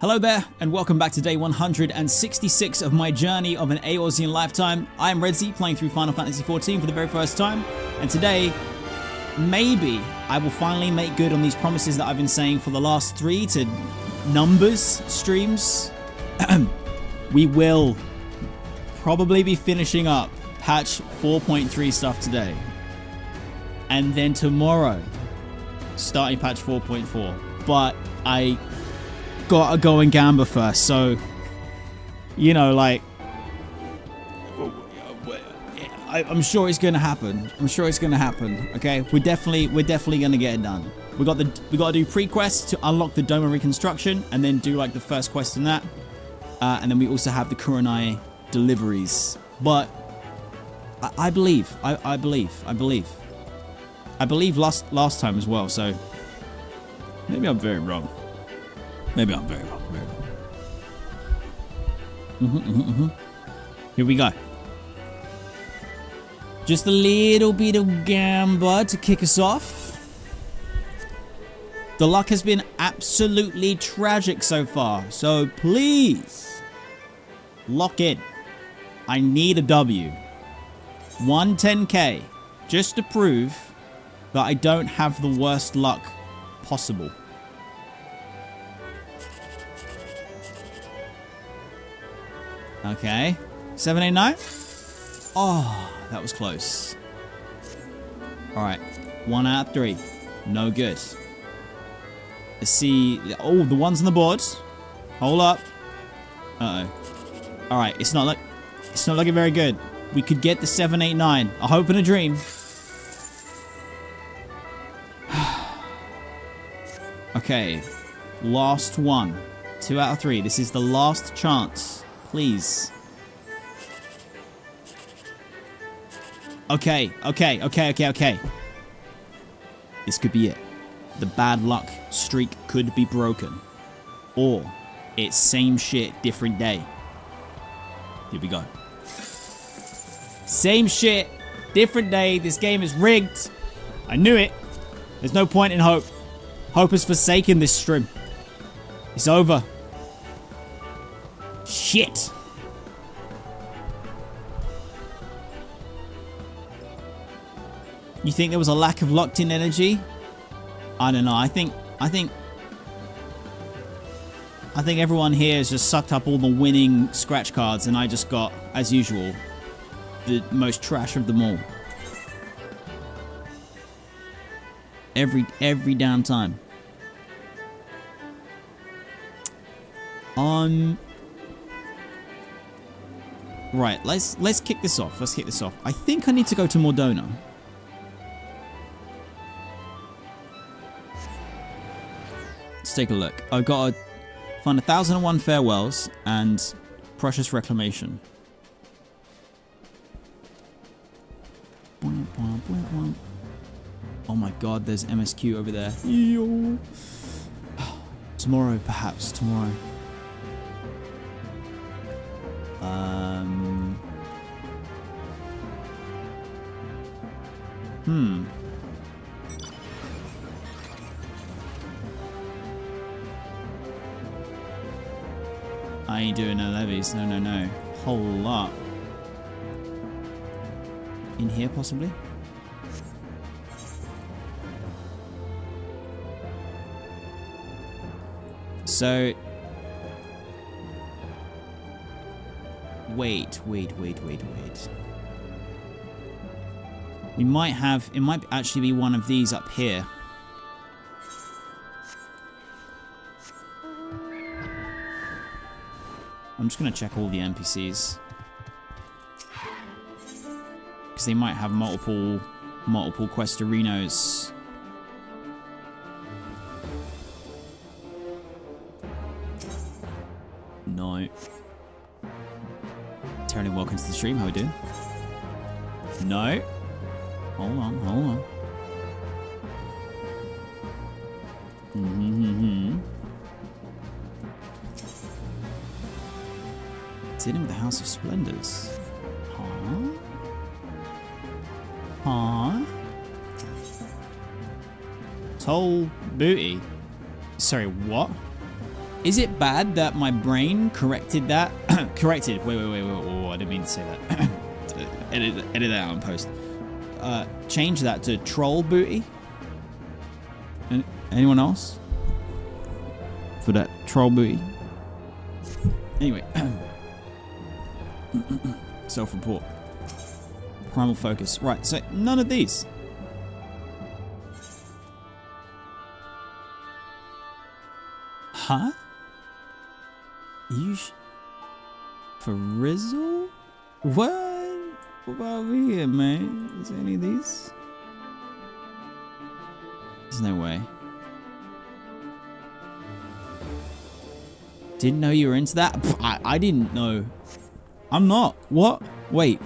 Hello there, and welcome back to day 166 of my journey of an Eorzean lifetime. I am Redzy, playing through Final Fantasy XIV for the very first time, and today, maybe I will finally make good on these promises that I've been saying for the last 3 to numbers streams. We will probably be finishing up patch 4.3 stuff today, and then tomorrow, starting patch 4.4, but I gotta go and gamba first, so you know, like, I'm sure it's gonna happen. Okay, we're definitely gonna get it done. We gotta do pre-quests to unlock the Doman Reconstruction, and then do like the first quest in that, and then we also have the Kurenai Deliveries. But I believe last time as well. So maybe I'm very wrong. Here we go. Just a little bit of gamba to kick us off. The luck has been absolutely tragic so far, so please lock in. I need a W. 110k, just to prove that I don't have the worst luck possible. Okay, 789. Oh, that was close. All right, 1 out of 3, no good. Let's see. Oh, the ones on the board. Hold up. Uh-oh. All right, it's not looking very good. We could get the 789. A hope and a dream. Okay, last one. 2 out of 3. This is the last chance. Please. Okay. This could be it. The bad luck streak could be broken. Or it's same shit, different day. Here we go. Same shit, different day. This game is rigged. I knew it. There's no point in hope. Hope has forsaken this stream. It's over. Shit. You think there was a lack of locked in energy? I don't know. I think everyone here has just sucked up all the winning scratch cards, and I just got, as usual, the most trash of them all. Every damn time. Right, let's kick this off. I think I need to go to Mordona. Let's take a look. I've got to find 1001 farewells and precious reclamation. Oh my god, there's MSQ over there. Yo. Tomorrow, perhaps. Tomorrow. I ain't doing no levies. No. Whole lot. In here, possibly? So... Wait. We might have... It might actually be one of these up here. I'm just going to check all the NPCs. Because they might have multiple Questorinos. No. Terry, welcome to the stream. How we doing? No. Hold on. It's in with the House of Splendors. Huh? Toll booty. Sorry, what? Is it bad that my brain corrected that? Corrected. Wait. I didn't mean to say that. edit that out in post. Change that to troll booty. Anyone else? For that troll booty. Anyway. Self-report. Primal focus. Right, so none of these. Huh? For Rizzle? What? What about over here, man? Is there any of these? There's no way. Didn't know you were into that? I didn't know. I'm not. What? Wait.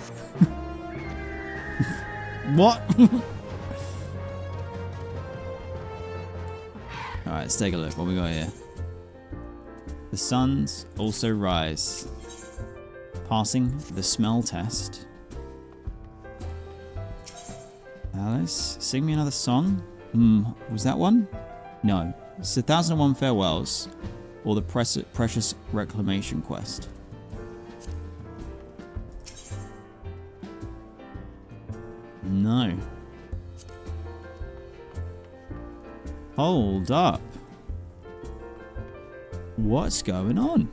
What? Alright, let's take a look. What we got here? The suns also rise. Passing the smell test. Alice, sing me another song. Was that one? No. It's 1001 Farewells. Or the Precious Reclamation Quest. No. Hold up. What's going on?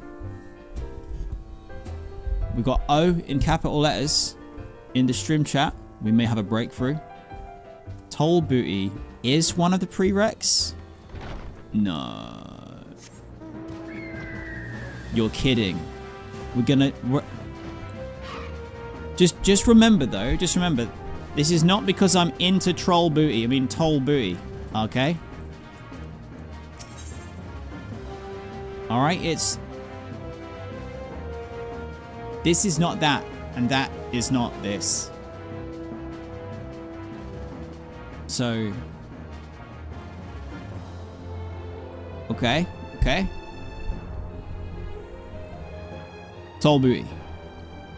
We got O in capital letters in the stream chat. We may have a breakthrough. Toll booty is one of the prereqs? No. You're kidding. Just remember though, this is not because I'm into troll booty, I mean toll booty, okay? Alright, this is not that, and that is not this. So, okay. Toll booty.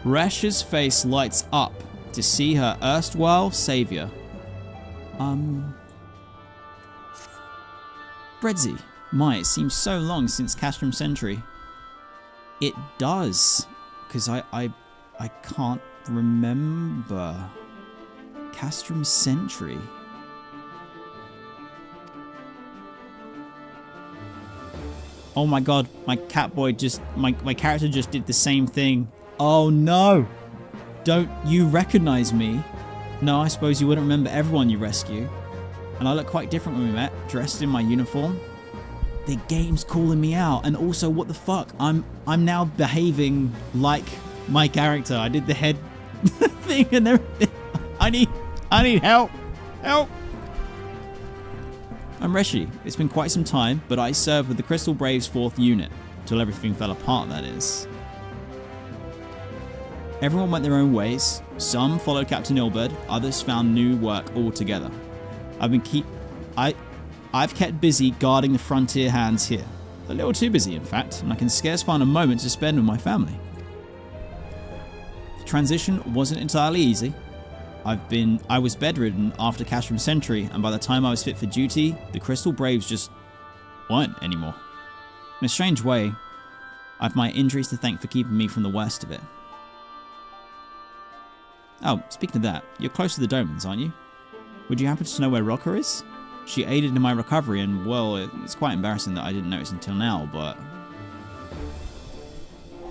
Rash's face lights up to see her erstwhile savior. Redzy. My, it seems so long since Castrum Sentry. It does. Because I can't remember. Castrum Sentry. Oh my god, my Catboy my character just did the same thing. Oh no! Don't you recognize me? No, I suppose you wouldn't remember everyone you rescue. And I look quite different when we met, dressed in my uniform. The game's calling me out, and also what the fuck? I'm now behaving like my character. I did the head thing and everything. I need help. Help! I'm Reshi. It's been quite some time, but I served with the Crystal Braves 4th unit. Till everything fell apart, that is. Everyone went their own ways. Some followed Captain Ilberd, others found new work altogether. I've kept busy guarding the frontier hands here. A little too busy, in fact, and I can scarce find a moment to spend with my family. The transition wasn't entirely easy. I was bedridden after Castrum Sentry, and by the time I was fit for duty, the Crystal Braves just weren't anymore. In a strange way, I've my injuries to thank for keeping me from the worst of it. Oh, speaking of that, you're close to the Domans, aren't you? Would you happen to know where Rocker is? She aided in my recovery, and well, it's quite embarrassing that I didn't notice until now, but...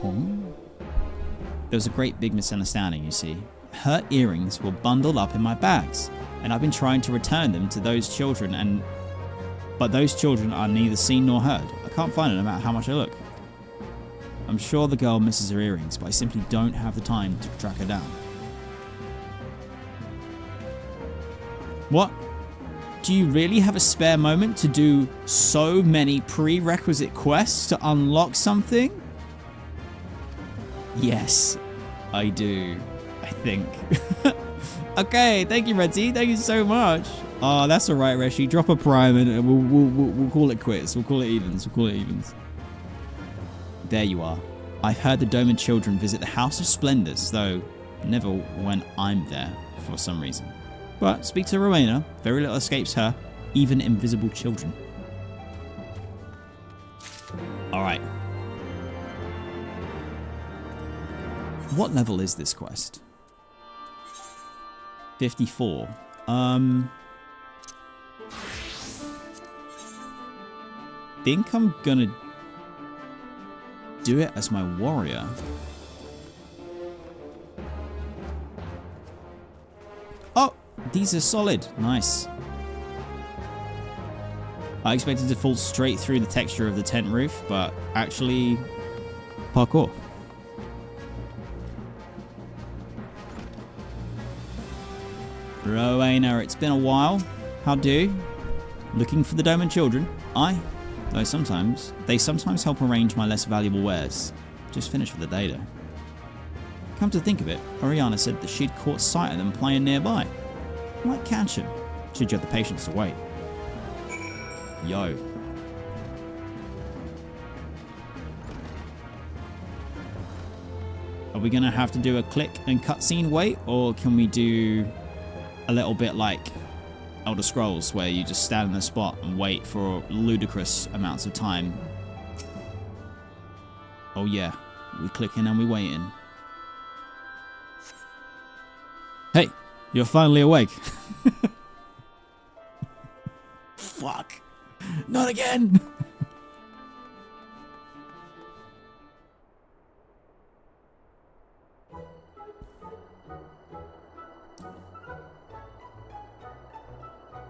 There was a great big misunderstanding, you see. Her earrings were bundled up in my bags, and I've been trying to return them to those children, but those children are neither seen nor heard. I can't find them no matter how much I look. I'm sure the girl misses her earrings, but I simply don't have the time to track her down. What? Do you really have a spare moment to do so many prerequisite quests to unlock something? Yes, I do. I think. Okay, thank you, Redzy. Thank you so much. Oh, that's all right, Reshi. Drop a prime and we'll call it quits. We'll call it evens. We'll call it evens. There you are. I've heard the Doman children visit the House of Splendors, though never when I'm there for some reason. But speak to Rowena. Very little escapes her, even invisible children. All What level is this quest? 54. Think I'm gonna do it as my warrior. Oh, these are solid. Nice. I expected to fall straight through the texture of the tent roof, but actually parkour. Rowena, it's been a while. How do? Looking for the Doman children? Aye. Though they sometimes help arrange my less valuable wares. Just finished for the day though. Come to think of it, Oriana said that she'd caught sight of them playing nearby. Might catch him, should you have the patience to wait. Yo. Are we gonna have to do a click and cutscene wait, or can we do a little bit like Elder Scrolls, where you just stand in the spot and wait for ludicrous amounts of time? Oh yeah, we clicking and we waiting. Hey, you're finally awake. Fuck. Not again.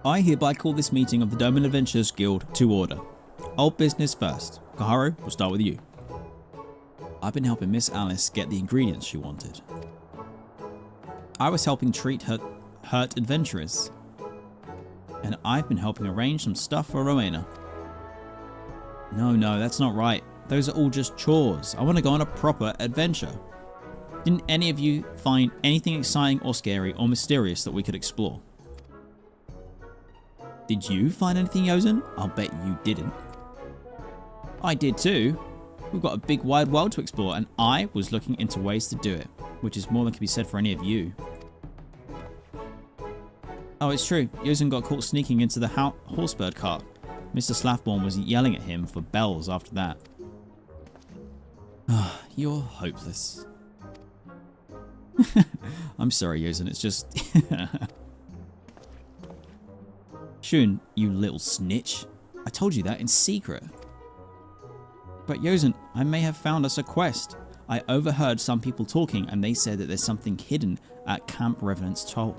I hereby call this meeting of the Doman Adventurers Guild to order. Old business first. Kaharu, we'll start with you. I've been helping Miss Alice get the ingredients she wanted. I was helping treat her hurt adventurers. And I've been helping arrange some stuff for Rowena. No, that's not right. Those are all just chores. I want to go on a proper adventure. Didn't any of you find anything exciting or scary or mysterious that we could explore? Did you find anything, Eorzean? I'll bet you didn't. I did too. We've got a big wide world to explore, and I was looking into ways to do it, which is more than can be said for any of you. Oh, it's true. Eorzean got caught sneaking into the horsebird cart. Mr. Slathborn was yelling at him for bells after that. You're hopeless. I'm sorry, Eorzean, it's just... Shun, you little snitch. I told you that in secret. But Eorzean, I may have found us a quest. I overheard some people talking and they said that there's something hidden at Camp Revenant's Toll.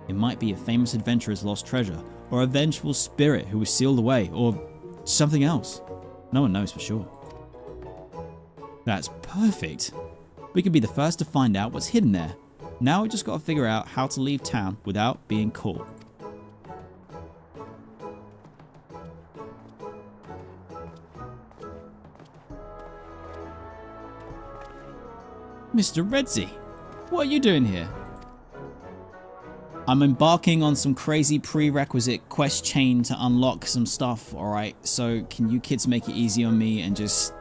It might be a famous adventurer's lost treasure, or a vengeful spirit who was sealed away, or something else. No one knows for sure. That's perfect. We could be the first to find out what's hidden there. Now we just gotta figure out how to leave town without being caught. Mr. Redzy, what are you doing here? I'm embarking on some crazy prerequisite quest chain to unlock some stuff, alright? So can you kids make it easy on me and just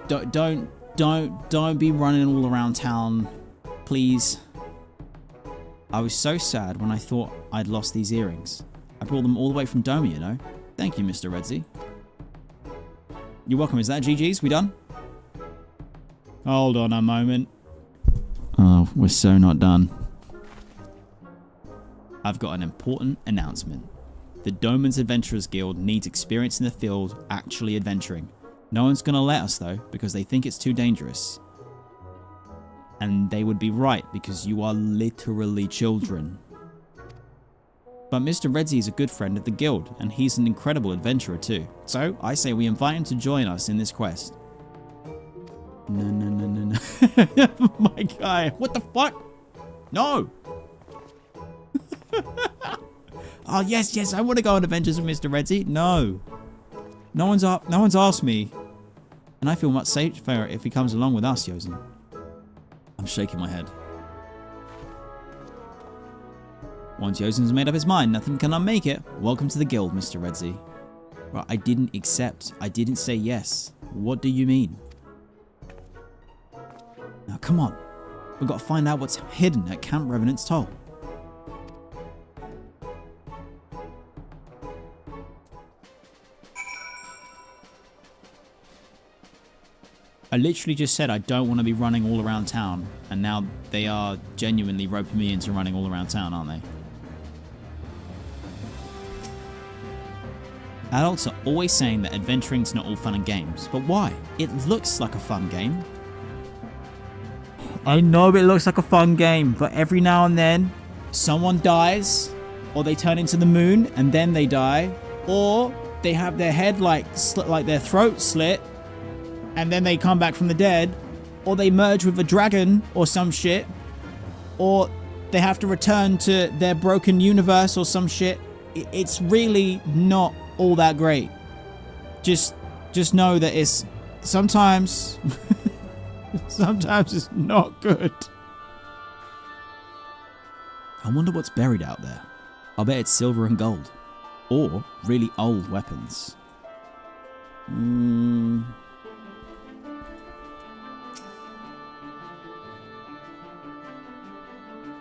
don't be running all around town, please. I was so sad when I thought I'd lost these earrings. I brought them all the way from Doman, you know? Thank you, Mr. Redzy. You're welcome. Is that GG's? We done? Hold on a moment. Oh, we're so not done. I've got an important announcement. The Doman's Adventurers Guild needs experience in the field actually adventuring. No one's gonna let us though, because they think it's too dangerous. And they would be right, because you are literally children. But Mr. Redzy is a good friend of the guild, and he's an incredible adventurer too. So I say we invite him to join us in this quest. No. My guy, what the fuck? No! Oh yes, I want to go on adventures with Mr. Redzy. No one's asked me, and I feel much safer if he comes along with us, Eorzean. I'm shaking my head. Once Eorzean's made up his mind, nothing can unmake it. Welcome to the guild, Mr. Redzy. Well, I didn't accept. I didn't say yes. What do you mean? Now come on. We've got to find out what's hidden at Camp Revenant's Toll. I literally just said I don't want to be running all around town, and now they are genuinely roping me into running all around town, aren't they? Adults are always saying that adventuring's not all fun and games, but why? It looks like a fun game. I know it looks like a fun game, but every now and then, someone dies, or they turn into the moon, and then they die, or they have their head like their throat slit, and then they come back from the dead, or they merge with a dragon or some shit, or they have to return to their broken universe or some shit. It's really not all that great. Just know that it's sometimes sometimes it's not good. I wonder what's buried out there. I'll bet it's silver and gold, or really old weapons.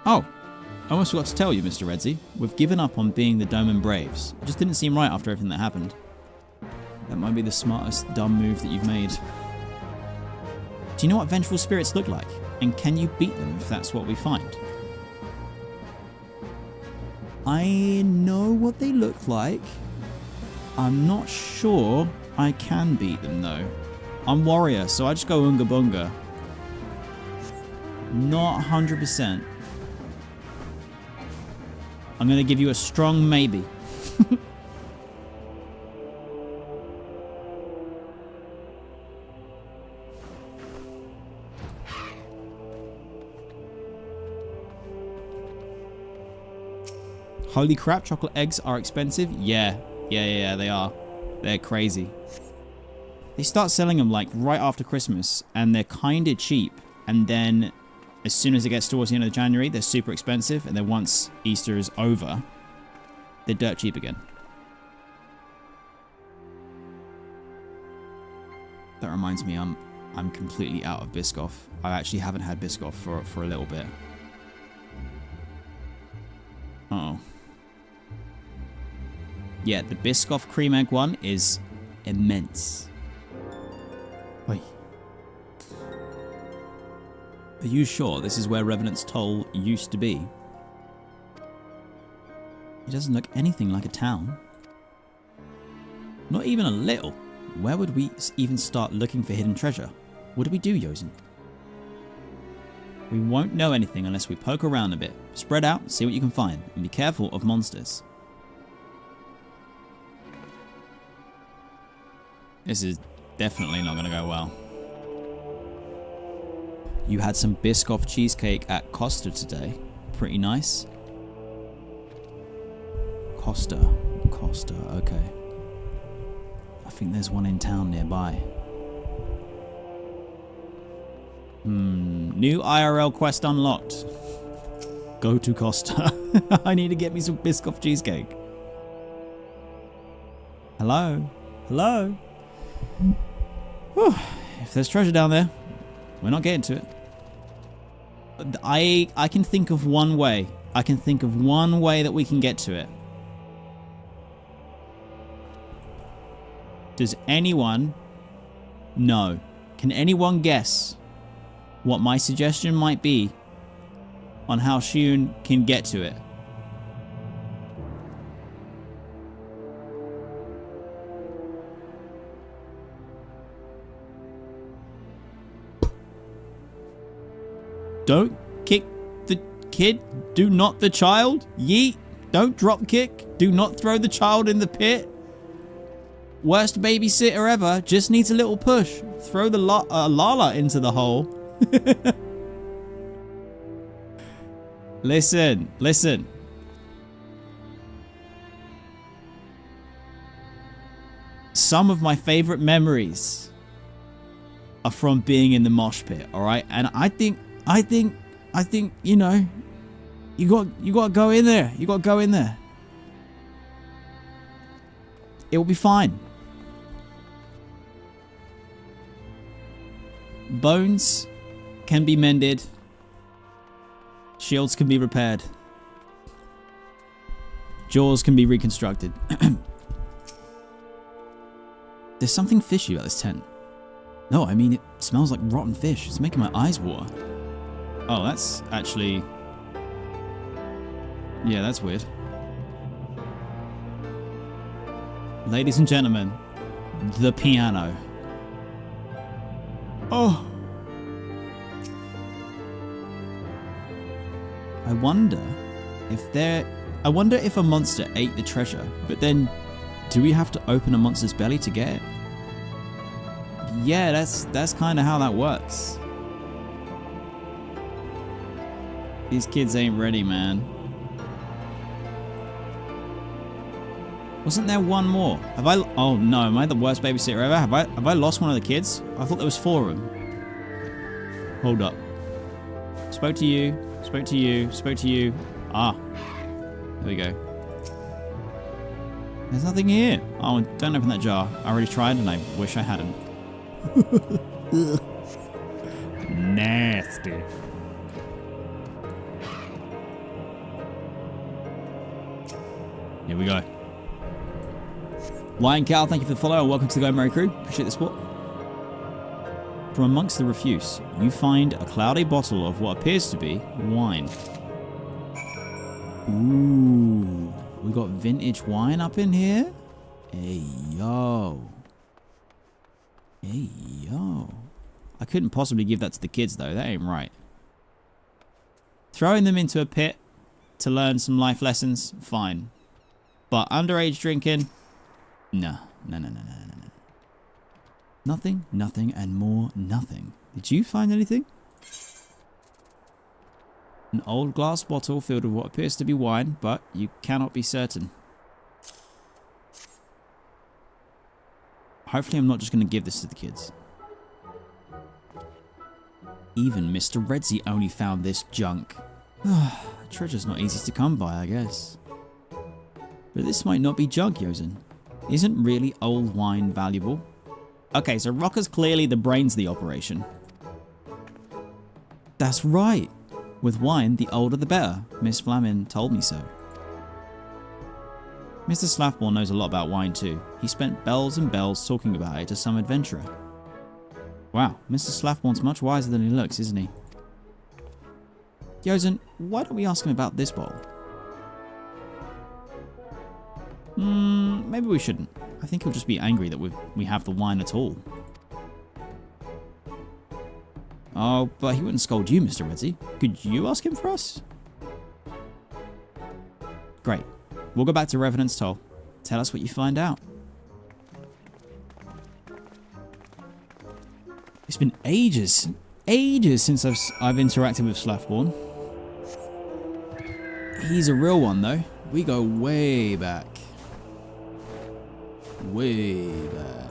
Oh, I almost forgot to tell you, Mr. Redzy. We've given up on being the Doman Braves. It just didn't seem right after everything that happened. That might be the smartest dumb move that you've made. Do you know what vengeful spirits look like? And can you beat them if that's what we find? I know what they look like. I'm not sure I can beat them though. I'm warrior, so I just go Unga Bunga. Not 100%. I'm going to give you a strong maybe. Holy crap, chocolate eggs are expensive? Yeah, they are. They're crazy. They start selling them like right after Christmas, and they're kind of cheap. And then as soon as it gets towards the end of January, they're super expensive. And then once Easter is over, they're dirt cheap again. That reminds me, I'm completely out of Biscoff. I actually haven't had Biscoff for a little bit. Uh-oh. Yeah, the Biscoff cream egg one is immense. Wait. Are you sure this is where Revenant's Toll used to be? It doesn't look anything like a town. Not even a little. Where would we even start looking for hidden treasure? What do we do, Eorzean? We won't know anything unless we poke around a bit. Spread out, see what you can find, and be careful of monsters. This is definitely not going to go well. You had some Biscoff cheesecake at Costa today. Pretty nice. Costa, okay. I think there's one in town nearby. New IRL quest unlocked. Go to Costa. I need to get me some Biscoff cheesecake. Hello? Hello? Whew. If there's treasure down there, we're not getting to it. I can think of one way. I can think of one way that we can get to it. Does anyone know? Can anyone guess what my suggestion might be on how Shun can get to it? Don't kick the kid. Do not the child. Yeet. Don't drop kick. Do not throw the child in the pit. Worst babysitter ever. Just needs a little push. Throw the Lala into the hole. Listen. Some of my favorite memories are from being in the mosh pit, all right? And I think, you know, you got to go in there. You got to go in there. It will be fine. Bones can be mended. Shields can be repaired. Jaws can be reconstructed. There's something fishy about this tent. No, I mean, it smells like rotten fish. It's making my eyes water. Oh, that's actually... Yeah, that's weird. Ladies and gentlemen, the piano. Oh. I wonder if a monster ate the treasure, but then do we have to open a monster's belly to get it? Yeah, that's kind of how that works. These kids ain't ready, man. Wasn't there one more? Have I... Oh no, am I the worst babysitter ever? Have I lost one of the kids? I thought there was 4 of them. Hold up. Spoke to you. Spoke to you. Spoke to you. Ah. There we go. There's nothing here. Oh, don't open that jar. I already tried and I wish I hadn't. Nasty. Here we go. Lion Cal, thank you for the follow and welcome to the Go Merry Crew. Appreciate the support. From amongst the refuse, you find a cloudy bottle of what appears to be wine. Ooh, we got vintage wine up in here? Hey, yo. Hey, yo. I couldn't possibly give that to the kids, though. That ain't right. Throwing them into a pit to learn some life lessons, fine. But underage drinking, no. Nothing, nothing, and more nothing. Did you find anything? An old glass bottle filled with what appears to be wine, but you cannot be certain. Hopefully I'm not just going to give this to the kids. Even Mr. Redzy only found this junk. Treasure's not easy to come by, I guess. But this might not be junk, Eorzean. Isn't really old wine valuable? Okay, so Rocker's clearly the brains of the operation. That's right. With wine, the older the better. Miss Flamin told me so. Mr. Slaffborn knows a lot about wine too. He spent bells and bells talking about it to some adventurer. Wow, Mr. Slaffborn's much wiser than he looks, isn't he? Eorzean, why don't we ask him about this bottle? Maybe we shouldn't. I think he'll just be angry that we have the wine at all. Oh, but he wouldn't scold you, Mr. Redzy. Could you ask him for us? Great. We'll go back to Revenant's Toll. Tell us what you find out. It's been ages since I've interacted with Slaffborn. He's a real one, though. We go way back. Way back.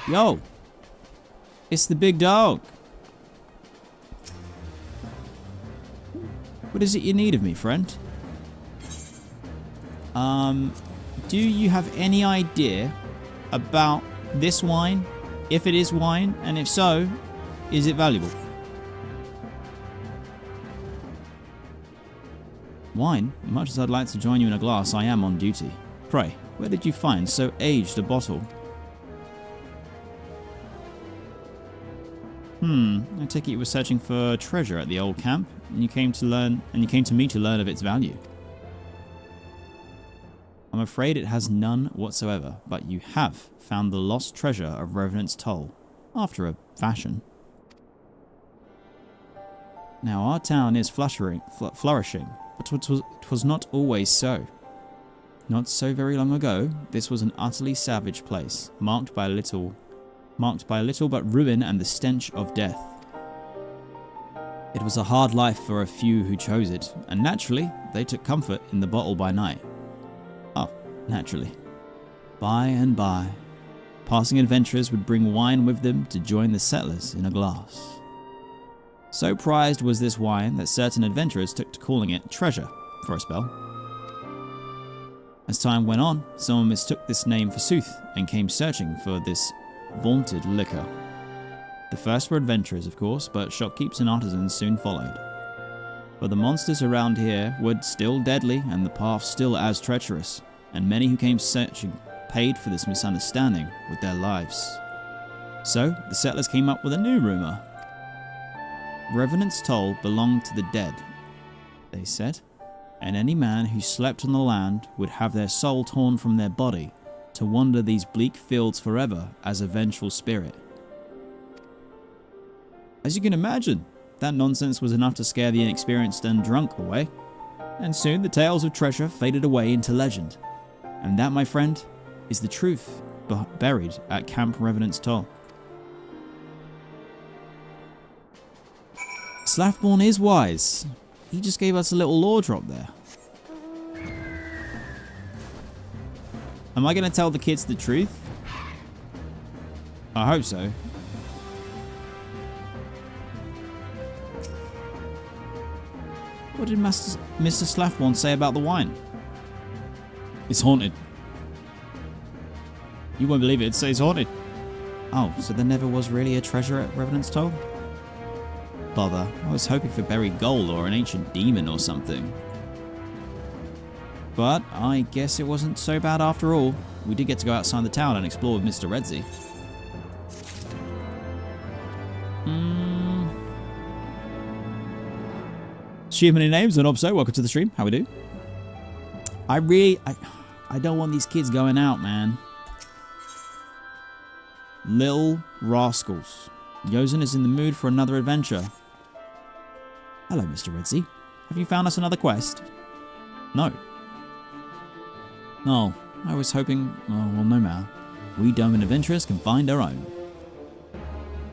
Yo! It's the big dog. What is it you need of me, friend? Do you have any idea about this wine? If it is wine, and if so, is it valuable? Wine? Much as I'd like to join you in a glass, I am on duty. Pray, where did you find so aged a bottle? I take it you were searching for treasure at the old camp, and you came to me to learn of its value. I'm afraid it has none whatsoever, but you have found the lost treasure of Revenant's Toll, after a fashion. Now our town is flourishing, but it was not always so. Not so very long ago, this was an utterly savage place, marked by little but ruin and the stench of death. It was a hard life for a few who chose it, and naturally, they took comfort in the bottle by night. Oh, naturally. By and by, passing adventurers would bring wine with them to join the settlers in a glass. So prized was this wine that certain adventurers took to calling it treasure for a spell. As time went on, someone mistook this name for sooth and came searching for this vaunted liquor. The first were adventurers, of course, but shopkeepers and artisans soon followed. But the monsters around here were still deadly and the path still as treacherous, and many who came searching paid for this misunderstanding with their lives. So, the settlers came up with a new rumor. Revenant's Toll belonged to the dead, they said, and any man who slept on the land would have their soul torn from their body to wander these bleak fields forever as a vengeful spirit. As you can imagine, that nonsense was enough to scare the inexperienced and drunk away, and soon the tales of treasure faded away into legend. And that, my friend, is the truth buried at Camp Revenant's Toll. Slaftborn is wise. He just gave us a little lore drop there. Am I going to tell the kids the truth? I hope so. What did Mr. Slaftborn say about the wine? It's haunted. You won't believe it, it says haunted. Oh, so there never was really a treasure at Revenant's Toll? Bother, I was hoping for buried gold or an ancient demon or something. But I guess it wasn't so bad after all. We did get to go outside the town and explore with Mr. Redzy. Achievement names and Obso, welcome to the stream. How we do? I don't want these kids going out, man. Little rascals. Eorzean is in the mood for another adventure. Hello, Mr. Redzy. Have you found us another quest? No. Oh, I was hoping... Oh, well, no matter. We Doman adventurers can find our own.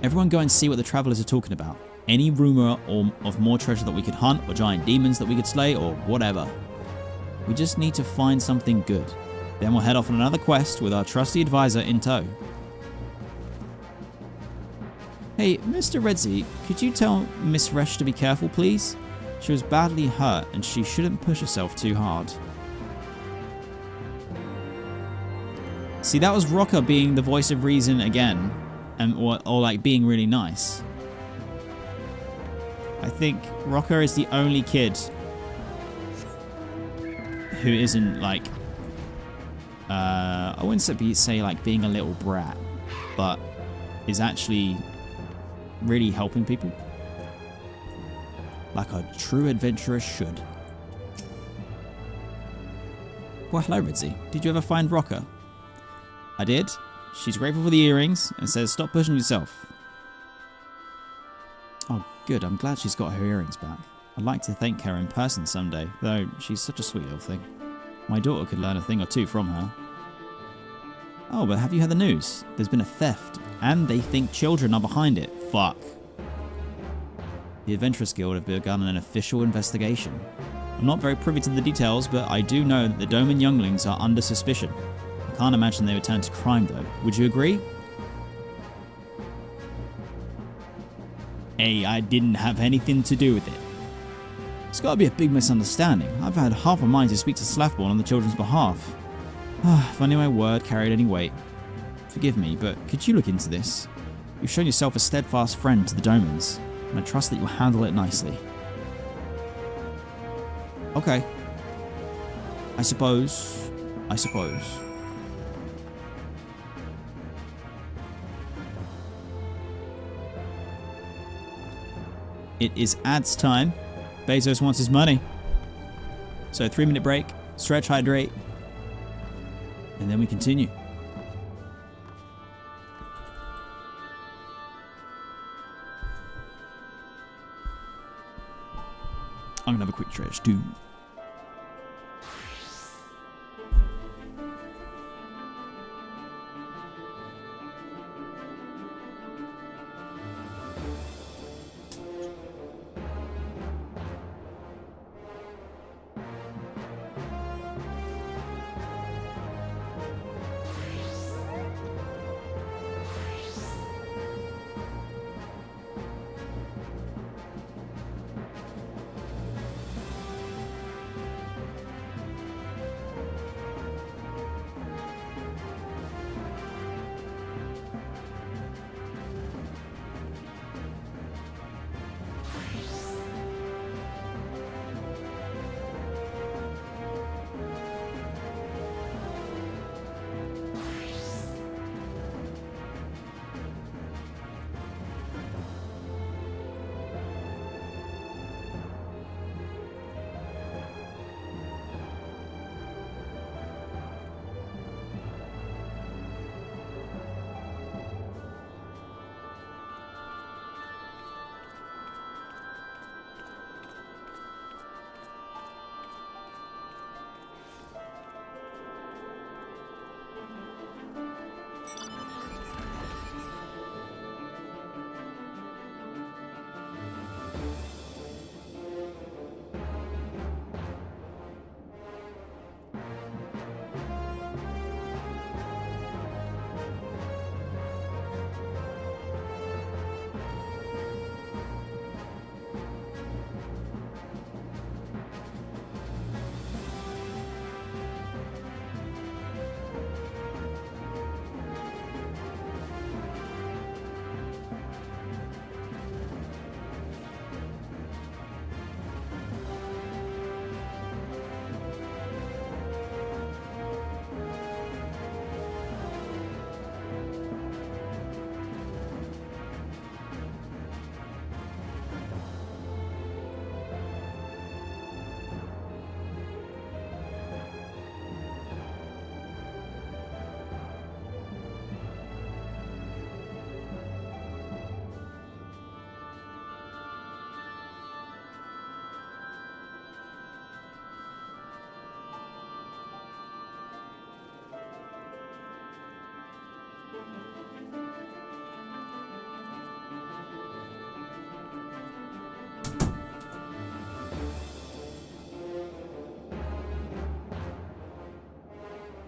Everyone go and see what the travelers are talking about. Any rumour of more treasure that we could hunt, or giant demons that we could slay, or whatever. We just need to find something good. Then we'll head off on another quest with our trusty advisor in tow. Hey, Mr. Redzy, could you tell Miss Resh to be careful, please? She was badly hurt and she shouldn't push herself too hard. See, that was Rocker being the voice of reason again, and or like being really nice. I think Rocker is the only kid who isn't like, I wouldn't say like being a little brat, but is actually really helping people. Like a true adventurer should. Well, hello, Redzy. Did you ever find Rocker? I did. She's grateful for the earrings and says stop pushing yourself. Oh, good. I'm glad she's got her earrings back. I'd like to thank her in person someday, though she's such a sweet little thing. My daughter could learn a thing or two from her. Oh, but have you heard the news? There's been a theft, and they think children are behind it. Fuck. The Adventurers Guild have begun an official investigation. I'm not very privy to the details, but I do know that the Doman younglings are under suspicion. I can't imagine they would turn to crime, though. Would you agree? Hey, I didn't have anything to do with it. It's got to be a big misunderstanding. I've had half a mind to speak to Slaftborn on the children's behalf. If only my word carried any weight. Forgive me, but could you look into this? You've shown yourself a steadfast friend to the Domans, and I trust that you'll handle it nicely. Okay. I suppose. It is ads time. Bezos wants his money. So 3-minute break, stretch, hydrate, and then we continue. I'm gonna have a quick stretch too.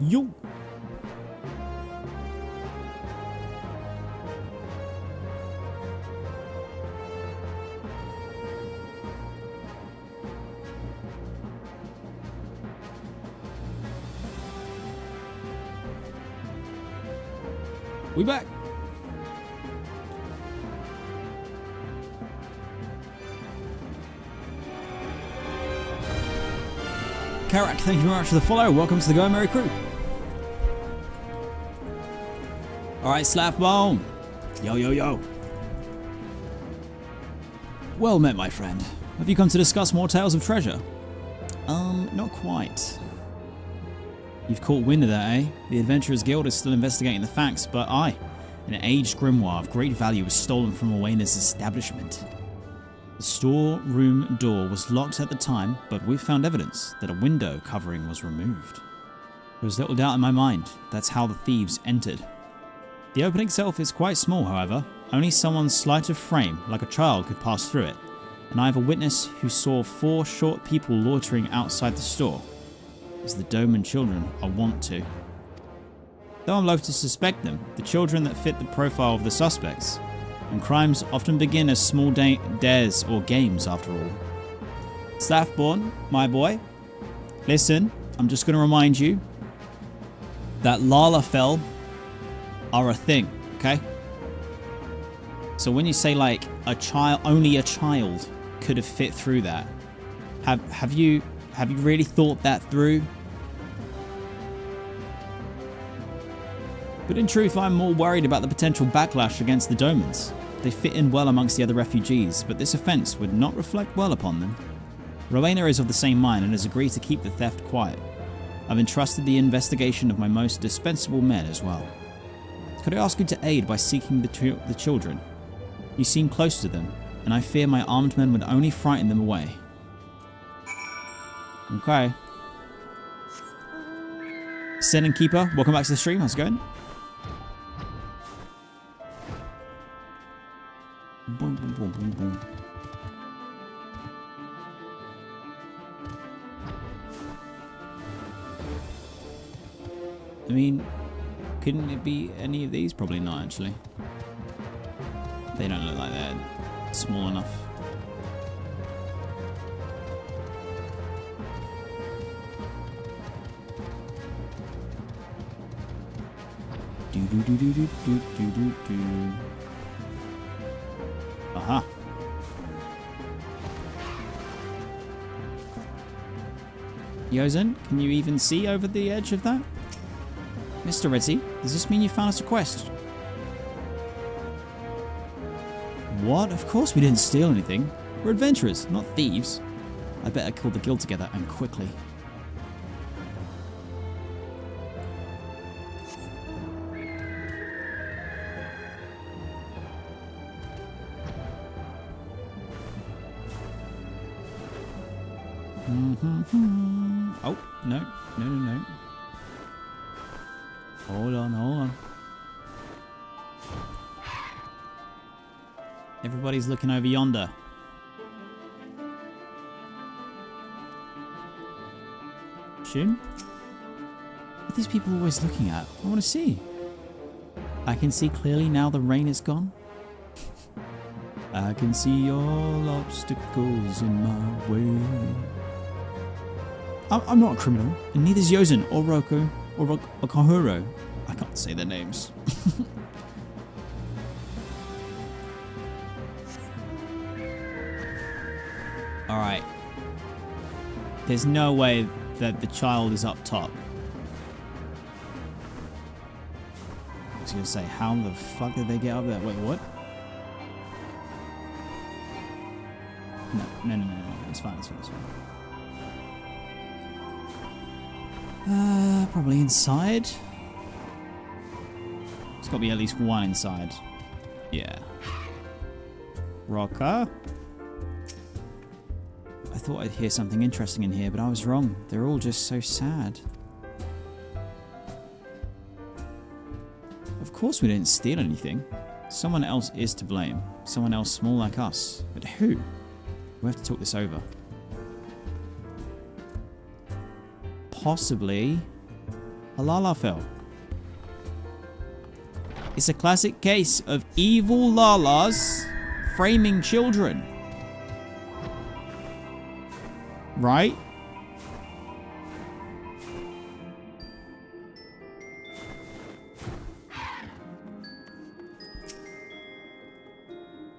Yo! We back! Karak, thank you very much for the follow. Welcome to the Go Merry Crew. Alright, Slaffbone. Yo, yo, yo. Well met, my friend. Have you come to discuss more tales of treasure? Not quite. You've caught wind of that, eh? The Adventurers Guild is still investigating the facts, but an aged grimoire of great value was stolen from Owena's establishment. The storeroom door was locked at the time, but we've found evidence that a window covering was removed. There was little doubt in my mind that's how the thieves entered. The opening itself is quite small, however. Only someone's sleight of frame, like a child, could pass through it, and I have a witness who saw 4 short people loitering outside the store, as the Doman children are wont to. Though I'm loath to suspect them, the children that fit the profile of the suspects, and crimes often begin as small dares or games after all. Slaffborn, my boy, listen, I'm just going to remind you that Lalafell are a thing, okay? So when you say like a child, only a child could have fit through that, have you really thought that through? But in truth, I'm more worried about the potential backlash against the Domans. They fit in well amongst the other refugees, but this offence would not reflect well upon them. Rowena is of the same mind and has agreed to keep the theft quiet. I've entrusted the investigation of my most dispensable men as well. Could I ask you to aid by seeking the children? You seem close to them, and I fear my armed men would only frighten them away. Okay. Sen and Keeper, welcome back to the stream. How's it going? Boom, boom, boom, boom, boom. I mean, couldn't it be any of these? Probably not, actually. They don't look like they're small enough. Do do do do do do do do do. Aha. Eorzean, can you even see over the edge of that? Mr. Redzy, does this mean you found us a quest? What? Of course we didn't steal anything. We're adventurers, not thieves. I better call the guild together and quickly. Oh, no, no, no, no. Hold on, hold on. Everybody's looking over yonder. Shin? What are these people always looking at? I want to see. I can see clearly now the rain is gone. I can see all obstacles in my way. I'm not a criminal, and neither is Eorzean or Roku or Kahuro. I can't say their names. Alright. There's no way that the child is up top. I was going to say, how the fuck did they get up there? Wait, what? No. It's fine, it's fine, it's fine. Probably inside. There's got to be at least one inside. Yeah. Rocker. I thought I'd hear something interesting in here, but I was wrong. They're all just so sad. Of course we didn't steal anything. Someone else is to blame. Someone else small like us. But who? We have to talk this over. Possibly A Lalafell. It's a classic case of evil Lalas framing children. Right?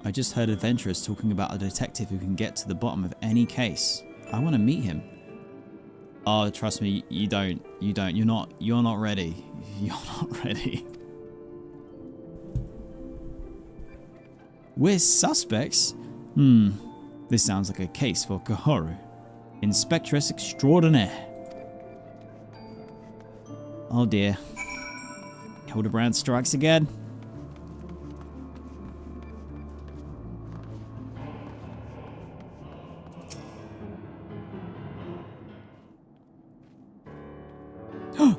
I just heard adventurers talking about a detective who can get to the bottom of any case. I want to meet him. Oh, trust me, you don't. You're not ready. You're not ready. We're suspects? This sounds like a case for Kahoru, Inspectress Extraordinaire. Oh dear. Hildebrand strikes again.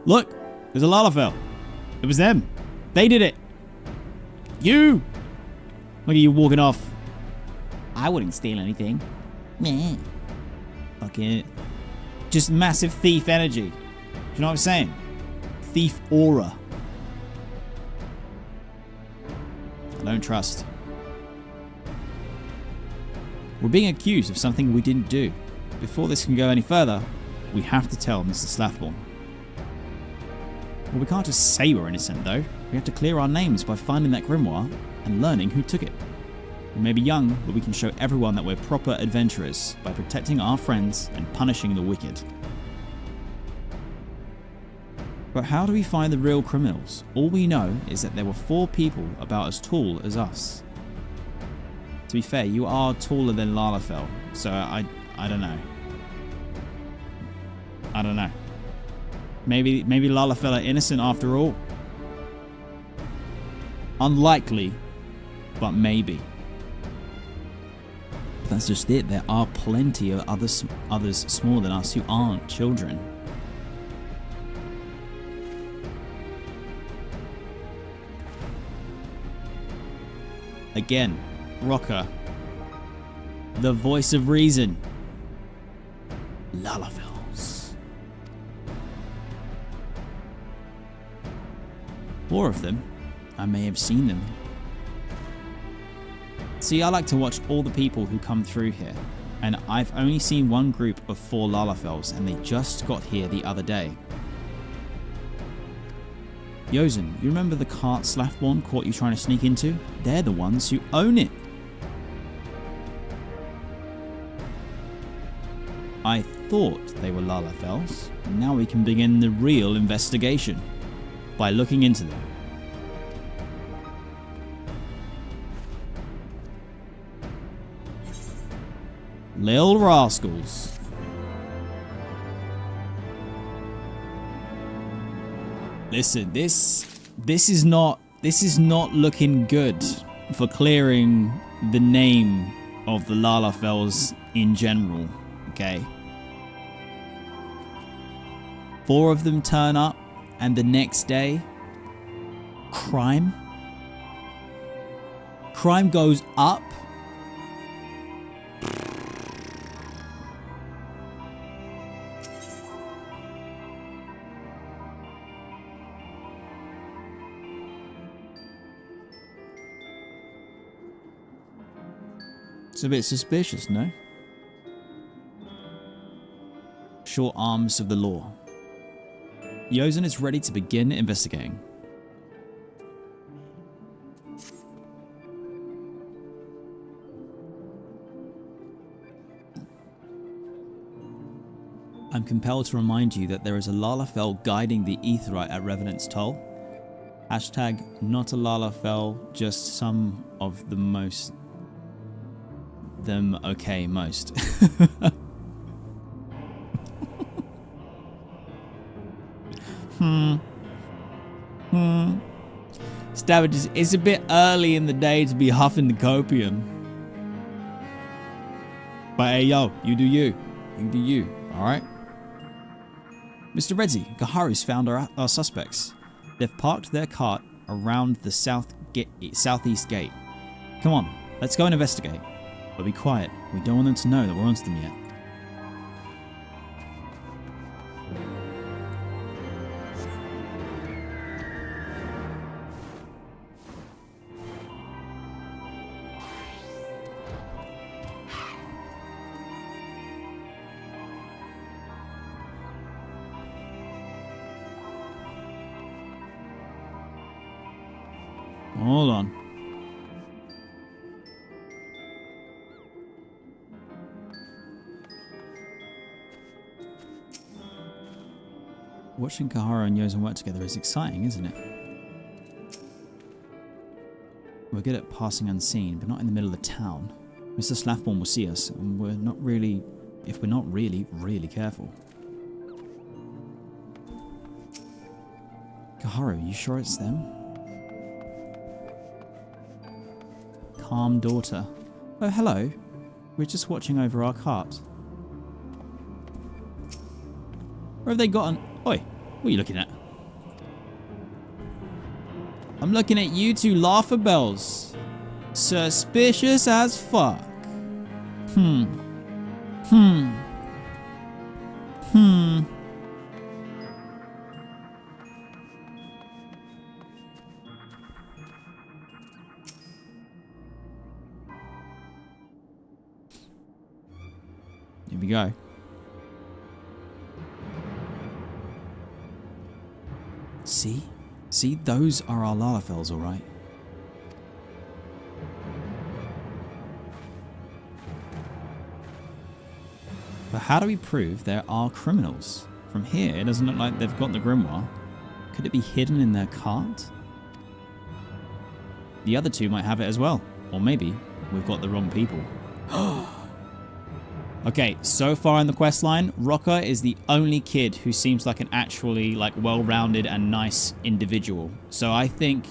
Look, there's a Lalafell. It was them. They did it. You! Look at you walking off. I wouldn't steal anything. Meh. Fucking just massive thief energy. Do you know what I'm saying? Thief aura. I don't trust. We're being accused of something we didn't do. Before this can go any further, we have to tell Mr. Slathborn. Well, we can't just say we're innocent, though. We have to clear our names by finding that grimoire and learning who took it. We may be young, but we can show everyone that we're proper adventurers by protecting our friends and punishing the wicked. But how do we find the real criminals? All we know is that there were 4 people about as tall as us. To be fair, you are taller than Lalafell, so I don't know. I don't know. Maybe Lalafell are innocent after all. Unlikely, but maybe. That's just it. There are plenty of others smaller than us who aren't children. Again, Rocker. The voice of reason. Lalafells. 4 of them. I may have seen them. See, I like to watch all the people who come through here, and I've only seen one group of 4 Lalafells, and they just got here the other day. Eorzean, you remember the cart Slathborn caught you trying to sneak into? They're the ones who own it. I thought they were Lalafells. Now we can begin the real investigation by looking into them. Lil rascals. Listen, this is not looking good for clearing the name of the Lalafells in general, okay? 4 of them turn up, and the next day, crime goes up. It's a bit suspicious, no? Short arms of the law. Eorzean is ready to begin investigating. I'm compelled to remind you that there is a Lalafell guiding the Aetheryte at Revenant's Toll. Hashtag not a Lalafell, just some of the most... them okay most. Stavages, it's a bit early in the day to be huffing the copium. But hey yo, you do you. You do you, alright? Mr. Redzy, Kaharu's found our suspects. They've parked their cart around the southeast gate. Come on, let's go and investigate. But be quiet, we don't want them to know that we're onto them yet. Hold on. Watching Kahara and Eorzean work together is exciting, isn't it? We're good at passing unseen, but not in the middle of the town. Mr. Slathborn will see us, and we're not really careful. Kaharu, you sure it's them? Calm daughter. Oh, hello. We're just watching over our cart. Where have they gotten? Oi, what are you looking at? I'm looking at you two laughabells. Suspicious as fuck. Here we go. See? See, those are our Lalafels, all right. But how do we prove there are criminals? From here, it doesn't look like they've got the grimoire. Could it be hidden in their cart? The other two might have it as well. Or maybe we've got the wrong people. Okay, so far in the quest line, Rocker is the only kid who seems like an actually well-rounded and nice individual. So I think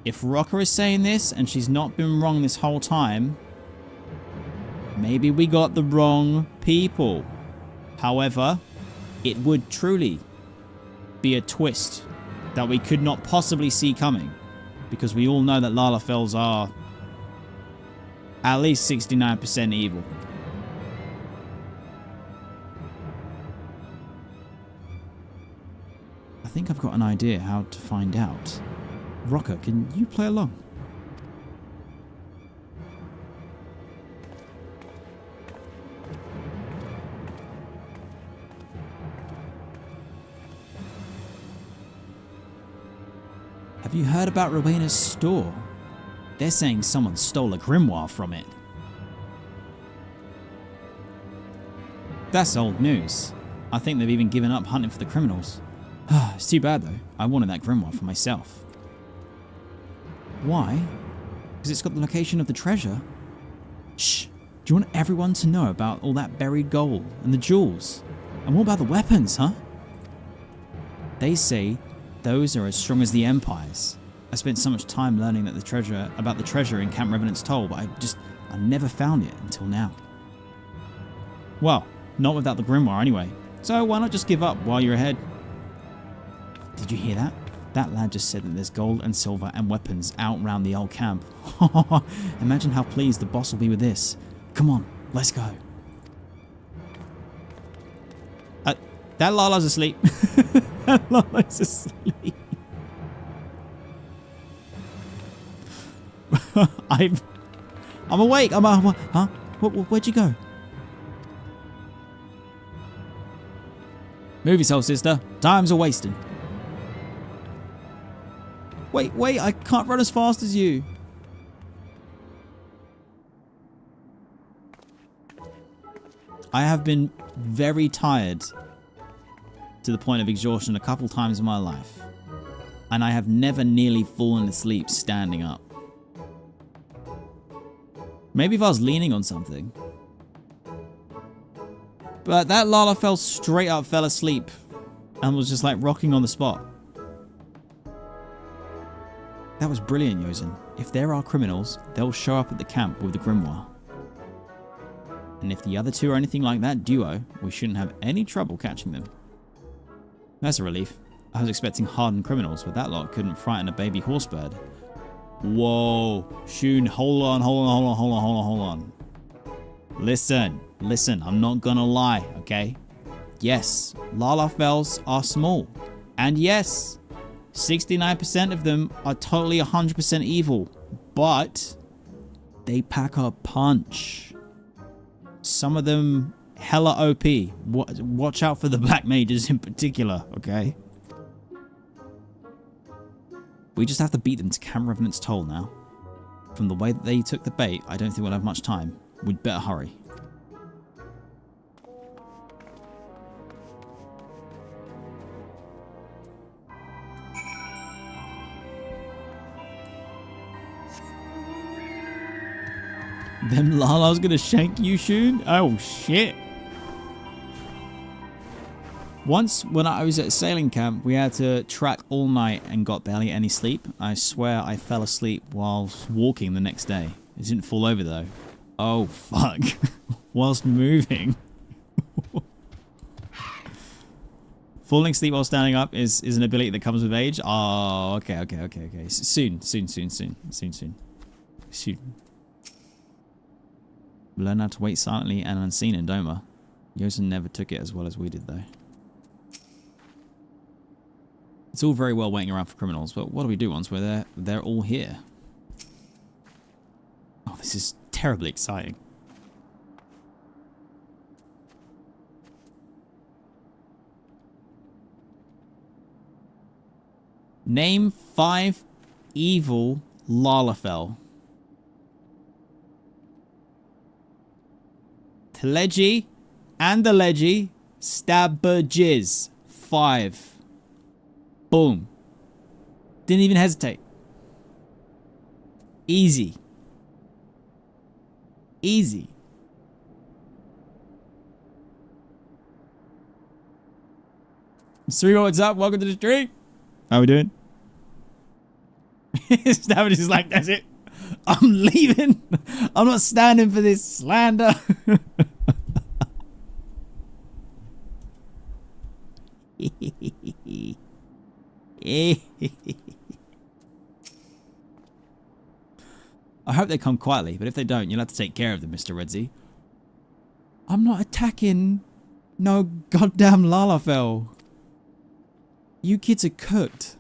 if Rocker is saying this and she's not been wrong this whole time, maybe we got the wrong people. However, it would truly be a twist that we could not possibly see coming, because we all know that Lalafels are at least 69% evil. I think I've got an idea how to find out. Rocker, can you play along? Have you heard about Rowena's store? They're saying someone stole a grimoire from it. That's old news. I think they've even given up hunting for the criminals. It's too bad though. I wanted that grimoire for myself. Why? Because it's got the location of the treasure. Shh! Do you want everyone to know about all that buried gold and the jewels? And what about the weapons, huh? They say those are as strong as the Empire's. I spent so much time learning that about the treasure in Camp Revenant's Toll, but I never found it until now. Well, not without the grimoire anyway. So why not just give up while you're ahead? Did you hear that? That lad just said that there's gold and silver and weapons out round the old camp. Imagine how pleased the boss will be with this. Come on, let's go. That Lala's asleep. That Lala's asleep. I'm awake. Huh? Where'd you go? Move yourself, sister. Time's a wasting. Wait, I can't run as fast as you. I have been very tired to the point of exhaustion a couple times in my life. And I have never nearly fallen asleep standing up. Maybe if I was leaning on something. But that Lala fell asleep and was just like rocking on the spot. That was brilliant, Eorzean. If there are criminals, they'll show up at the camp with the grimoire. And if the other two are anything like that duo, we shouldn't have any trouble catching them. That's a relief. I was expecting hardened criminals, but that lot couldn't frighten a baby horsebird. Whoa. Shun, hold on. Listen, I'm not gonna lie, okay? Yes, Lalafels are small. And yes, 69% of them are totally 100% evil, but they pack a punch. Some of them hella OP. Watch out for the black mages in particular, okay? We just have to beat them to Cam Revenant's toll now. From the way that they took the bait, I don't think we'll have much time. We'd better hurry. Them Lala's gonna shank you soon? Oh shit. Once when I was at sailing camp, we had to track all night and got barely any sleep. I swear I fell asleep whilst walking the next day. It didn't fall over though. Oh fuck. Whilst moving. Falling asleep while standing up is an ability that comes with age. Oh, okay. Soon. Learn how to wait silently and unseen in Doma. Eorzean never took it as well as we did though. It's all very well waiting around for criminals, but what do we do once we're there? They're all here. Oh, this is terribly exciting. Name 5 evil Lalafell. Telegy, Andalegy, Stabberjiz. 5. Boom. Didn't even hesitate. Easy. Easy. Sri, what's up? Welcome to the stream. How we doing? Stabberjiz is like, that's it. I'm leaving. I'm not standing for this slander. I hope they come quietly, but if they don't, you'll have to take care of them, Mr. Redzy. I'm not attacking no goddamn Lalafell. You kids are cooked.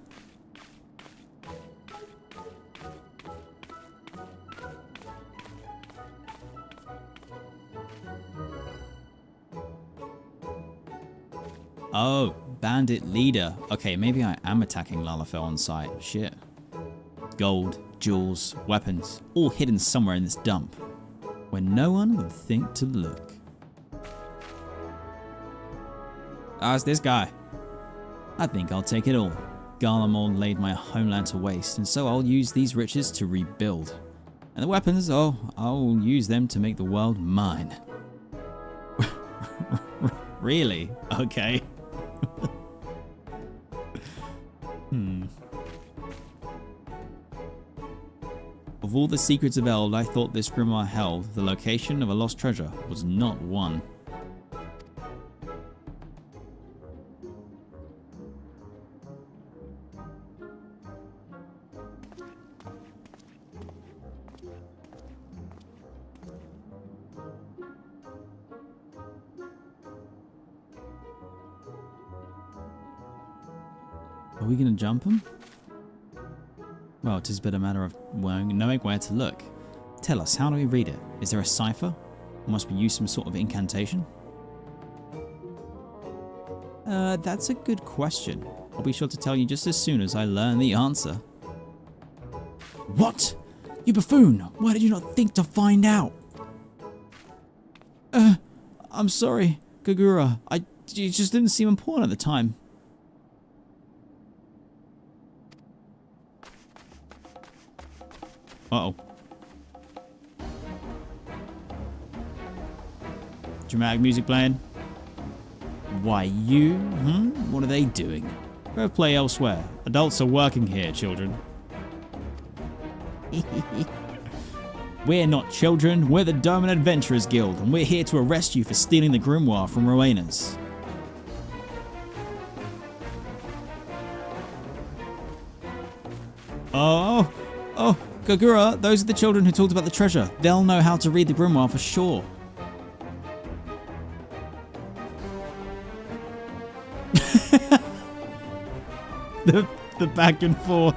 Oh, bandit leader. Okay, maybe I am attacking Lalafell on sight. Shit. Gold, jewels, weapons, all hidden somewhere in this dump, where no one would think to look. Ah, it's this guy. I think I'll take it all. Garlemald laid my homeland to waste, and so I'll use these riches to rebuild. And the weapons, oh, I'll use them to make the world mine. Really? Okay. Of all the secrets of Eld I thought this grimoire held, the location of a lost treasure was not one. Are we going to jump him? Well, 'tis but a matter of knowing where to look. Tell us, how do we read it? Is there a cipher? Or must we use some sort of incantation? That's a good question. I'll be sure to tell you just as soon as I learn the answer. What? You buffoon! Why did you not think to find out? I'm sorry, Kagura. It just didn't seem important at the time. Uh-oh. Dramatic music playing. Why you? What are they doing? Go play elsewhere. Adults are working here, children. We're not children. We're the Doman Adventurers Guild, and we're here to arrest you for stealing the grimoire from Rowena's. Oh, Kagura, those are the children who talked about the treasure. They'll know how to read the grimoire for sure. the back and forth.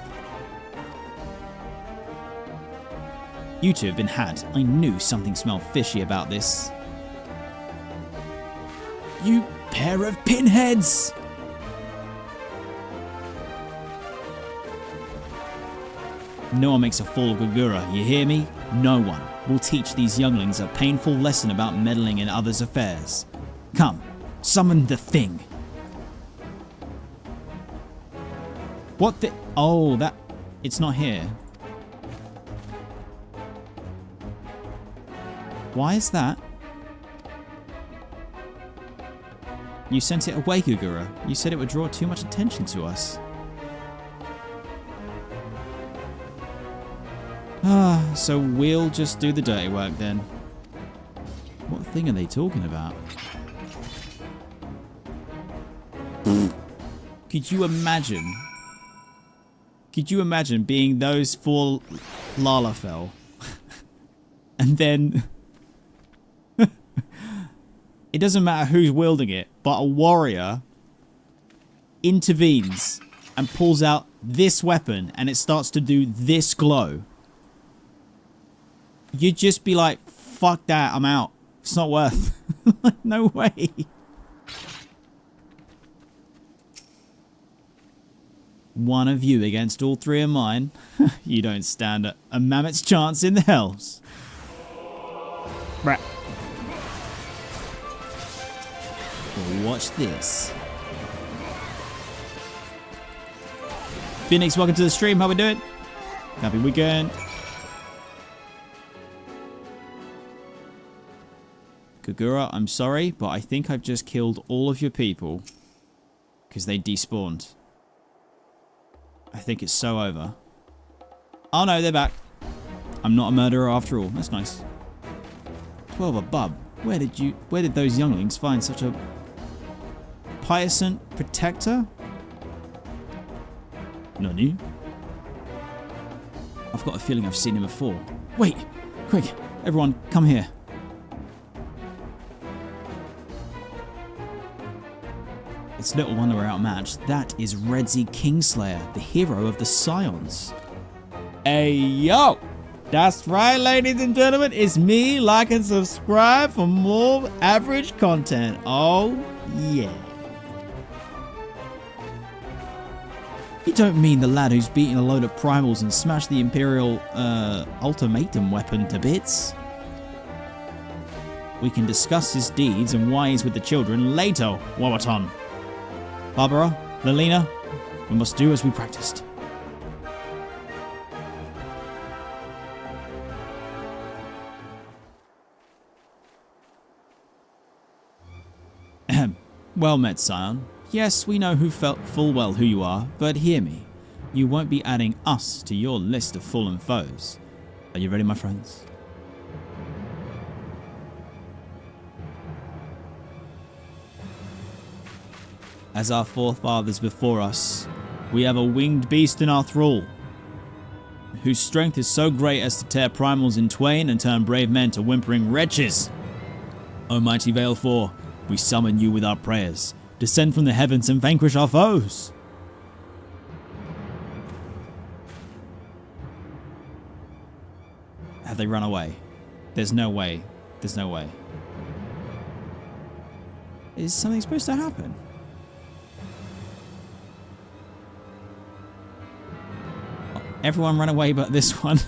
You two have been had. I knew something smelled fishy about this. You pair of pinheads! No one makes a fool of Gugura, you hear me? No one will teach these younglings a painful lesson about meddling in others' affairs. Come, summon the thing. What the? Oh, that... It's not here. Why is that? You sent it away, Gugura. You said it would draw too much attention to us. Ah, so we'll just do the dirty work then. What thing are they talking about? Could you imagine? Could you imagine being those four Lalafell? And then... it doesn't matter who's wielding it, but a warrior intervenes and pulls out this weapon and it starts to do this glow. You'd just be like, fuck that, I'm out. It's not worth. No way. One of you against all three of mine. You don't stand a mammoth's chance in the hells. Right. Well, watch this. Phoenix, welcome to the stream. How we doing? Happy weekend. Gugura, I'm sorry, but I think I've just killed all of your people because they despawned. I think it's so over. Oh no, they're back. I'm not a murderer after all. That's nice. 12 a bub. Where did those younglings find such a puissant protector? Nani? I've got a feeling I've seen him before. Wait, quick, everyone, come here. It's little wonder we're outmatched. That is Redzy Kingslayer, the hero of the Scions. Hey, yo! That's right, ladies and gentlemen. It's me. Like and subscribe for more average content. Oh, yeah. You don't mean the lad who's beaten a load of primals and smashed the Imperial, ultimatum weapon to bits? We can discuss his deeds and why he's with the children later, Wawaton. Barbara, Lelina, we must do as we practiced. Ahem. Well met, Scion. Yes, we know full well who you are, but hear me. You won't be adding us to your list of fallen foes. Are you ready, my friends? As our forefathers before us, we have a winged beast in our thrall, whose strength is so great as to tear primals in twain and turn brave men to whimpering wretches. O mighty Veil 4, we summon you with our prayers. Descend from the heavens and vanquish our foes. Have they run away? There's no way. There's no way. Is something supposed to happen? Everyone run away but this one.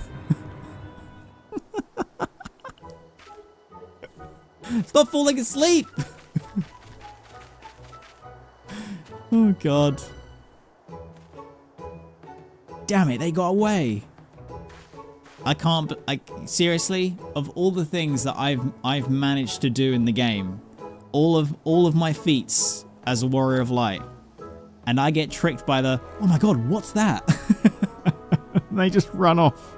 Stop falling asleep! Oh god. Damn it, they got away. I can't, seriously, of all the things that I've managed to do in the game, all of my feats as a warrior of light, and I get tricked by the, oh my god, what's that? They just run off.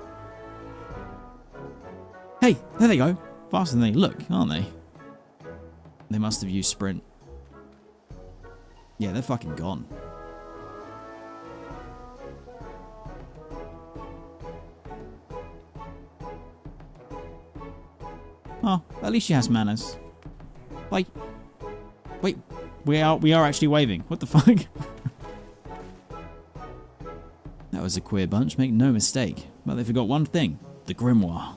Hey, there they go. Faster than they look, aren't they? They must have used sprint. Yeah, they're fucking gone. Oh, at least she has manners. Like, wait, we are actually waving. What the fuck? That was a queer bunch, make no mistake. But they forgot one thing, the grimoire.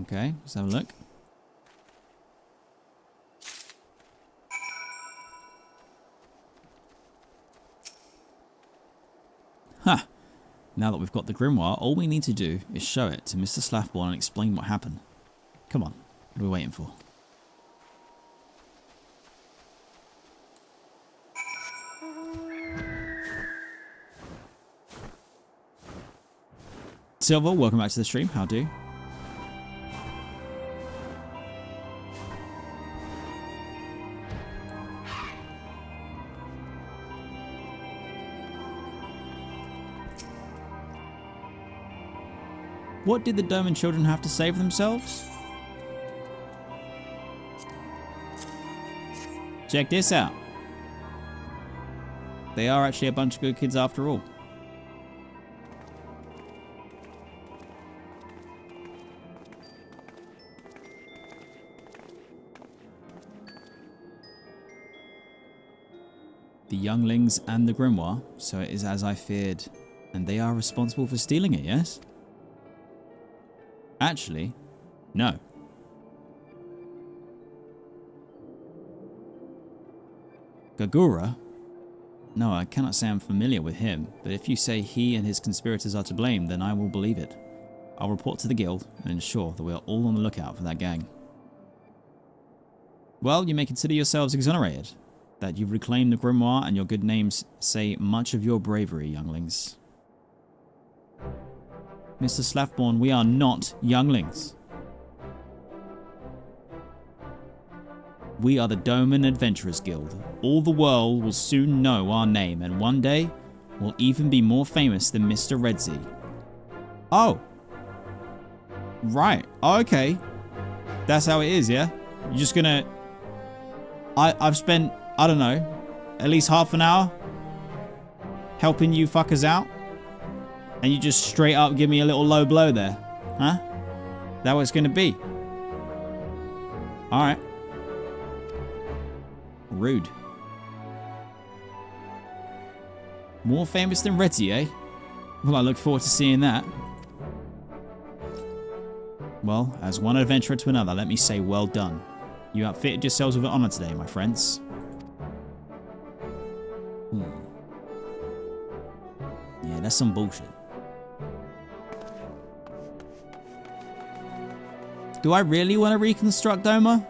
Okay, let's have a look. Huh. Now that we've got the grimoire, all we need to do is show it to Mr. Slaffborn and explain what happened. Come on. What are we waiting for? Silver, welcome back to the stream. How do? What did the Doman children have to say for themselves? Check this out. They are actually a bunch of good kids after all. The younglings and the grimoire, so it is as I feared, and they are responsible for stealing it, yes? Actually, no. Gagura? No, I cannot say I'm familiar with him, but if you say he and his conspirators are to blame, then I will believe it. I'll report to the guild and ensure that we are all on the lookout for that gang. Well, you may consider yourselves exonerated. That you've reclaimed the grimoire and your good names say much of your bravery, younglings. Mr. Slaffborn, we are not younglings. We are the Doman Adventurers Guild. All the world will soon know our name, and one day, we'll even be more famous than Mr. Redzy. Oh. Right. Oh, okay. That's how it is, yeah? You're just gonna... I've spent, I don't know, at least half an hour helping you fuckers out, and you just straight up give me a little low blow there, huh? That what it's gonna be? All right. Rude. More famous than Redzy, eh? Well, I look forward to seeing that. Well, as one adventurer to another, let me say well done. You outfitted yourselves with honor today, my friends. Yeah, that's some bullshit. Do I really want to reconstruct Doma?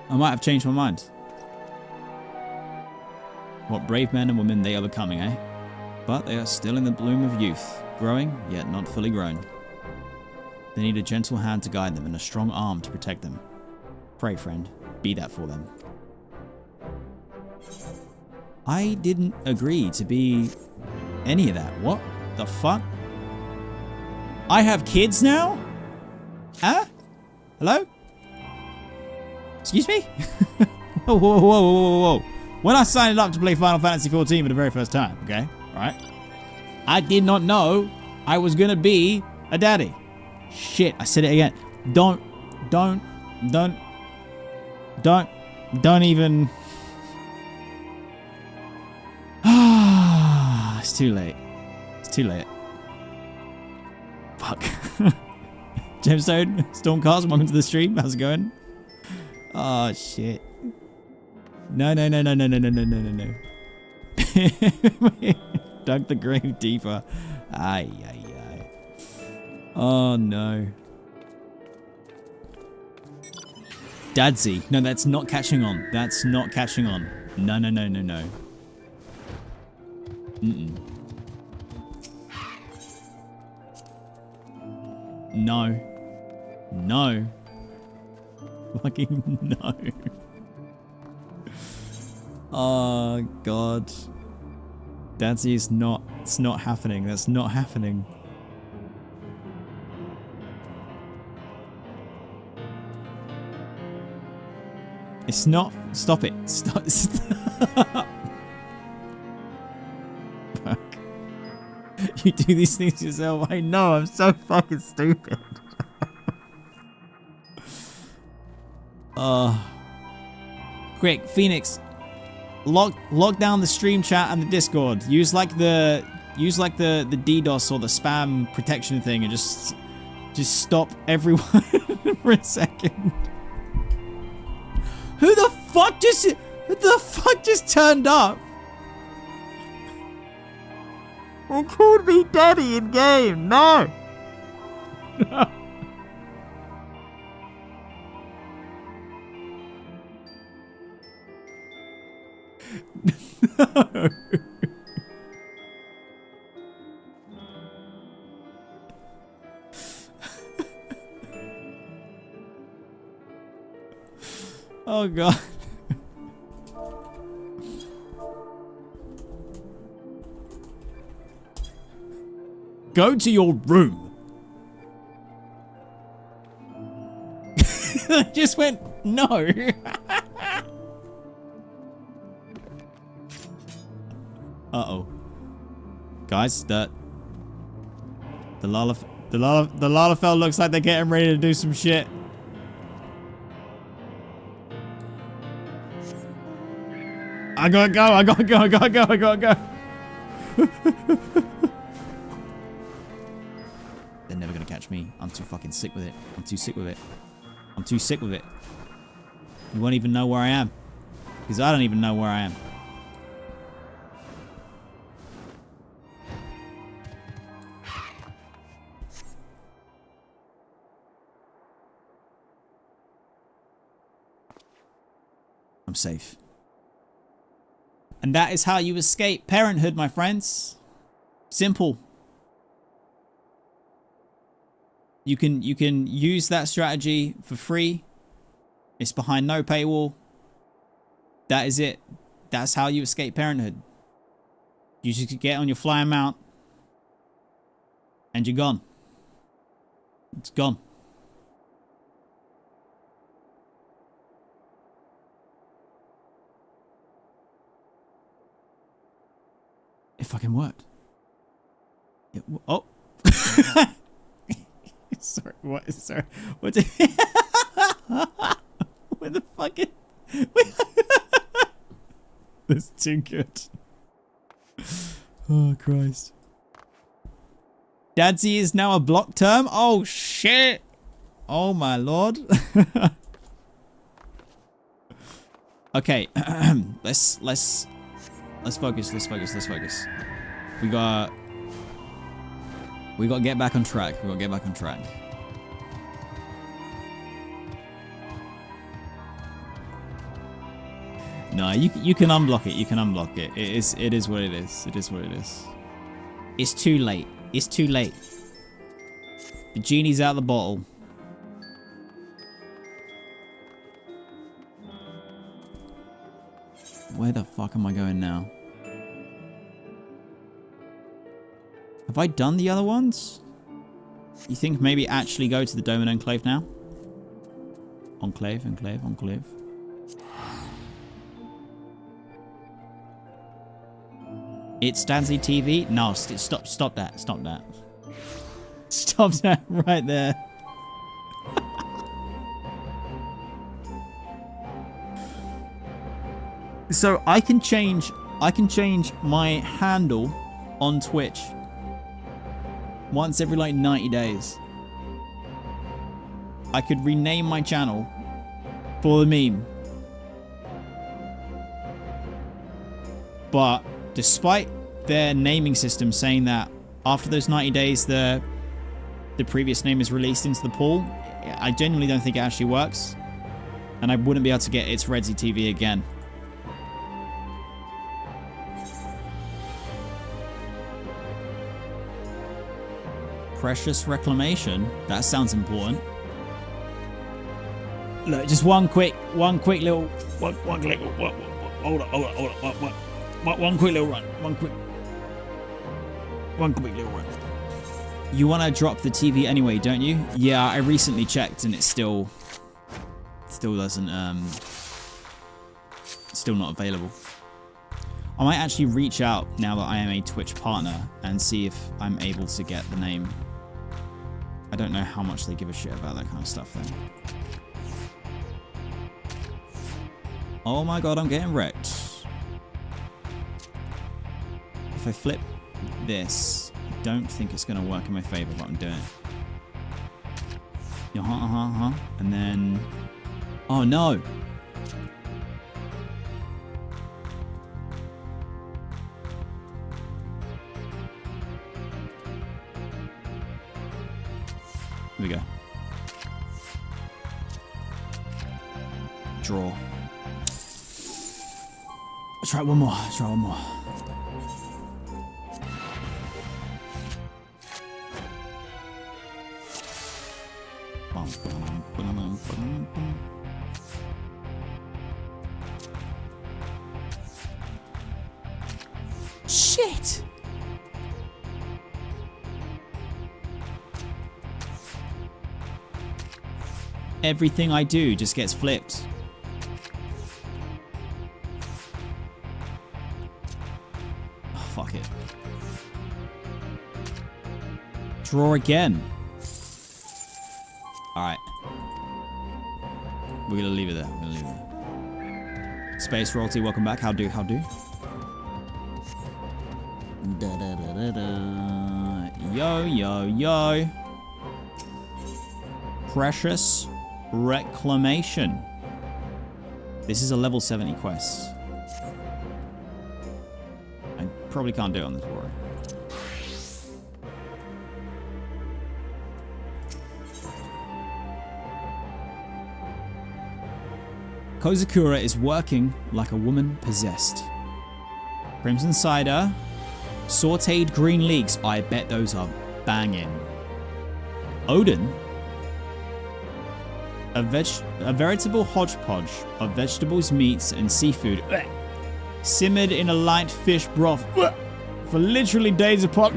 I might have changed my mind. What brave men and women they are becoming, eh? But they are still in the bloom of youth, growing, yet not fully grown. They need a gentle hand to guide them and a strong arm to protect them. Pray, friend, be that for them. I didn't agree to be any of that. What the fuck? I have kids now? Huh? Hello? Excuse me? Whoa, whoa, whoa, whoa, whoa, whoa. When I signed up to play Final Fantasy XIV for the very first time, okay? Right? I did not know I was gonna be a daddy. Shit, I said it again. Don't even. It's too late. It's too late. Fuck. Gemstone, Stormcast, welcome to the stream. How's it going? Oh shit. No. Dug the grave deeper. Aye. Oh no. Dadzy. No, that's not catching on. That's not catching on. No. No. Fucking no. Oh god. Dadzy is not. It's not happening. That's not happening. It's not. Stop it. Stop. Fuck. You do these things yourself. I know. I'm so fucking stupid. Quick, Phoenix. Lock down the stream chat and the Discord. Use like the DDoS or the spam protection thing and just stop everyone for a second. Who the fuck just turned up? It called me daddy in game. No. No. Oh god. Go to your room. I just went, no. Uh-oh. Guys, the Lalafell looks like they're getting ready to do some shit. I gotta go, I gotta go, I gotta go, I gotta go. They're never gonna catch me. I'm too fucking sick with it. I'm too sick with it. I'm too sick with it. You won't even know where I am. Because I don't even know where I am. I'm safe. And that is how you escape parenthood, my friends. Simple. You can use that strategy for free. It's behind no paywall. That is it. That's how you escape parenthood. You just get on your flying mount and you're gone. It's gone. It fucking worked. Oh. Sorry, what? Sorry. What? Where the fuck is... That's too good. Oh, Christ. Dadzy is now a block term? Oh, shit. Oh, my lord. Okay. Let's focus. Let's focus. We got to get back on track. No, you can unblock it. It is what it is. It's too late. The genie's out of the bottle. Where the fuck am I going now? Have I done the other ones? You think maybe actually go to the Doman Enclave now? Enclave. It's Danzy TV? No, stop that. Stop that right there. So I can change my handle on Twitch once every like 90 days. I could rename my channel for the meme. But despite their naming system saying that after those 90 days the previous name is released into the pool, I genuinely don't think it actually works. And I wouldn't be able to get its Redzy TV again. Precious reclamation. That sounds important. Look, just one quick little one quick little run. One quick little run. You want to drop the TV anyway, don't you? Yeah, I recently checked and it still doesn't still not available. I might actually reach out now that I am a Twitch partner and see if I'm able to get the name. I don't know how much they give a shit about that kind of stuff then. Oh my god, I'm getting wrecked. If I flip this, I don't think it's going to work in my favor, but I'm doing it. And then... Oh no! Draw. Let's try one more. Let's try one more. Shit! Everything I do just gets flipped. Oh, fuck it. Draw again. Alright. We're gonna leave it there. We're gonna leave it there. Space Royalty, welcome back. How do? How do? Da, da, da, da, da. Yo, yo, yo. Precious Reclamation. This is a level 70 quest. I probably can't do it on this warrior. Kozakura is working like a woman possessed. Crimson cider, sauteed green leeks. I bet those are banging. Odin. A veritable hodgepodge of vegetables, meats, and seafood. Simmered in a light fish broth for literally days apart.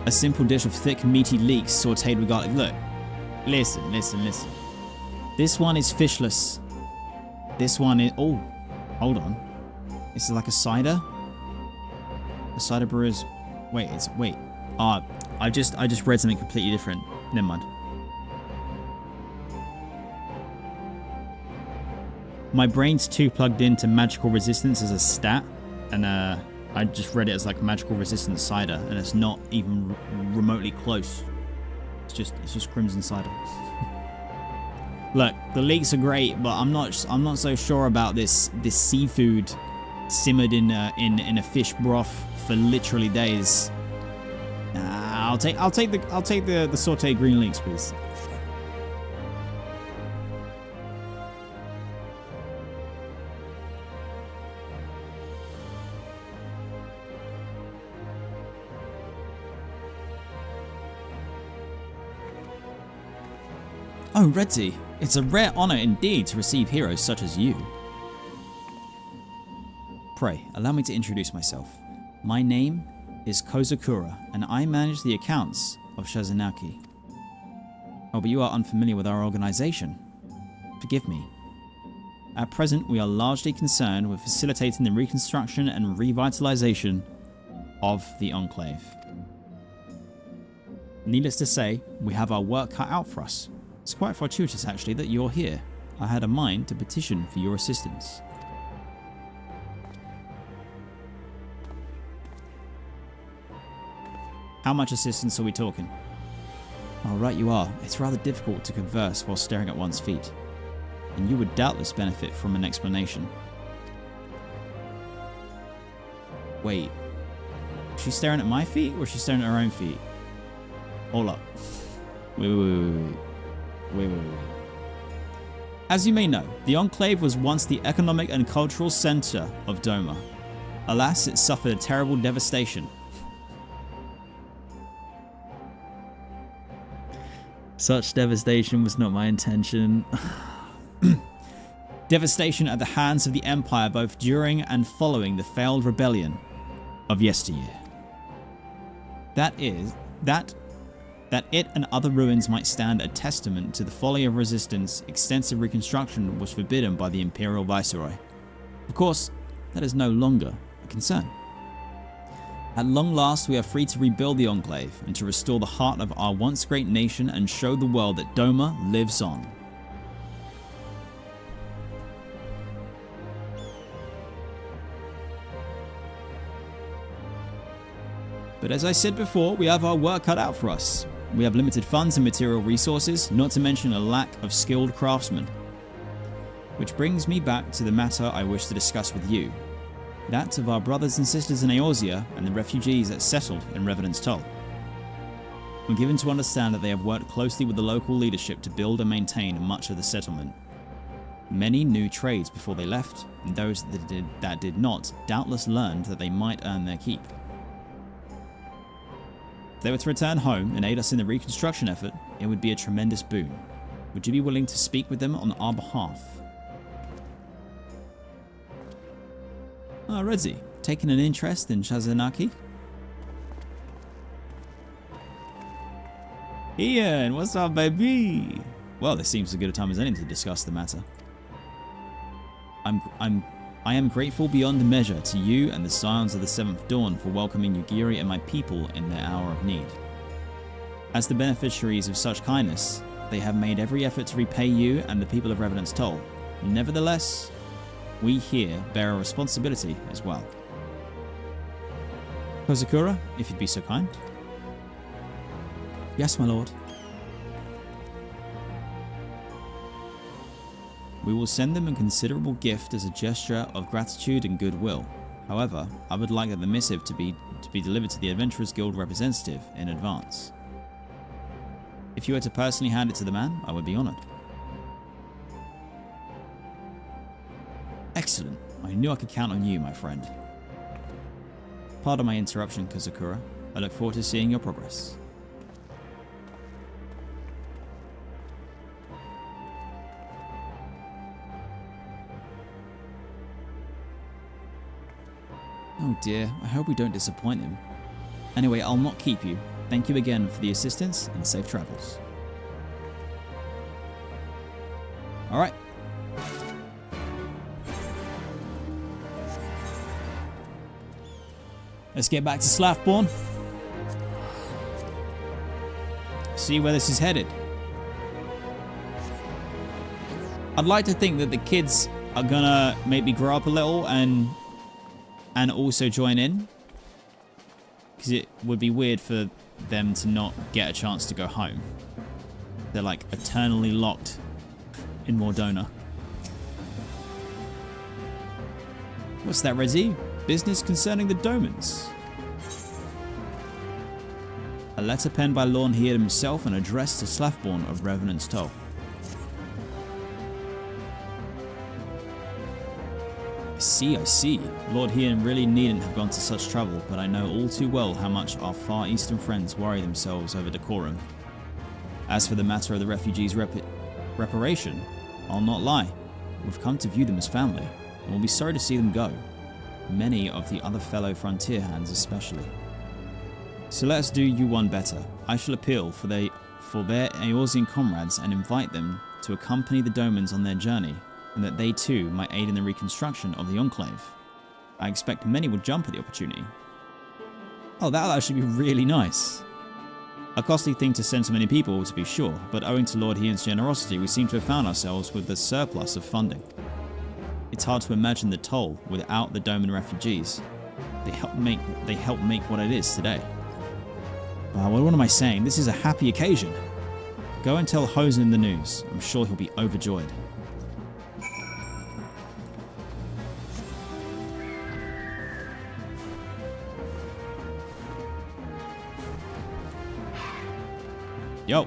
A simple dish of thick, meaty leeks sauteed with garlic. Look. Listen, listen, listen. This one is fishless. This one is... Oh, hold on. This is like a cider? A cider brewer's... Wait, it's... Wait. I just read something completely different. Never mind. My brain's too plugged into magical resistance as a stat, and I just read it as like magical resistance cider, and it's not even remotely close. It's just crimson cider. Look, the leeks are great, but I'm not so sure about this seafood simmered in a fish broth for literally days. I'll take the sauteed green leeks, please. Oh, Redzy, it's a rare honor indeed to receive heroes such as you. Pray, allow me to introduce myself. My name is Kozakura, and I manage the accounts of Shazanaki. Oh, but you are unfamiliar with our organization. Forgive me. At present, we are largely concerned with facilitating the reconstruction and revitalization of the Enclave. Needless to say, we have our work cut out for us. It's quite fortuitous, actually, that you're here. I had a mind to petition for your assistance. How much assistance are we talking? Oh, right you are. It's rather difficult to converse while staring at one's feet. And you would doubtless benefit from an explanation. Wait. Is she staring at my feet or is she staring at her own feet? Hold up. Wait. As you may know, the Enclave was once the economic and cultural center of Doma. Alas, it suffered a terrible devastation. Such devastation was not my intention. Devastation at the hands of the Empire both during and following the failed rebellion of yesteryear. That it and other ruins might stand a testament to the folly of resistance, extensive reconstruction was forbidden by the Imperial Viceroy. Of course, that is no longer a concern. At long last, we are free to rebuild the Enclave and to restore the heart of our once great nation and show the world that Doma lives on. But as I said before, we have our work cut out for us. We have limited funds and material resources, not to mention a lack of skilled craftsmen. Which brings me back to the matter I wish to discuss with you. That of our brothers and sisters in Eorzea and the refugees that settled in Revenant's Toll. We're given to understand that they have worked closely with the local leadership to build and maintain much of the settlement. Many knew trades before they left, and those that did not doubtless learned that they might earn their keep. If they were to return home and aid us in the reconstruction effort, it would be a tremendous boon. Would you be willing to speak with them on our behalf? Ah, Redzy, taking an interest in Shazanaki? Ian, what's up, baby? Well, this seems as good a time as any to discuss the matter. I am grateful beyond measure to you and the Scions of the Seventh Dawn for welcoming Yugiri and my people in their hour of need. As the beneficiaries of such kindness, they have made every effort to repay you and the people of Revenant's Toll. Nevertheless, we here bear a responsibility as well. Kozakura, if you'd be so kind. Yes, my lord. We will send them a considerable gift as a gesture of gratitude and goodwill. However, I would like that the missive to be delivered to the Adventurers Guild representative in advance. If you were to personally hand it to the man, I would be honoured. Excellent. I knew I could count on you, my friend. Pardon my interruption, Kozakura. I look forward to seeing your progress. Oh dear, I hope we don't disappoint him. Anyway, I'll not keep you. Thank you again for the assistance and safe travels. Alright. Let's get back to Slaftborn. See where this is headed. I'd like to think that the kids are gonna maybe grow up a little and also join in, because it would be weird for them to not get a chance to go home. They're like eternally locked in Mordona. What's that, Redzy? Business concerning the Domans. A letter penned by Lorne Heard himself and addressed to Slaftborn of Revenant's Toll. I see. Lord Heard really needn't have gone to such trouble, but I know all too well how much our Far Eastern friends worry themselves over decorum. As for the matter of the refugees' reparation, I'll not lie. We've come to view them as family, and we'll be sorry to see them go. Many of the other fellow frontier hands especially. So let's do you one better. I shall appeal for their Eorzean comrades and invite them to accompany the Domans on their journey, and that they too might aid in the reconstruction of the Enclave. I expect many would jump at the opportunity. Oh, that'll actually be really nice. A costly thing to send so many people, to be sure, but owing to Lord Heard's generosity, we seem to have found ourselves with a surplus of funding. It's hard to imagine the Toll without the Doman refugees. They help make what it is today. What am I saying? This is a happy occasion. Go and tell Hosen the news. I'm sure he'll be overjoyed. Yo.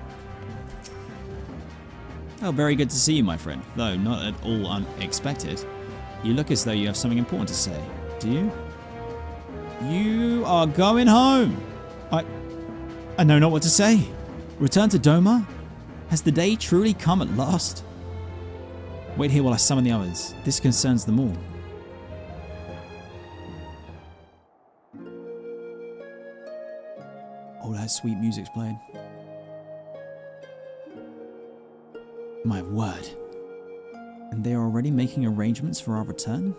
Oh, very good to see you, my friend. Though not at all unexpected. You look as though you have something important to say. Do you? You are going home. I know not what to say. Return to Doma? Has the day truly come at last? Wait here while I summon the others. This concerns them all. Oh, that sweet music's playing. My word. And they are already making arrangements for our return?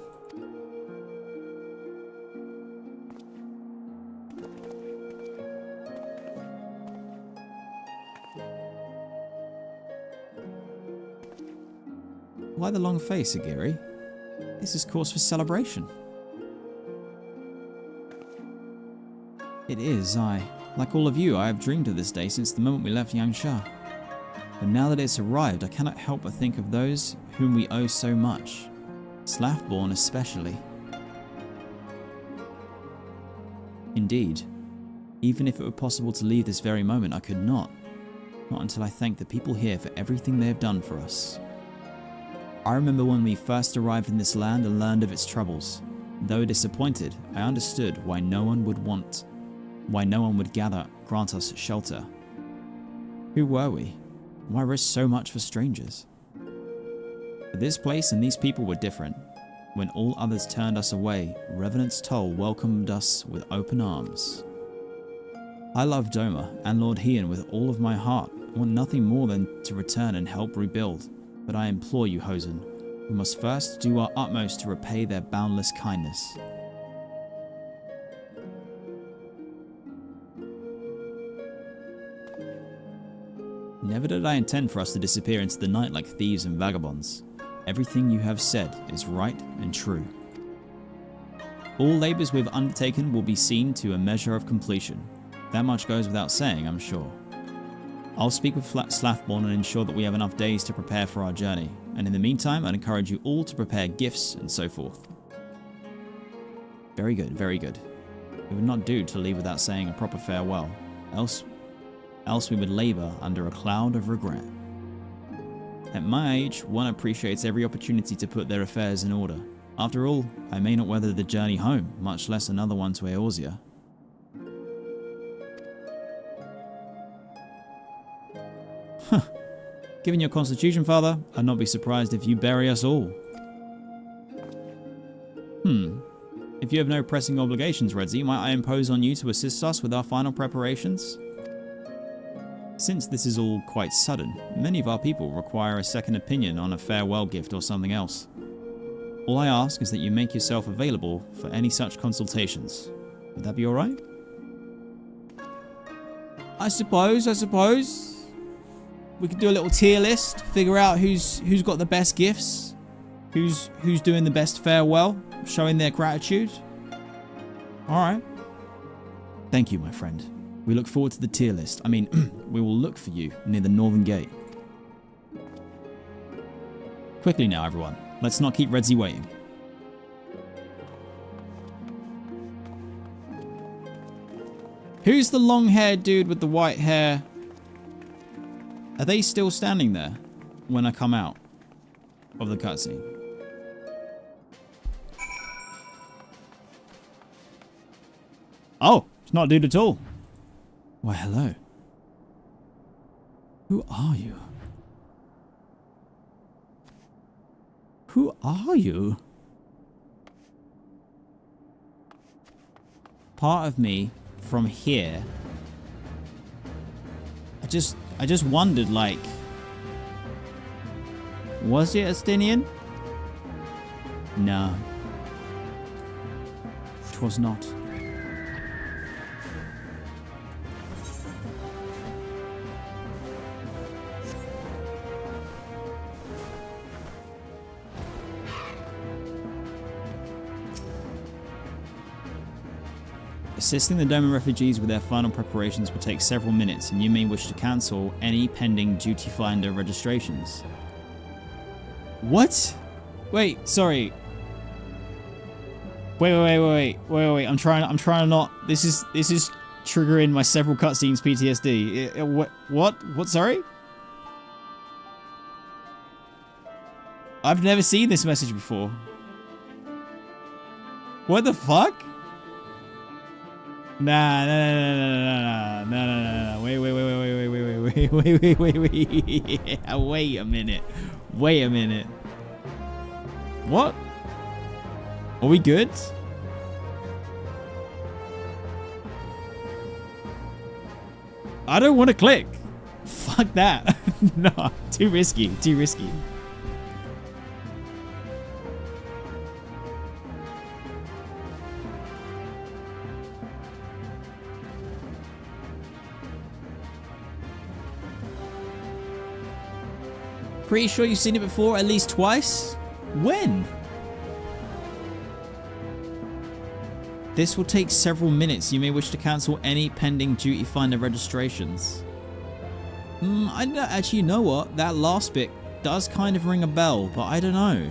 Why the long face, Agiri? This is cause for celebration. It is, like all of you, I have dreamed of this day since the moment we left Yangsha. But now that it's arrived, I cannot help but think of those whom we owe so much. Slaftborn especially. Indeed. Even if it were possible to leave this very moment, I could not. Not until I thanked the people here for everything they have done for us. I remember when we first arrived in this land and learned of its troubles. Though disappointed, I understood why no one would grant us shelter. Who were we? Why risk so much for strangers? But this place and these people were different. When all others turned us away, Revenant's Toll welcomed us with open arms. I love Doma and Lord Heian with all of my heart. I want nothing more than to return and help rebuild. But I implore you, Hosen, we must first do our utmost to repay their boundless kindness. Never did I intend for us to disappear into the night like thieves and vagabonds. Everything you have said is right and true. All labours we've undertaken will be seen to a measure of completion. That much goes without saying, I'm sure. I'll speak with Slathborn and ensure that we have enough days to prepare for our journey, and in the meantime I'd encourage you all to prepare gifts and so forth. Very good, very good. It would not do to leave without saying a proper farewell, else we would labour under a cloud of regret. At my age, one appreciates every opportunity to put their affairs in order. After all, I may not weather the journey home, much less another one to Eorzea. Huh. Given your constitution, Father, I'd not be surprised if you bury us all. If you have no pressing obligations, Redzy, might I impose on you to assist us with our final preparations? Since this is all quite sudden, many of our people require a second opinion on a farewell gift or something else. All I ask is that you make yourself available for any such consultations. Would that be alright? I suppose. We could do a little tier list, figure out who's got the best gifts, who's doing the best farewell, showing their gratitude. Alright. Thank you, my friend. We look forward to the tier list. I mean, we will look for you near the northern gate. Quickly now, everyone. Let's not keep Redzy waiting. Who's the long-haired dude with the white hair? Are they still standing there when I come out of the cutscene? Oh, it's not a dude at all. Why, hello. Who are you? Who are you? Part of me from here, I just wondered, like, was it Astinian? No. It was not. Assisting the Doman refugees with their final preparations will take several minutes, and you may wish to cancel any pending duty finder registrations. What? Wait, sorry. Wait. I'm trying to not. This is triggering my several cutscenes PTSD. What? Sorry? I've never seen this message before. What the fuck? Nah. Wait. Wait a minute. What? Are we good? I don't want to click. Fuck that. No, too risky. Pretty sure you've seen it before, at least twice? When? This will take several minutes. You may wish to cancel any pending duty finder registrations. I don't actually, you know what? That last bit does kind of ring a bell, but I don't know.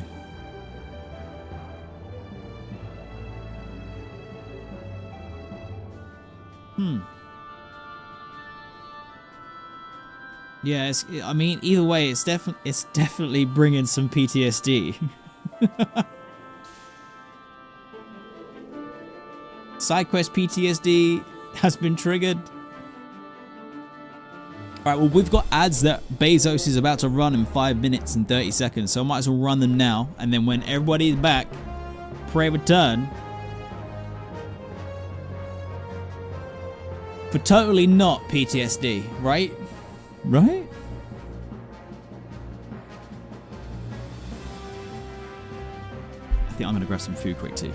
Yeah, I mean, either way, it's definitely bringing some PTSD. Side quest PTSD has been triggered. All right, well, we've got ads that Bezos is about to run in 5 minutes and 30 seconds, so I might as well run them now, and then when everybody's back, pray return. For totally not PTSD, right? Right? I think I'm gonna grab some food quick too.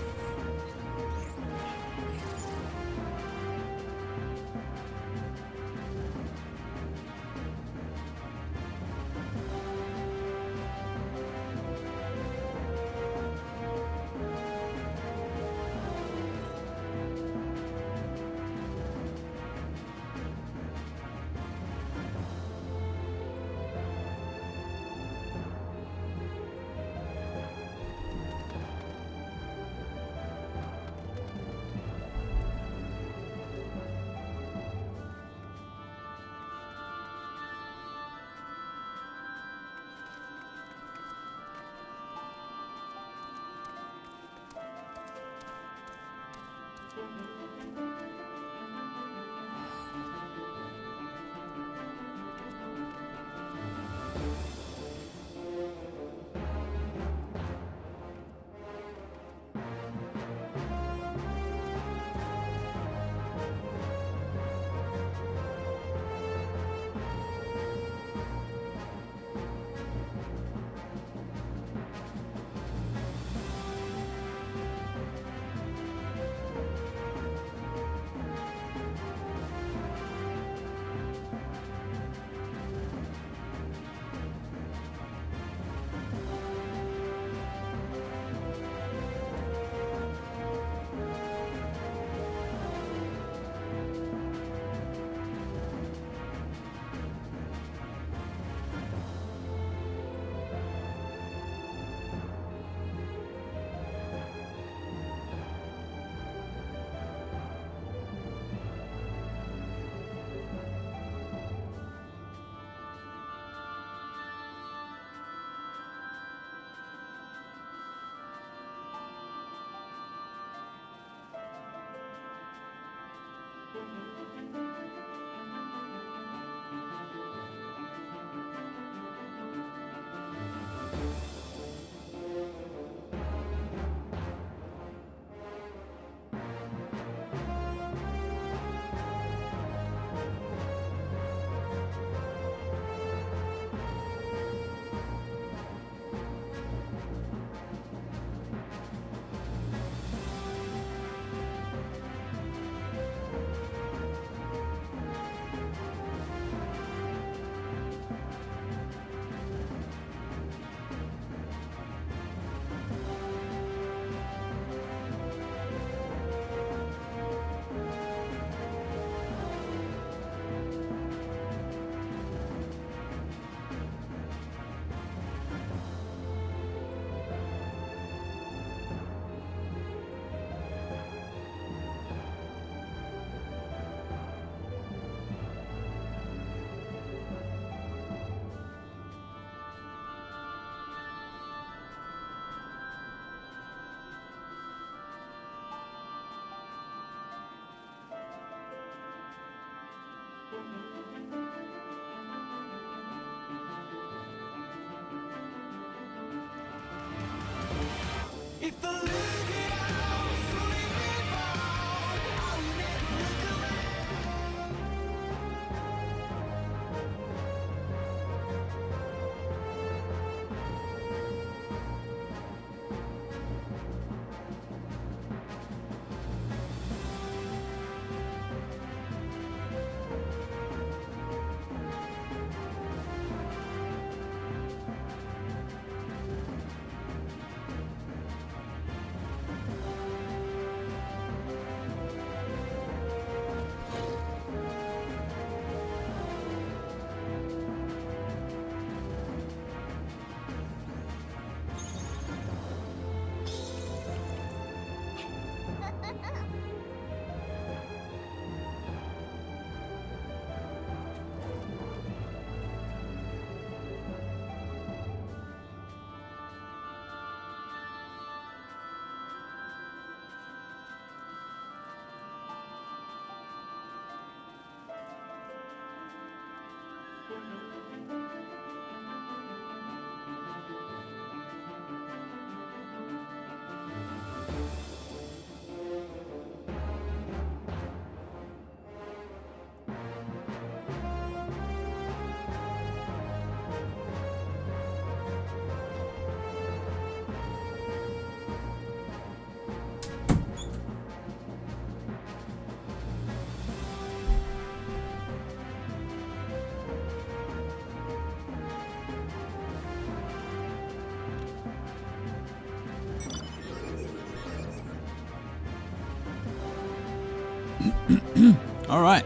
All right.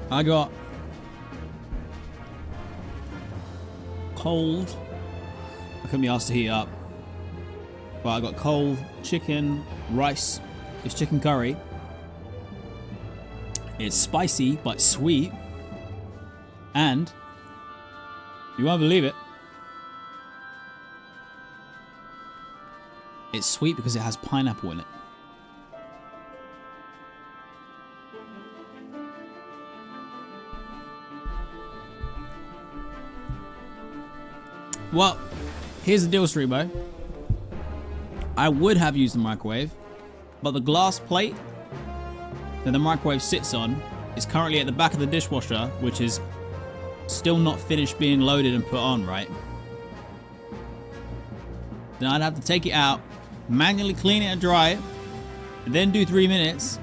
I got cold. I couldn't be asked to heat up. But I got cold, chicken, rice. It's chicken curry. It's spicy but sweet. And you won't believe it. It's sweet because it has pineapple in it. Well, here's the deal, Streamo. I would have used the microwave, but the glass plate that the microwave sits on is currently at the back of the dishwasher, which is still not finished being loaded and put on, right? Then I'd have to take it out, manually clean it and dry it, and then do 3 minutes.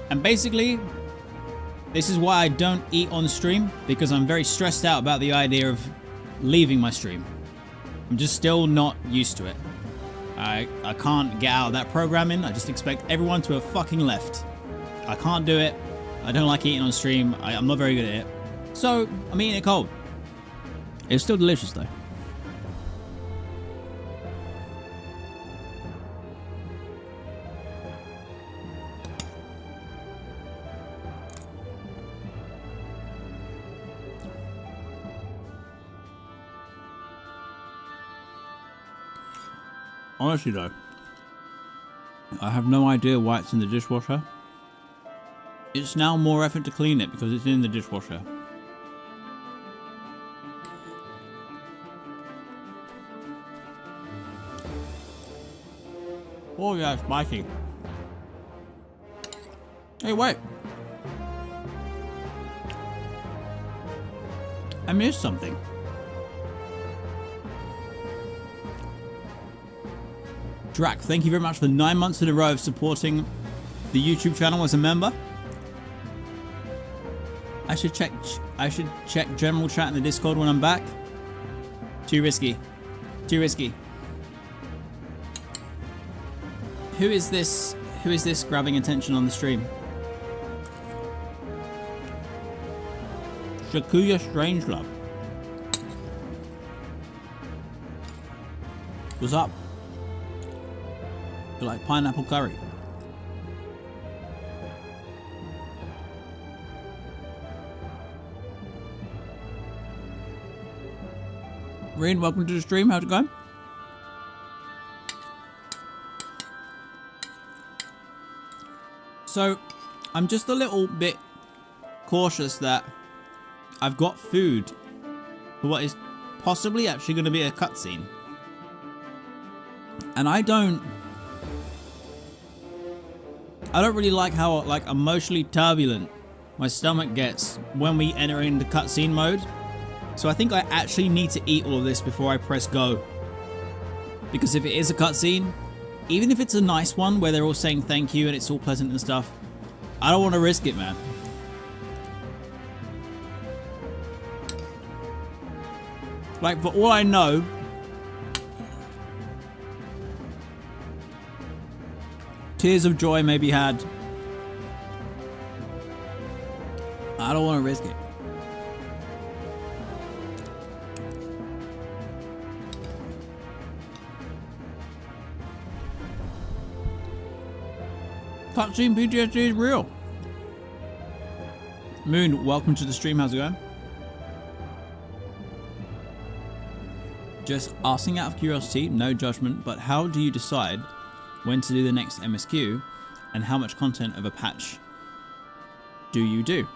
And basically, this is why I don't eat on stream, because I'm very stressed out about the idea of leaving my stream. I'm just still not used to it. I can't get out of that programming. I just expect everyone to have fucking left. I can't do it. I don't like eating on stream. I'm not very good at it. So, I'm eating it cold. It's still delicious though. Honestly though, I have no idea why it's in the dishwasher. It's now more effort to clean it because it's in the dishwasher. Oh yeah, it's spicy. Hey, wait. I missed something. Drac, thank you very much for 9 months in a row of supporting the YouTube channel as a member. I should check general chat in the Discord when I'm back. Too risky. Too risky. Who is this grabbing attention on the stream? Shakuya Strangelove. What's up? You like pineapple curry? Reen, welcome to the stream. How's it going? So, I'm just a little bit cautious that I've got food for what is possibly actually going to be a cutscene. And I don't really like how emotionally turbulent my stomach gets when we enter into cutscene mode. So I think I actually need to eat all of this before I press go. Because if it is a cutscene, even if it's a nice one where they're all saying thank you and it's all pleasant and stuff, I don't want to risk it, man. Like, for all I know, tears of joy may be had. I don't want to risk it. Cutscene PTSD is real. Moon, welcome to the stream. How's it going? Just asking out of curiosity, no judgment, but how do you decide when to do the next MSQ and how much content of a patch do you do?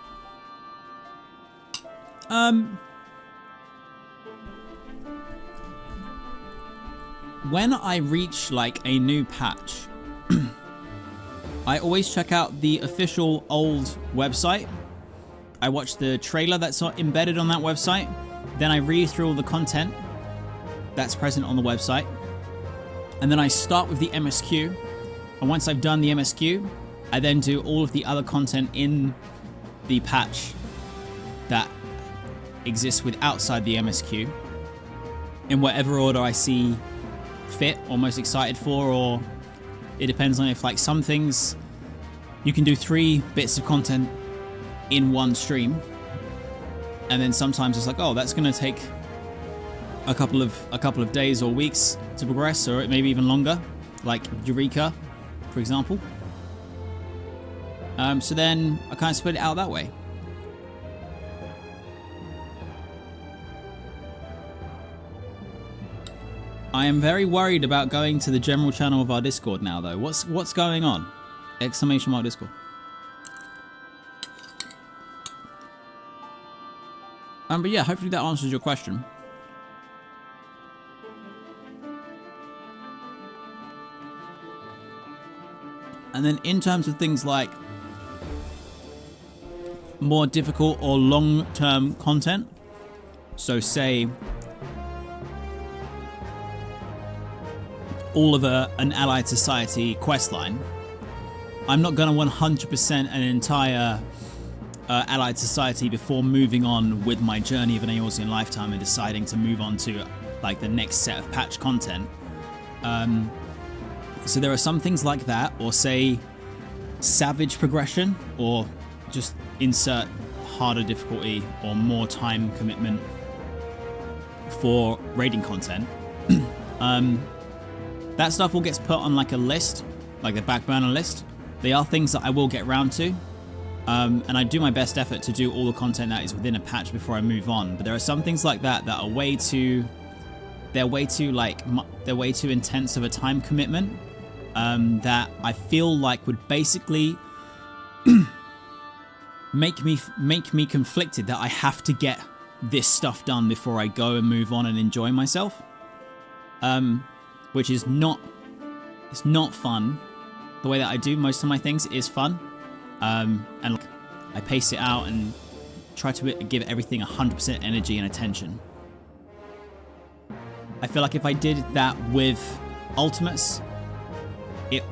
When I reach like a new patch, I always check out the official old website. I watch the trailer that's embedded on that website. Then I read through all the content that's present on the website. And then I start with the MSQ. And once I've done the MSQ, I then do all of the other content in the patch that exists with outside the MSQ in whatever order I see fit or most excited for, or it depends on if like some things you can do 3 bits of content in one stream, and then sometimes it's like, oh, that's going to take a couple of days or weeks to progress, or maybe even longer, like Eureka, for example. So then I kind of split it out that way. I am very worried about going to the general channel of our Discord now, though. What's going on? Exclamation mark Discord. But yeah, hopefully that answers your question. And then in terms of things like more difficult or long-term content, so say all of an allied society questline, I'm not going to 100% an entire allied society before moving on with my journey of an Eorzean lifetime and deciding to move on to like the next set of patch content. So there are some things like that, or say savage progression, or just insert harder difficulty or more time commitment for raiding content. That stuff all gets put on like a list, like the back burner list. They are things that I will get around to, and I do my best effort to do all the content that is within a patch before I move on. But there are some things like that that are way too intense of a time commitment, that I feel like would basically make me conflicted that I have to get this stuff done before I go and move on and enjoy myself. Which is it's not fun. The way that I do most of my things is fun. And like, I pace it out and try to give everything 100% energy and attention. I feel like if I did that with Ultimates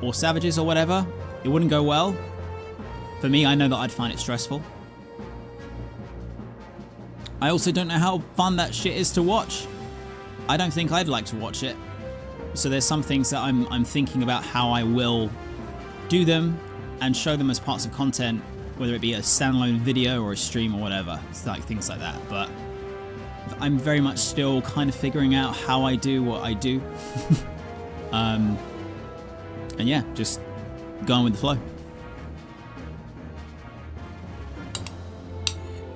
or Savages or whatever, it wouldn't go well. For me, I know that I'd find it stressful. I also don't know how fun that shit is to watch. I don't think I'd like to watch it. So there's some things that I'm thinking about how I will do them and show them as parts of content, whether it be a standalone video or a stream or whatever. It's like things like that. But I'm very much still kind of figuring out how I do what I do. And yeah, just going with the flow.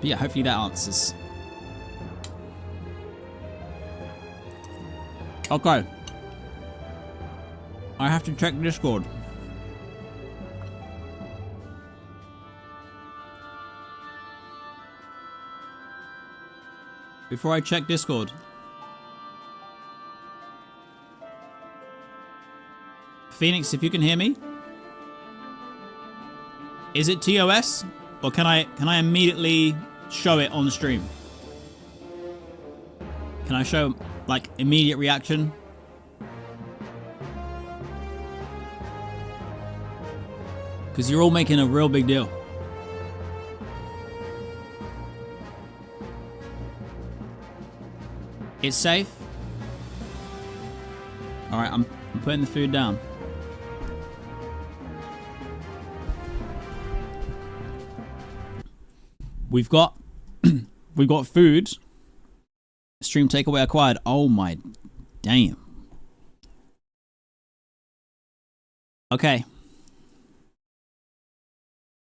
But yeah, hopefully that answers. Okay. I have to check Discord. Before I check Discord, Phoenix, if you can hear me, is it TOS, or can I immediately show it on the stream? Can I show like immediate reaction? Because you're all making a real big deal. It's safe. All right, I'm putting the food down. We've got food. Stream takeaway acquired. Oh my damn. Okay.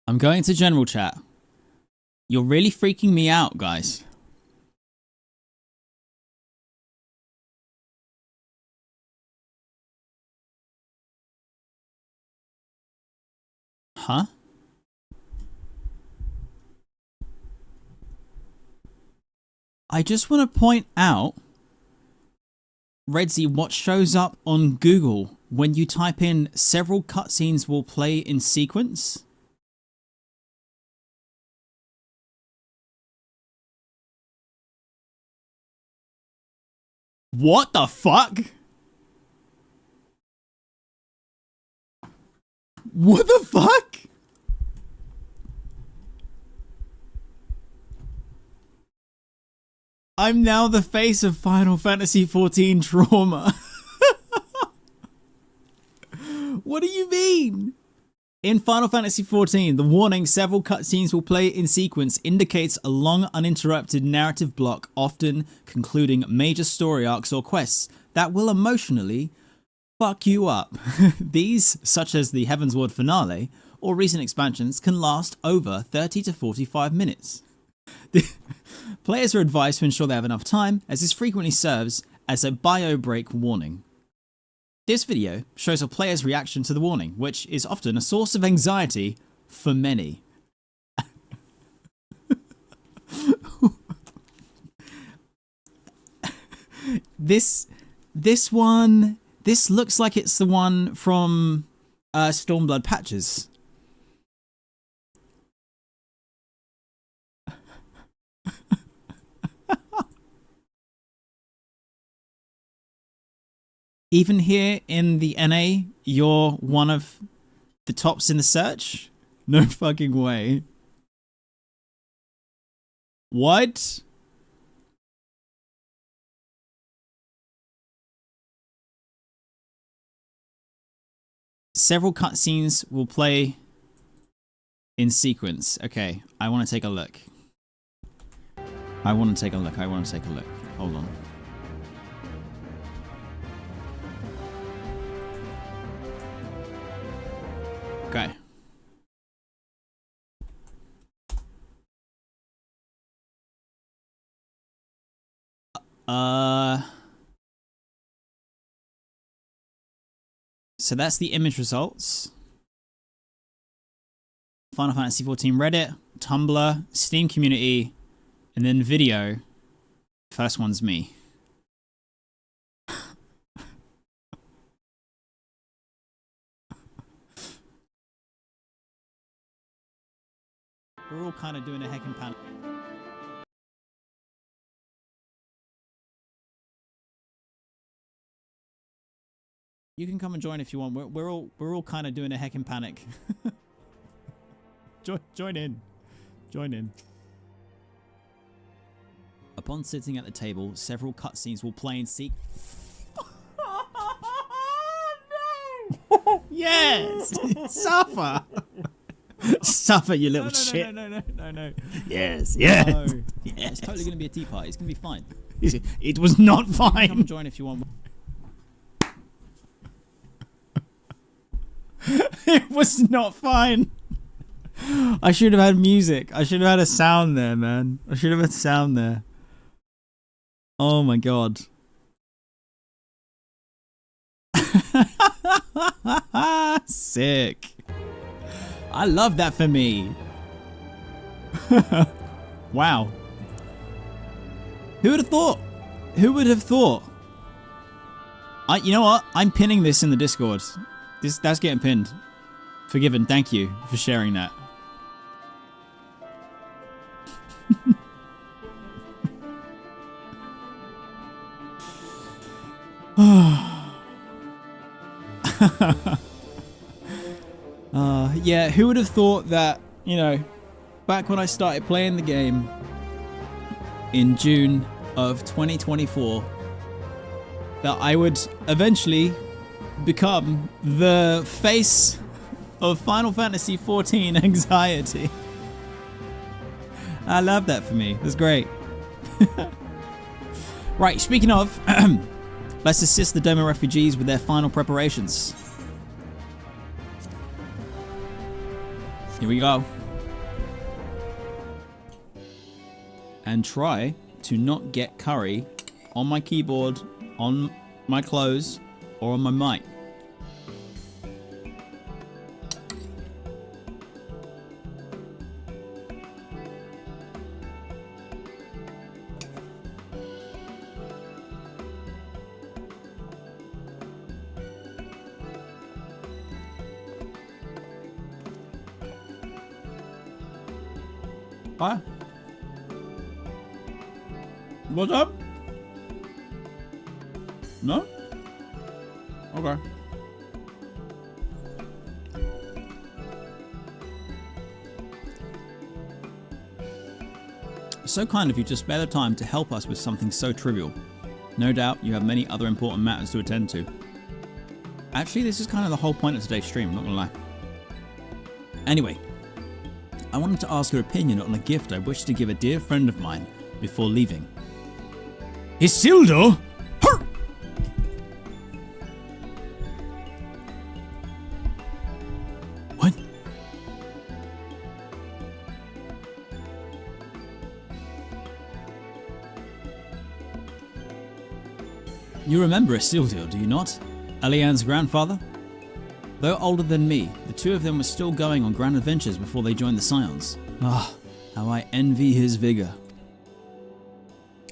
I'm going to general chat. You're really freaking me out, guys. Huh? I just want to point out, Redzy, what shows up on Google when you type in several cutscenes will play in sequence? What the fuck? What the fuck? I'm now the face of Final Fantasy XIV trauma. In Final Fantasy XIV, the warning several cutscenes will play in sequence indicates a long uninterrupted narrative block, often concluding major story arcs or quests that will emotionally fuck you up. These, such as the Heavensward finale or recent expansions, can last over 30 to 45 minutes. Players are advised to ensure they have enough time, as this frequently serves as a bio break warning. This video shows a player's reaction to the warning, which is often a source of anxiety for many. This looks like it's the one from Stormblood patches. Even here in the NA, you're one of the tops in the search? No fucking way. What? Several cutscenes will play in sequence. Okay, I want to take a look. I want to take a look. Hold on. Okay. So that's the image results. Final Fantasy XIV Reddit, Tumblr, Steam community, and then video. First one's me. We're all kind of doing a heckin' panic. You can come and join if you want. We're all kind of doing a heckin' panic. Join in. Upon sitting at the table, several cutscenes will play in sequence. No! Yes! Suffer! Suffer, you little shit. No. Yes. No. Yes. It's totally going to be a tea party. It's going to be fine. It was not fine. Come join if you want. It was not fine. I should have had music. I should have had a sound there, man. I should have had sound there. Oh my god. Sick. I love that for me. Wow. Who would have thought? Who would have thought? You know what? I'm pinning this in the Discord. That's getting pinned. Forgiven. Thank you for sharing that. Yeah, who would have thought that, you know, back when I started playing the game in June of 2024, that I would eventually become the face of Final Fantasy XIV anxiety. I love that for me. That's great. Right, speaking of, let's assist the Doman refugees with their final preparations. Here we go. And try to not get curry on my keyboard, on my clothes, or on my mic. Hi. What's up? No? Okay. So kind of you to spare the time to help us with something so trivial. No doubt you have many other important matters to attend to. Actually, this is kind of the whole point of today's stream, I'm not gonna lie. Anyway, I wanted to ask her opinion on a gift I wish to give a dear friend of mine before leaving. Isildur? What? You remember Isildur, do you not? Elian's grandfather? Though older than me, the two of them were still going on grand adventures before they joined the Scions. Ah, how I envy his vigor.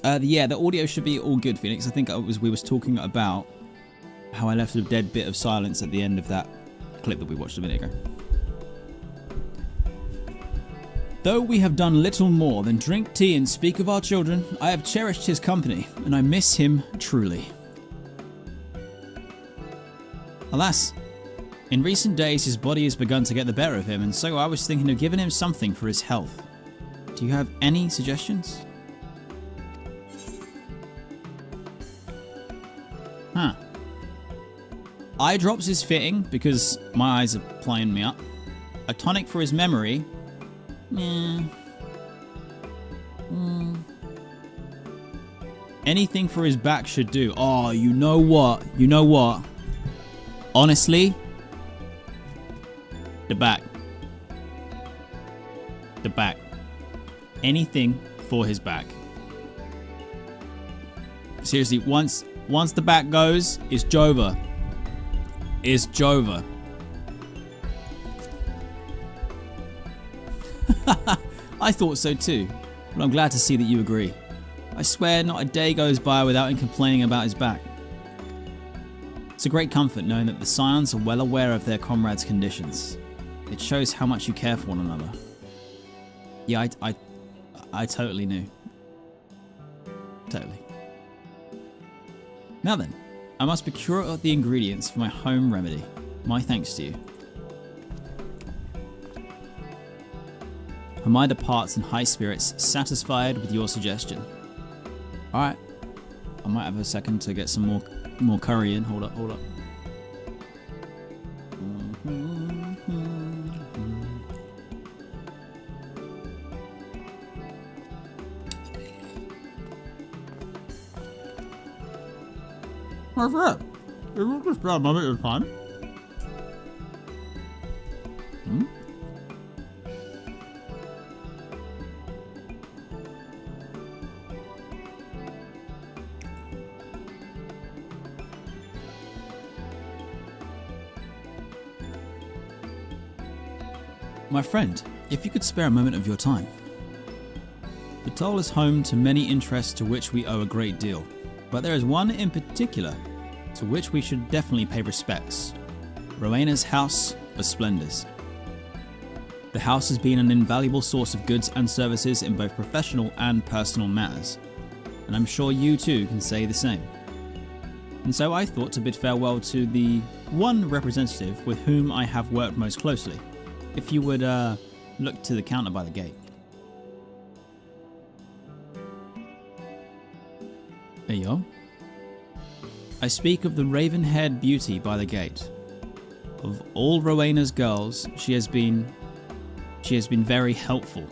Yeah, the audio should be all good, Phoenix. I think we was talking about how I left a dead bit of silence at the end of that clip that we watched a minute ago. Though we have done little more than drink tea and speak of our children, I have cherished his company, and I miss him truly. Alas, in recent days his body has begun to get the better of him, and so I was thinking of giving him something for his health. Do you have any suggestions? Huh. Eye drops is fitting because my eyes are playing me up. A tonic for his memory. Anything for his back should do. Oh, you know what? You know what? Honestly, the back. The back. Anything for his back. Seriously, once the back goes, it's Jova. It's Jova. I thought so too, but I'm glad to see that you agree. I swear not a day goes by without him complaining about his back. It's a great comfort knowing that the Scions are well aware of their comrades' conditions. It shows how much you care for one another. Yeah, I totally knew. Totally. Now then, I must procure the ingredients for my home remedy. My thanks to you. Am I the parts in high spirits satisfied with your suggestion? Alright. I might have a second to get some more curry in. Hold up. What's that? Isn't this a moment of time? My friend, if you could spare a moment of your time. The Toll is home to many interests to which we owe a great deal, but there is one in particular to which we should definitely pay respects. Rowena's House of Splendors. The house has been an invaluable source of goods and services in both professional and personal matters, and I'm sure you too can say the same. And so I thought to bid farewell to the one representative with whom I have worked most closely. If you would look to the counter by the gate. There you go. I speak of the raven-haired beauty by the gate. Of all Rowena's girls, she has been very helpful.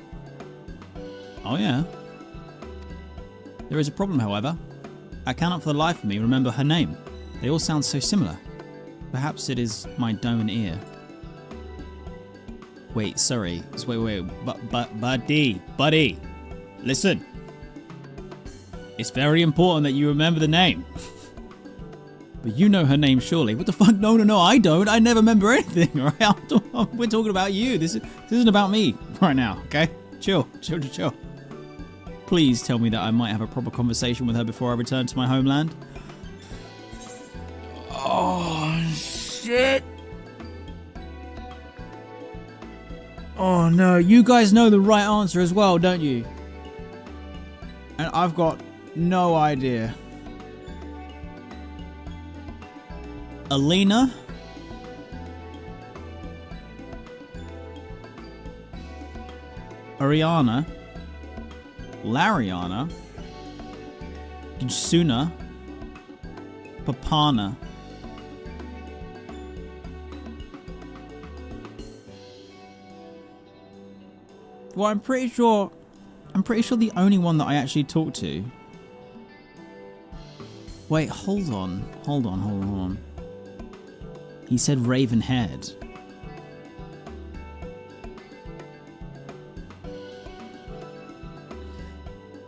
Oh yeah. There is a problem, however. I cannot for the life of me remember her name. They all sound so similar. Perhaps it is my Doman ear. Wait, sorry. Wait. Buddy. Listen. It's very important that you remember the name. But you know her name, surely. What the fuck? No, I don't. I never remember anything, alright? We're talking about you. This isn't about me right now, okay? Chill. Please tell me that I might have a proper conversation with her before I return to my homeland. Oh, shit. Oh no, you guys know the right answer as well, don't you? And I've got no idea. Alina? Ariana? Lariana? Suna? Papana? Well, I'm pretty sure the only one that I actually talked to. Wait, hold on. He said raven-haired.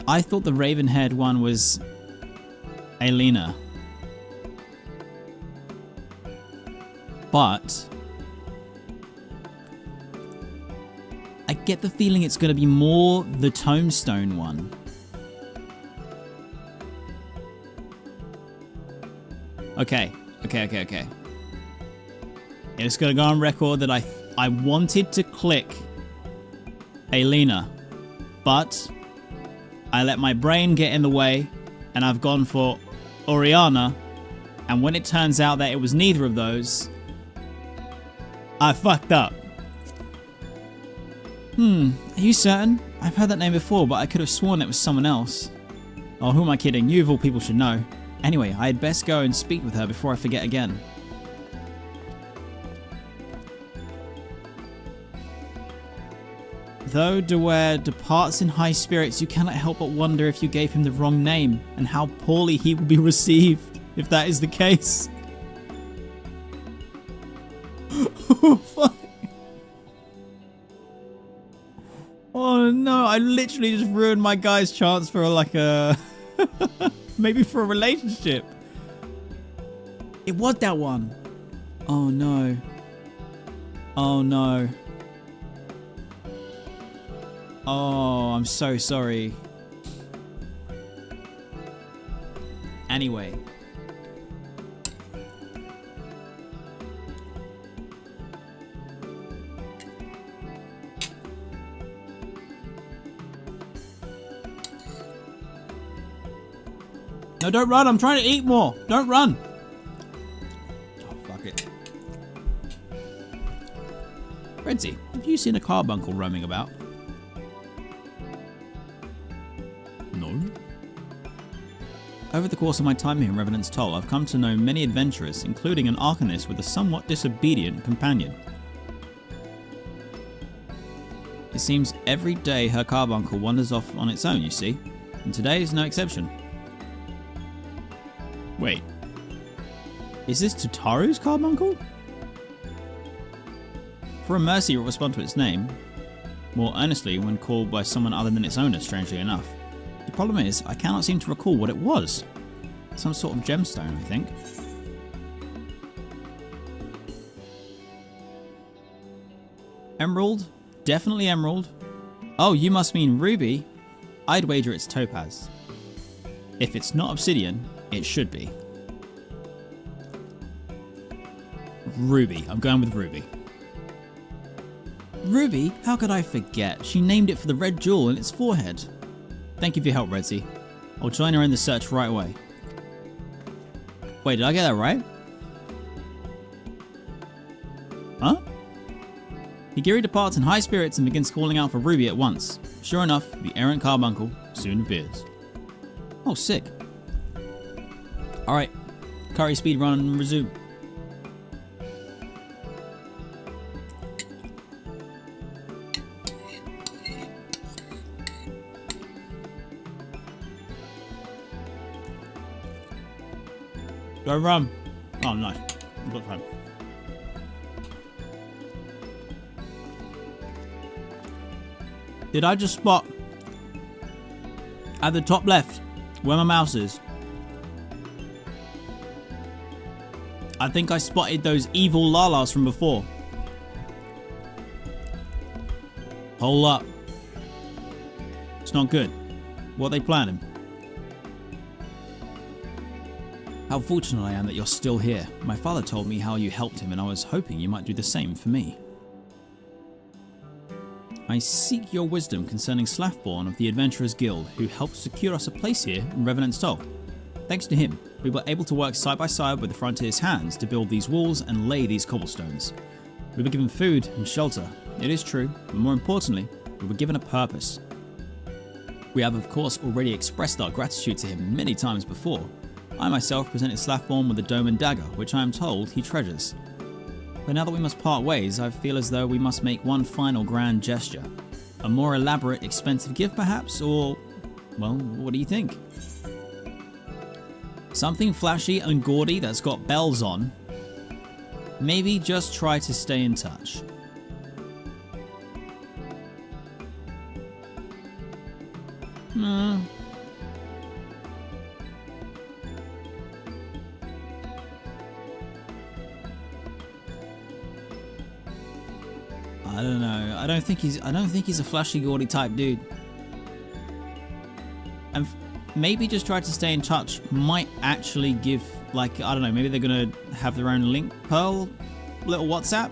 I thought the raven-haired one was Alina. But I get the feeling it's going to be more the Tombstone one. Okay. It's going to go on record that I wanted to click Alina, but I let my brain get in the way, and I've gone for Oriana, and when it turns out that it was neither of those, I fucked up. Are you certain? I've heard that name before, but I could have sworn it was someone else. Oh, who am I kidding? You of all people should know. Anyway, I had best go and speak with her before I forget again. Though Deware departs in high spirits, you cannot help but wonder if you gave him the wrong name, and how poorly he will be received if that is the case. Oh, fuck. Oh no, I literally just ruined my guy's chance for like a... maybe for a relationship. It was that one. Oh no. Oh no. Oh, I'm so sorry. Anyway. No, don't run. I'm trying to eat more. Don't run. Oh, fuck it. Redzy, have you seen a carbuncle roaming about? No. Over the course of my time here in Revenant's Toll, I've come to know many adventurers, including an Arcanist with a somewhat disobedient companion. It seems every day her carbuncle wanders off on its own, you see, and today is no exception. Wait, is this Tataru's carbuncle? For a mercy, it will respond to its name, more earnestly when called by someone other than its owner, strangely enough. The problem is, I cannot seem to recall what it was. Some sort of gemstone, I think. Emerald? Definitely emerald. Oh, you must mean ruby? I'd wager it's topaz. If it's not obsidian, it should be. Ruby. I'm going with ruby. Ruby? How could I forget? She named it for the red jewel in its forehead. Thank you for your help, Redzy. I'll join her in the search right away. Wait, did I get that right? Huh? Higiri departs in high spirits and begins calling out for Ruby at once. Sure enough, the errant carbuncle soon appears. Oh, sick. Alright, curry speed run and resume. Go run. Oh, nice. I've got time. Did I just spot at the top left where my mouse is? I think I spotted those evil Lalas from before. Hold up. It's not good. What are they planning? How fortunate I am that you're still here. My father told me how you helped him, and I was hoping you might do the same for me. I seek your wisdom concerning Slathborn of the Adventurers Guild, who helped secure us a place here in Revenant's Toll. Thanks to him, we were able to work side by side with the Frontier's hands to build these walls and lay these cobblestones. We were given food and shelter, it is true, but more importantly, we were given a purpose. We have of course already expressed our gratitude to him many times before. I myself presented Slathborn with the Doman dagger, which I am told he treasures. But now that we must part ways, I feel as though we must make one final grand gesture. A more elaborate, expensive gift perhaps? Or, well, what do you think? Something flashy and gaudy that's got bells on. Maybe just try to stay in touch. I don't know. I don't think he's a flashy, gaudy type dude. And maybe just try to stay in touch might actually give, like, I don't know, maybe they're gonna have their own link pearl little WhatsApp.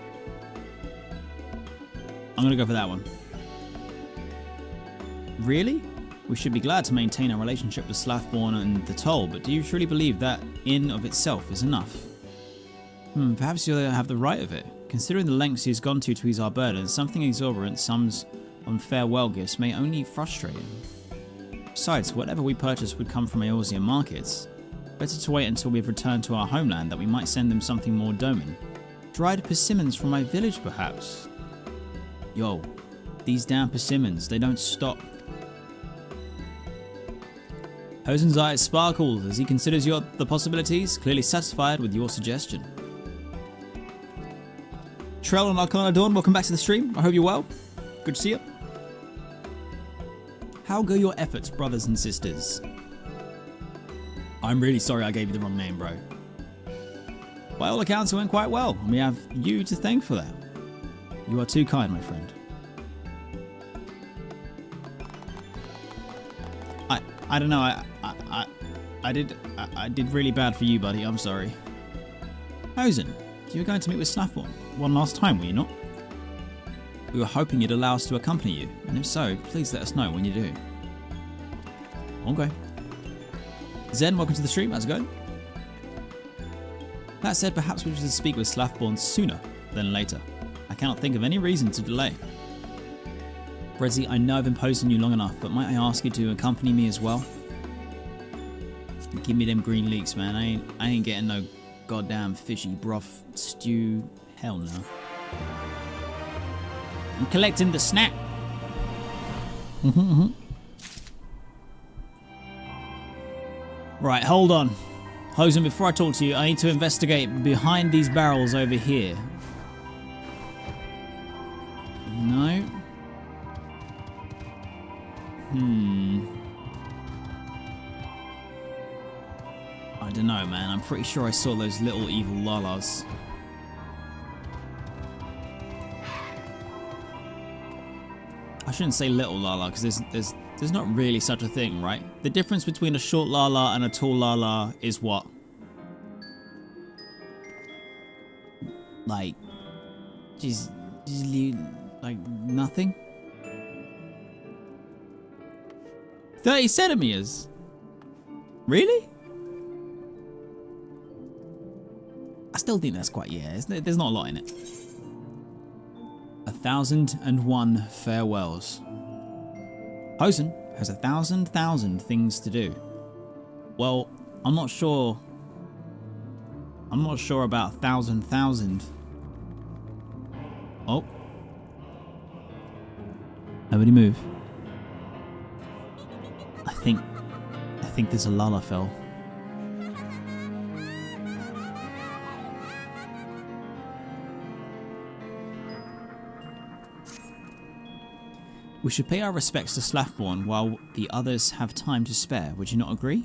I'm gonna go for that one. Really? We should be glad to maintain our relationship with Slathborn and the Toll, but do you truly believe that in of itself is enough? Perhaps you'll have the right of it. Considering the lengths he's gone to ease our burden, something exorbitant sums on farewell gifts may only frustrate him. Besides, whatever we purchase would come from Eorzean markets. Better to wait until we've returned to our homeland, that we might send them something more Doman. Dried persimmons from my village, perhaps? Yo, these damn persimmons, they don't stop. Hosen's eyes sparkled as he considers the possibilities, clearly satisfied with your suggestion. Trail and Arcana Dawn, welcome back to the stream. I hope you're well. Good to see you. How go your efforts, brothers and sisters? I'm really sorry I gave you the wrong name, bro. By all accounts, it went quite well, and we have you to thank for that. You are too kind, my friend. I don't know. I did really bad for you, buddy. I'm sorry. Hosen, you were going to meet with Slathborn one last time, were you not? We were hoping you'd allow us to accompany you, and if so, please let us know when you do. Okay. Zen, welcome to the stream. How's it going? That said, perhaps we should speak with Slathborn sooner than later. I cannot think of any reason to delay. Redzy, I know I've imposed on you long enough, but might I ask you to accompany me as well? Give me them green leeks, man. I ain't getting no goddamn fishy broth stew. Hell no. I'm collecting the snack. Right, hold on. Hosen, before I talk to you, I need to investigate behind these barrels over here. No. I don't know, man. I'm pretty sure I saw those little evil lalas. I shouldn't say little lala because there's not really such a thing, right? The difference between a short lala and a tall lala is what? Like, just like nothing? 30 centimeters? Really? I still think that's quite, yeah, there's not a lot in it. 1,001 farewells. Hosen has 1,000 things to do. Well, I'm not sure about 1,000. Oh. Nobody move. I think there's a Lalafell. We should pay our respects to Slathborn while the others have time to spare, would you not agree?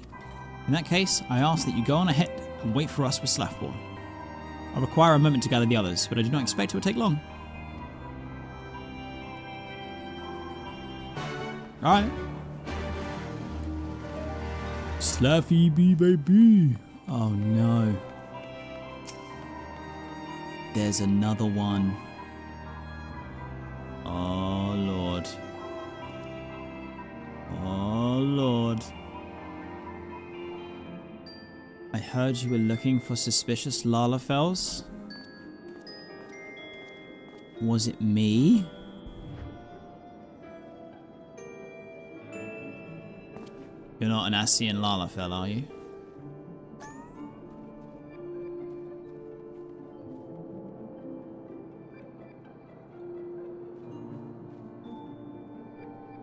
In that case, I ask that you go on ahead and wait for us with Slathborn. I'll require a moment to gather the others, but I do not expect it will take long. Alright. Slaffy B baby. Oh no. There's another one. Oh Lord. Oh Lord. I heard you were looking for suspicious Lalafells. Was it me? You're not an Ascian Lalafell, are you?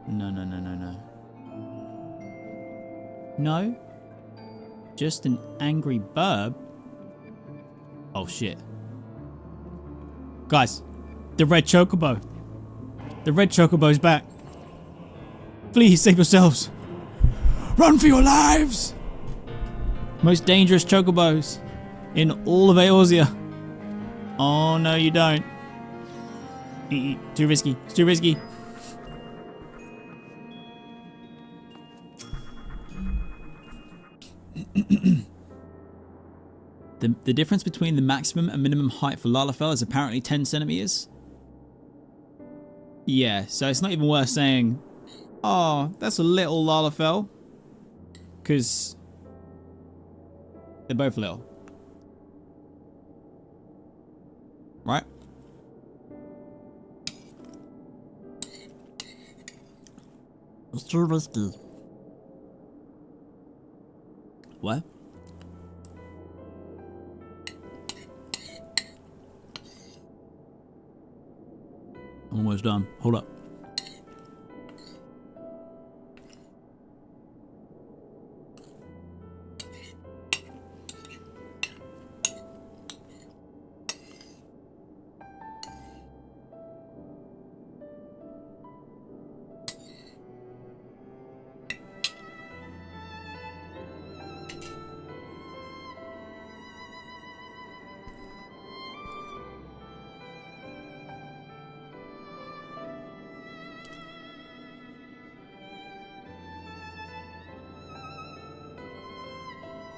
No, no, no, no, no. No? Just an angry burb? Oh, shit. Guys, the red chocobo. The red chocobo's back. Please save yourselves. Run for your lives! Most dangerous chocobos in all of Eorzea. Oh, no, you don't. Too risky. It's too risky. The difference between the maximum and minimum height for Lalafell is apparently 10 centimeters. Yeah, so it's not even worth saying, oh, that's a little Lalafell. Because they're both little. Right? It's too risky. What? Almost done. Hold up.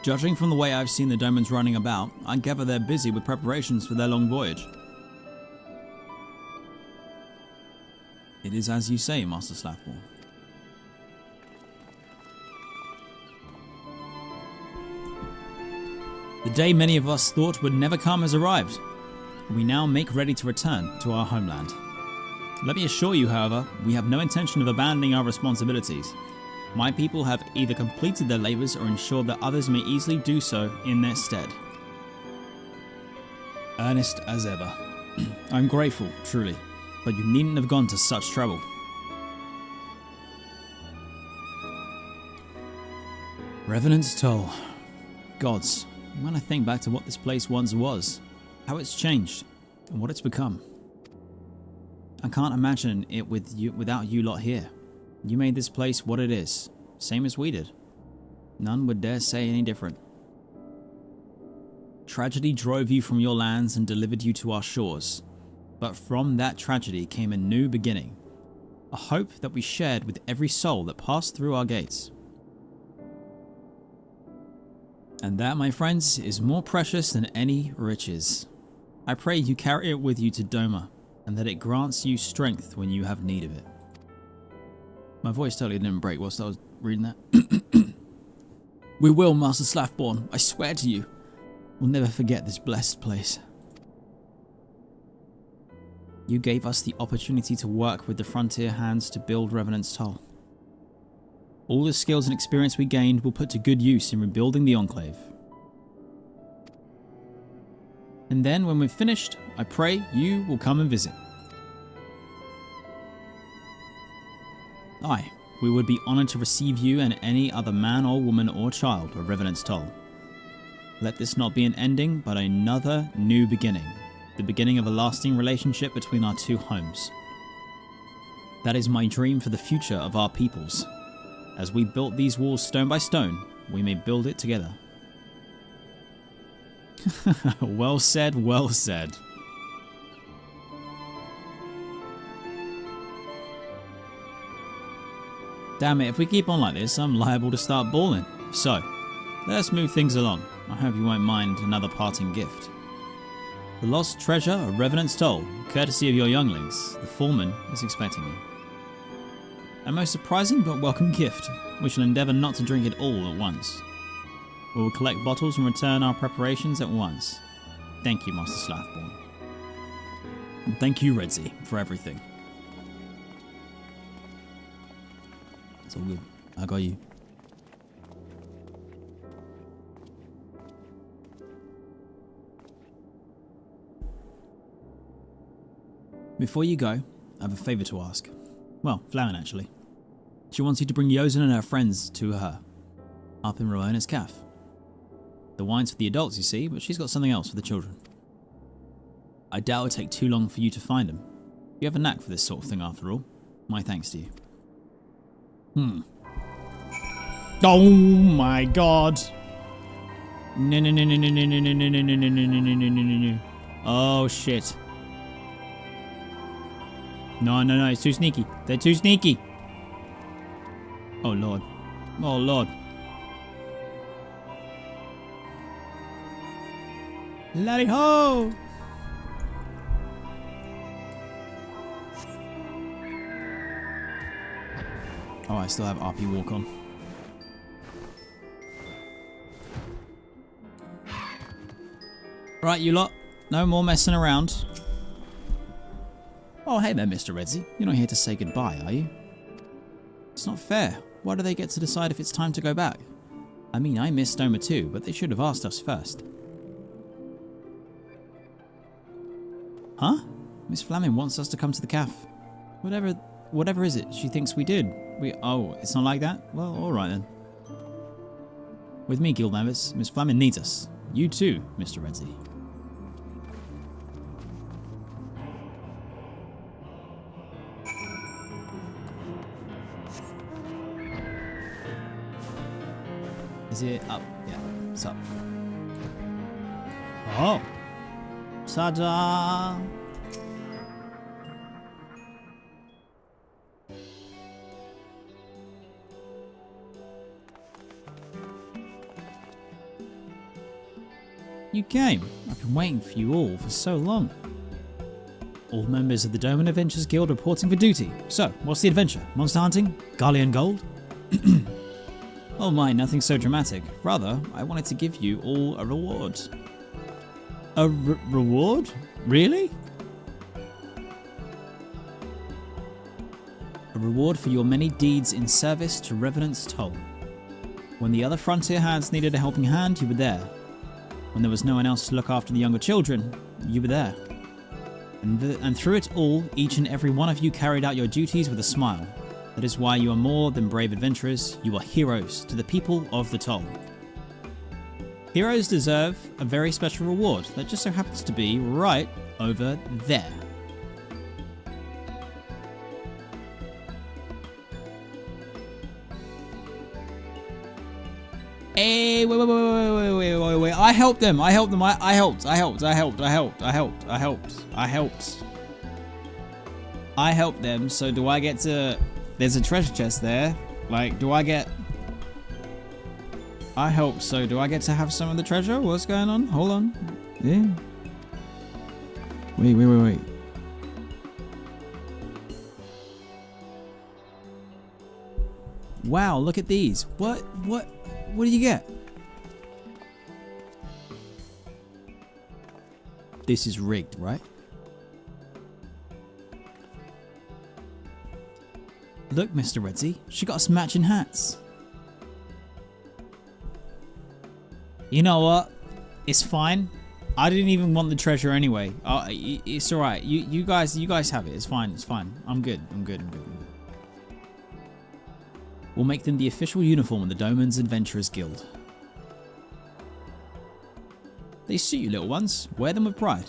Judging from the way I've seen the Domans running about, I gather they're busy with preparations for their long voyage. It is as you say, Master Slathborn. The day many of us thought would never come has arrived. We now make ready to return to our homeland. Let me assure you, however, we have no intention of abandoning our responsibilities. My people have either completed their labours or ensured that others may easily do so in their stead. Earnest as ever. I'm grateful, truly, but you needn't have gone to such trouble. Revenant's Toll. Gods, when I think back to what this place once was, how it's changed, and what it's become, I can't imagine it without you lot here. You made this place what it is, same as we did. None would dare say any different. Tragedy drove you from your lands and delivered you to our shores, but from that tragedy came a new beginning, a hope that we shared with every soul that passed through our gates. And that, my friends, is more precious than any riches. I pray you carry it with you to Doma, and that it grants you strength when you have need of it. My voice totally didn't break whilst I was reading that. We will, Master Slathborn, I swear to you. We'll never forget this blessed place. You gave us the opportunity to work with the frontier hands to build Revenant's Toll. All the skills and experience we gained we'll put to good use in rebuilding the Enclave. And then, when we've finished, I pray you will come and visit. Aye, we would be honoured to receive you and any other man or woman or child of Revenant's Toll. Let this not be an ending, but another new beginning. The beginning of a lasting relationship between our two homes. That is my dream for the future of our peoples. As we built these walls stone by stone, we may build it together. Well said, well said. Damn it, if we keep on like this, I'm liable to start bawling. So, let's move things along. I hope you won't mind another parting gift. The lost treasure of Revenant's Toll, courtesy of your younglings. The foreman is expecting you. A most surprising but welcome gift. We shall endeavour not to drink it all at once. We will collect bottles and return our preparations at once. Thank you, Master Slathborn. And thank you, Redzy, for everything. It's all good. I got you. Before you go, I have a favour to ask. Well, Flowen actually. She wants you to bring Eorzean and her friends to her, up in Ramona's cafe. The wine's for the adults, you see, but she's got something else for the children. I doubt it'll take too long for you to find them. You have a knack for this sort of thing after all. My thanks to you. Oh my god! No. Oh shit. No, it's too sneaky. They're too sneaky. Oh lord. Oh lord. Let it ho! Oh, I still have RP walk on. Right, you lot. No more messing around. Oh, hey there, Mr. Redzy. You're not here to say goodbye, are you? It's not fair. Why do they get to decide if it's time to go back? I mean, I miss Doman too, but they should have asked us first. Huh? Miss Flaming wants us to come to the cafe. Whatever is it she thinks we did. Oh, it's not like that? Well, alright then. With me, guild members, Miss Flaming needs us. You too, Mr. Redzy. Is it up? Yeah, it's up. Oh! Ta-da! You came. I've been waiting for you all for so long. All members of the Doman Adventures Guild reporting for duty. So, what's the adventure? Monster hunting? Garlean gold? Oh my, nothing so dramatic. Rather, I wanted to give you all a reward. A reward? Really? A reward for your many deeds in service to Revenant's Toll. When the other frontier hands needed a helping hand, you were there. When there was no one else to look after the younger children, you were there. And through it all, each and every one of you carried out your duties with a smile. That is why you are more than brave adventurers, you are heroes to the people of the Toll. Heroes deserve a very special reward that just so happens to be right over there. Hey, wait. I helped them. I helped. I helped them, so do I get to... There's a treasure chest there. Like, do I get... I hope so. Do I get to have some of the treasure? What's going on? Hold on. Yeah. Wait. Wow, look at these. What do you get? This is rigged, right? Look, Mr. Redzy, she got us matching hats. You know what? It's fine. I didn't even want the treasure anyway. It's alright. You guys have it. It's fine. I'm good. We'll make them the official uniform of the Doman's Adventurers Guild. They suit you, little ones. Wear them with pride.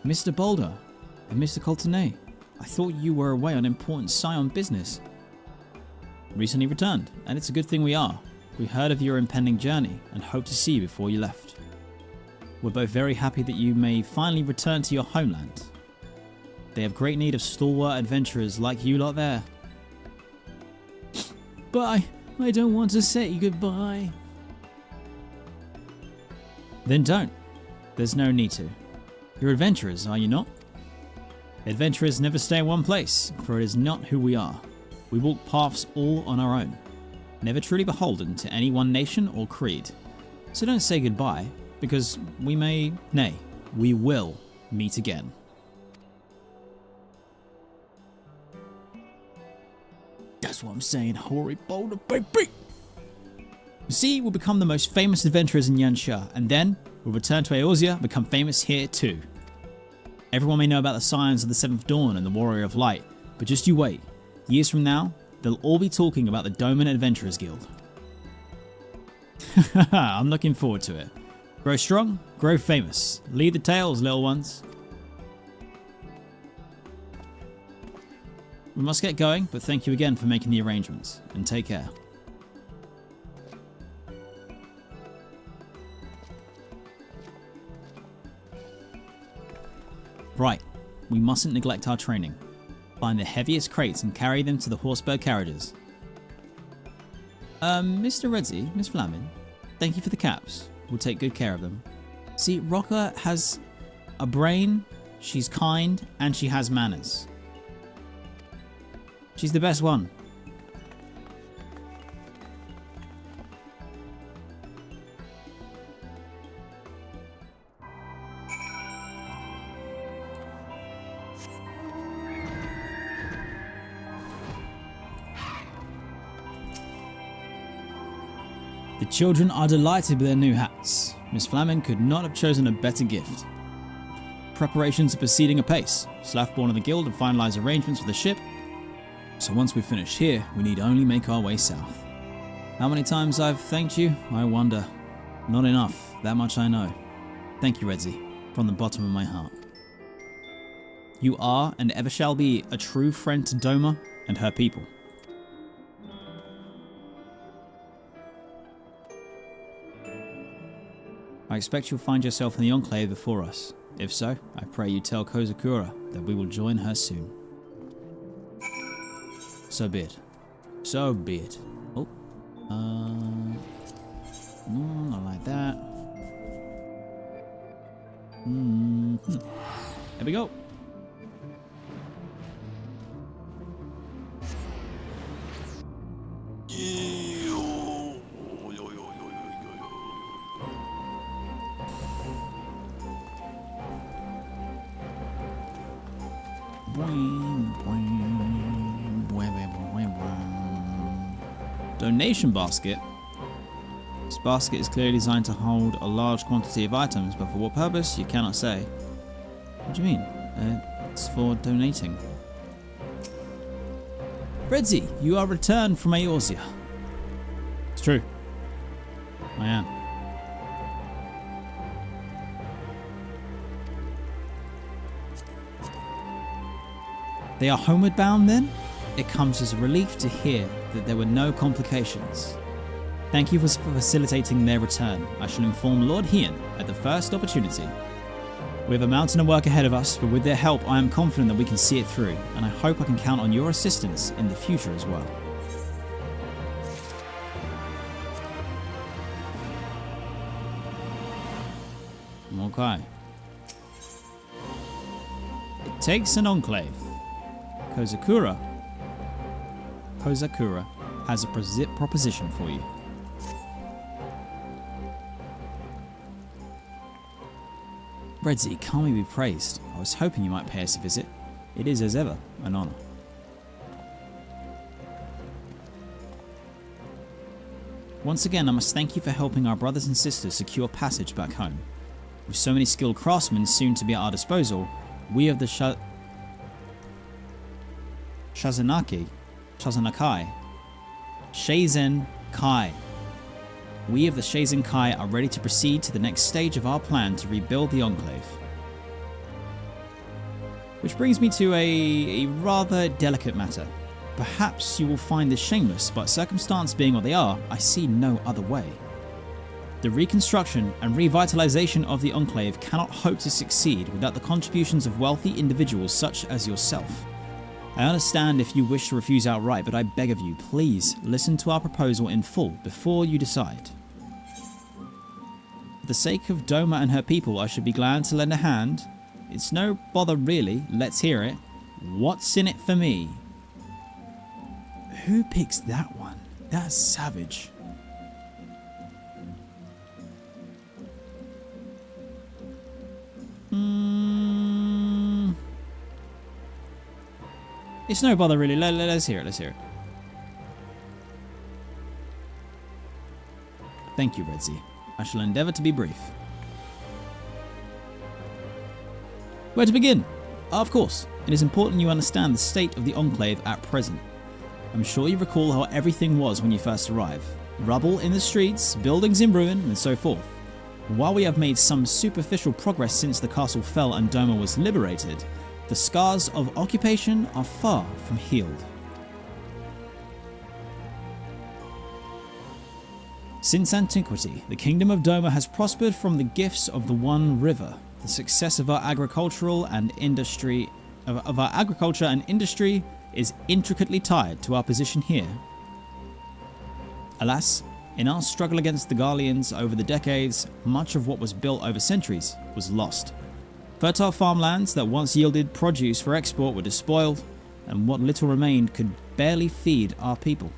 Mr. Boulder and Mr. Kurenai, I thought you were away on important Scion business. Recently returned, and it's a good thing we are. We heard of your impending journey and hoped to see you before you left. We're both very happy that you may finally return to your homeland. They have great need of stalwart adventurers like you lot there. But I don't want to say goodbye. Then don't. There's no need to. You're adventurers, are you not? Adventurers never stay in one place, for it is not who we are. We walk paths all on our own, never truly beholden to any one nation or creed. So don't say goodbye, because we may, nay, we will meet again. That's what I'm saying, Hoary Boulder, baby! You see, we'll become the most famous adventurers in Yansha, and then we'll return to Eorzean and become famous here too. Everyone may know about the Scions of the Seventh Dawn and the Warrior of Light, but just you wait. Years from now, they'll all be talking about the Doman Adventurers Guild. I'm looking forward to it. Grow strong, grow famous. Lead the tales, little ones. We must get going, but thank you again for making the arrangements, and take care. Right, we mustn't neglect our training. Find the heaviest crates and carry them to the horsebird carriages. Mr. Redzy, Miss Flamin, thank you for the caps. We'll take good care of them. See, Rocker has a brain, she's kind, and she has manners. She's the best one. The children are delighted with their new hats. Miss Flamin could not have chosen a better gift. Preparations are proceeding apace. Slathborn and the guild have finalised arrangements for the ship. So once we've finished here, we need only make our way south. How many times I've thanked you, I wonder. Not enough, that much I know. Thank you, Redzy, from the bottom of my heart. You are and ever shall be a true friend to Doma and her people. I expect you'll find yourself in the Enclave before us. If so, I pray you tell Kozakura that we will join her soon. So be it. So be it. Oh. Not like that. There we go. Donation basket. This basket is clearly designed to hold a large quantity of items, but for what purpose, you cannot say. What do you mean? It's for donating. Redzy, you are returned from Eorzean. It's true. I am. They are homeward bound then? It comes as a relief to hear that there were no complications. Thank you for facilitating their return. I shall inform Lord Hien at the first opportunity. We have a mountain of work ahead of us, but with their help I am confident that we can see it through, and I hope I can count on your assistance in the future as well. Okay. It takes an enclave. Kozakura has a proposition for you. Redzy, calmly be praised. I was hoping you might pay us a visit. It is, as ever, an honour. Once again, I must thank you for helping our brothers and sisters secure passage back home. With so many skilled craftsmen soon to be at our disposal, we of the Shazen Kai. We of the Shazen Kai are ready to proceed to the next stage of our plan to rebuild the Enclave. Which brings me to a rather delicate matter. Perhaps you will find this shameless, but circumstance being what they are, I see no other way. The reconstruction and revitalization of the Enclave cannot hope to succeed without the contributions of wealthy individuals such as yourself. I understand if you wish to refuse outright, but I beg of you, please listen to our proposal in full before you decide. For the sake of Doma and her people, I should be glad to lend a hand. It's no bother really, let's hear it. What's in it for me? Who picks that one? That's savage. It's no bother really. Let's hear it. Let's hear it. Thank you, Redzy. I shall endeavour to be brief. Where to begin? Of course, it is important you understand the state of the Enclave at present. I'm sure you recall how everything was when you first arrived. Rubble in the streets, buildings in ruin, and so forth. While we have made some superficial progress since the castle fell and Doman was liberated, the scars of occupation are far from healed. Since antiquity, the kingdom of Doman has prospered from the gifts of the One River. The success of our agriculture and industry is intricately tied to our position here. Alas, in our struggle against the Garleans over the decades, much of what was built over centuries was lost. Fertile farmlands that once yielded produce for export were despoiled, and what little remained could barely feed our people.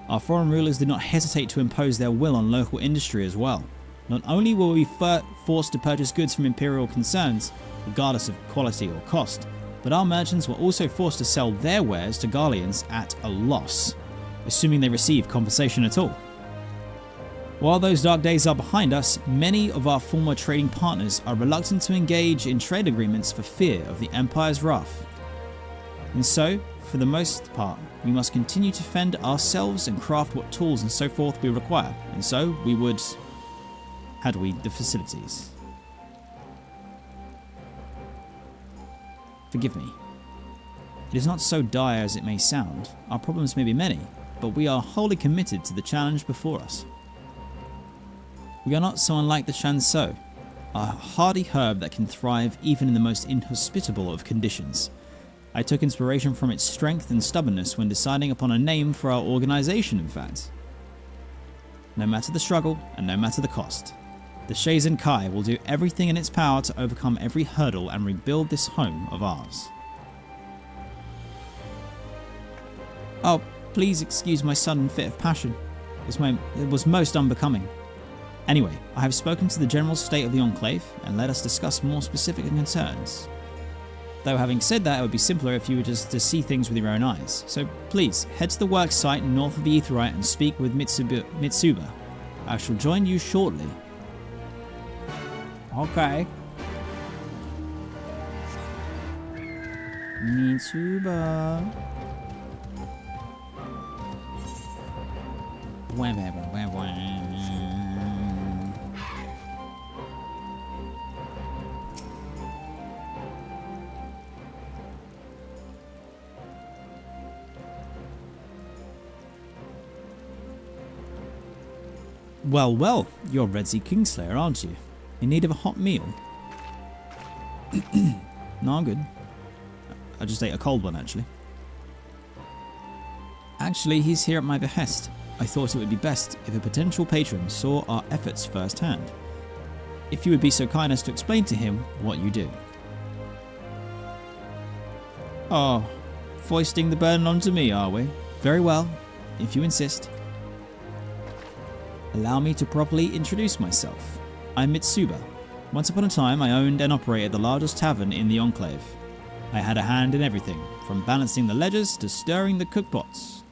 Our foreign rulers did not hesitate to impose their will on local industry as well. Not only were we forced to purchase goods from imperial concerns, regardless of quality or cost, but our merchants were also forced to sell their wares to Garleans at a loss, assuming they received compensation at all. While those dark days are behind us, many of our former trading partners are reluctant to engage in trade agreements for fear of the Empire's wrath. And so, for the most part, we must continue to fend ourselves and craft what tools and so forth we require, and so we would... Had we the facilities? Forgive me. It is not so dire as it may sound. Our problems may be many, but we are wholly committed to the challenge before us. We are not so unlike the Shanso, a hardy herb that can thrive even in the most inhospitable of conditions. I took inspiration from its strength and stubbornness when deciding upon a name for our organization, in fact. No matter the struggle, and no matter the cost, the Shazen Kai will do everything in its power to overcome every hurdle and rebuild this home of ours. Oh, please excuse my sudden fit of passion. It was most unbecoming. Anyway, I have spoken to the general state of the Enclave, and let us discuss more specific concerns. Though having said that, it would be simpler if you were just to see things with your own eyes. So please, head to the work site north of the Aetheryte and speak with Mitsuba. I shall join you shortly. Okay. Mitsuba. Well, you're Redzy Kingslayer, aren't you? In need of a hot meal? No, I'm good. I just ate a cold one, actually. Actually, he's here at my behest. I thought it would be best if a potential patron saw our efforts firsthand. If you would be so kind as to explain to him what you do. Oh, foisting the burden onto me, are we? Very well, if you insist. Allow me to properly introduce myself. I'm Mitsuba. Once upon a time, I owned and operated the largest tavern in the Enclave. I had a hand in everything, from balancing the ledgers to stirring the cookpots.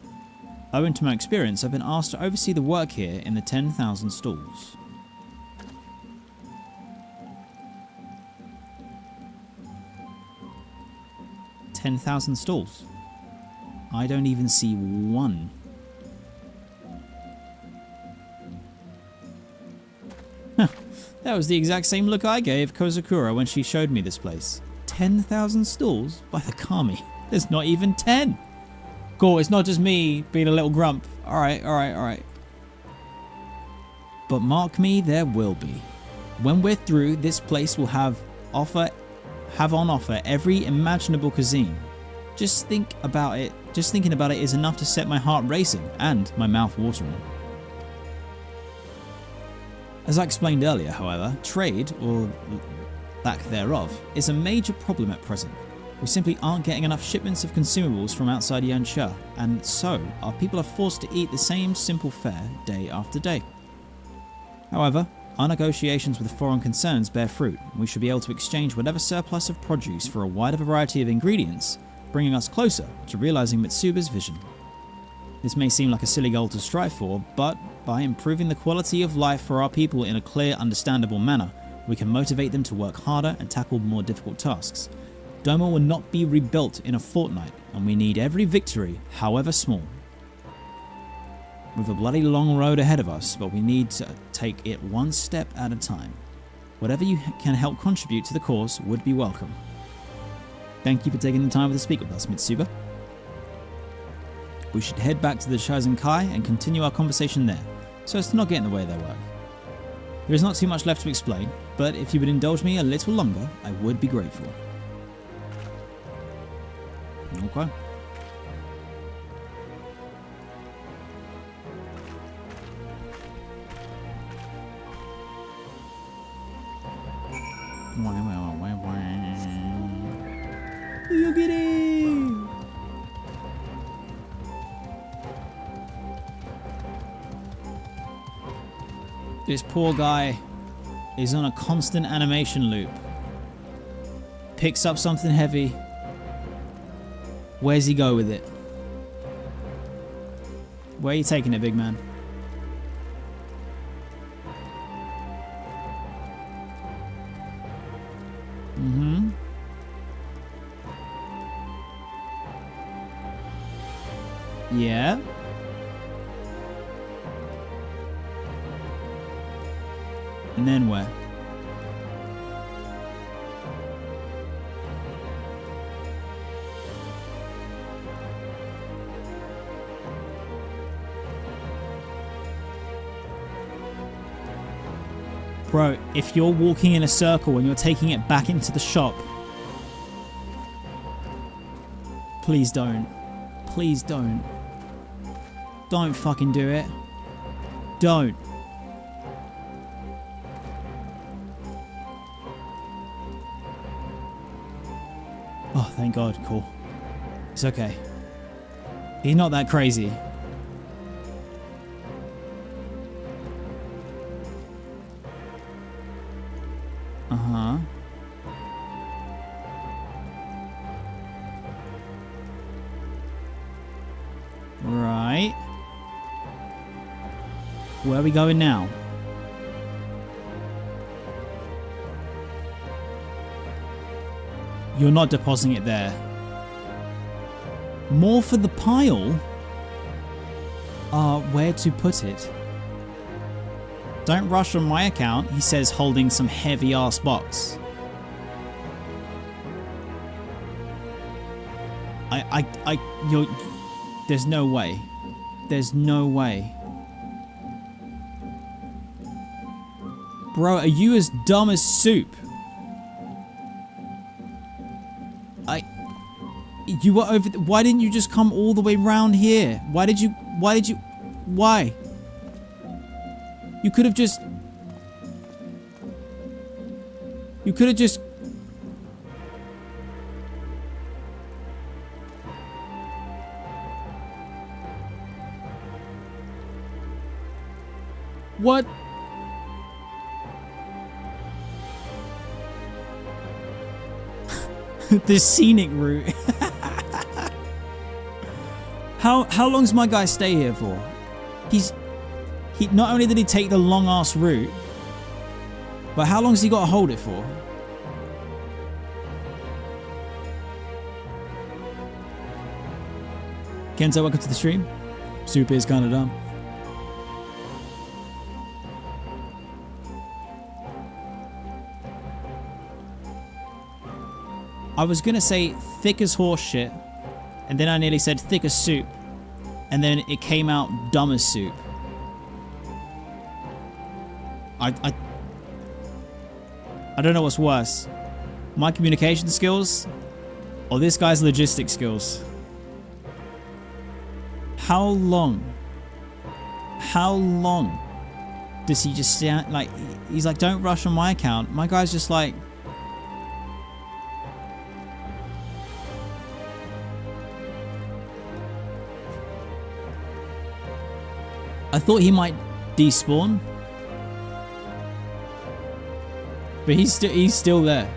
Owing to my experience, I've been asked to oversee the work here in the 10,000 stalls. "10,000 stalls? I don't even see one." That was the exact same look I gave Kozakura when she showed me this place. 10,000 stalls? By the Kami, there's not even 10. Cool, it's not just me being a little grump. Alright. But mark me, there will be. When we're through, this place will have on offer every imaginable cuisine. Just thinking about it is enough to set my heart racing and my mouth watering. As I explained earlier, however, trade, or lack thereof, is a major problem at present. We simply aren't getting enough shipments of consumables from outside Yansha, and so our people are forced to eat the same simple fare day after day. However, our negotiations with foreign concerns bear fruit, and we should be able to exchange whatever surplus of produce for a wider variety of ingredients, bringing us closer to realizing Mitsuba's vision. This may seem like a silly goal to strive for, but by improving the quality of life for our people in a clear, understandable manner, We can motivate them to work harder and tackle more difficult tasks. Doman will not be rebuilt in a fortnight, and we need every victory, however small. We've a bloody long road ahead of us, but we need to take it one step at a time. Whatever you can help contribute to the cause would be welcome. Thank you for taking the time to speak with us, Mitsuba. We should head back to the Shizenkai and continue our conversation there, so as to not get in the way of their work. There is not too much left to explain, but if you would indulge me a little longer, I would be grateful. Okay. Look at it! This poor guy is on a constant animation loop. Picks up something heavy. Where's he go with it? Where are you taking it, big man? Mm-hmm. Yeah. And then where? Bro, if you're walking in a circle and you're taking it back into the shop, please don't. Please don't. Don't fucking do it. Don't. Oh, thank God. Cool. It's okay. He's not that crazy. Uh-huh. Right. Where are we going now? You're not depositing it there. More for the pile? Where to put it? Don't rush on my account, he says, holding some heavy ass box. There's no way. There's no way. Bro, are you as dumb as soup? You were over. Why didn't you just come all the way round here? Why? You could have just. What? The scenic route. How long's my guy stay here for? He not only did he take the long ass route, but how long's he got to hold it for? Kenzo, welcome to the stream. Soup is kind of dumb. I was gonna say thick as horse shit, and then I nearly said thick as soup, and then it came out dumb as soup. I don't know what's worse, my communication skills or this guy's logistic skills. How long does he just stand like, he's like, don't rush on my account. My guy's just like, I thought he might despawn, but he's still there.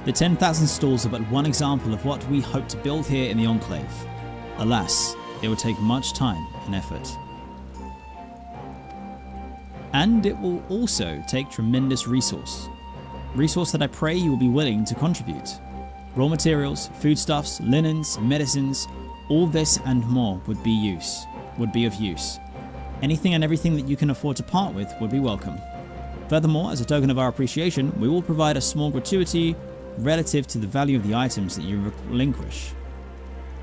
The 10,000 stalls are but one example of what we hope to build here in the Enclave. Alas, It will take much time and effort. And it will also take tremendous resource. Resource that I pray you will be willing to contribute. Raw materials, foodstuffs, linens, medicines, all this and more would be of use. Anything and everything that you can afford to part with would be welcome. Furthermore, as a token of our appreciation, we will provide a small gratuity relative to the value of the items that you relinquish.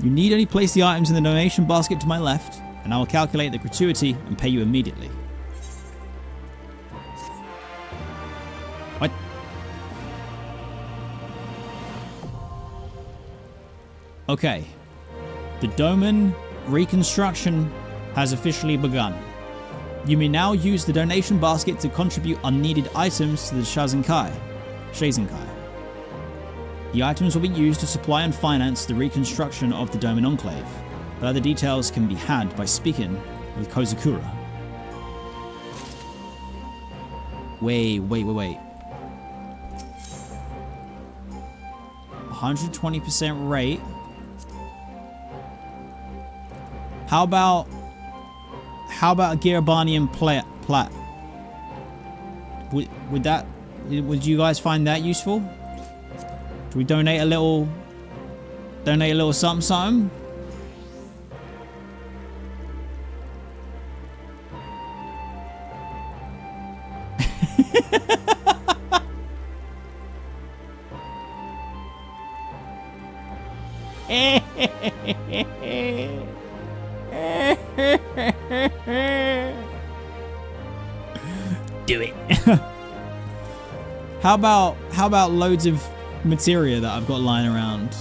You need only place the items in the donation basket to my left, and I will calculate the gratuity and pay you immediately. What? Okay. The Doman Reconstruction has officially begun. You may now use the donation basket to contribute unneeded items to the Shazenkai. The items will be used to supply and finance the reconstruction of the Doman Enclave. Further details can be had by speaking with Kozukura. Wait. 120% rate. How about a Gearbanian plat? Would you guys find that useful? Do we donate a little something? Do it. How about loads of materia that I've got lying around?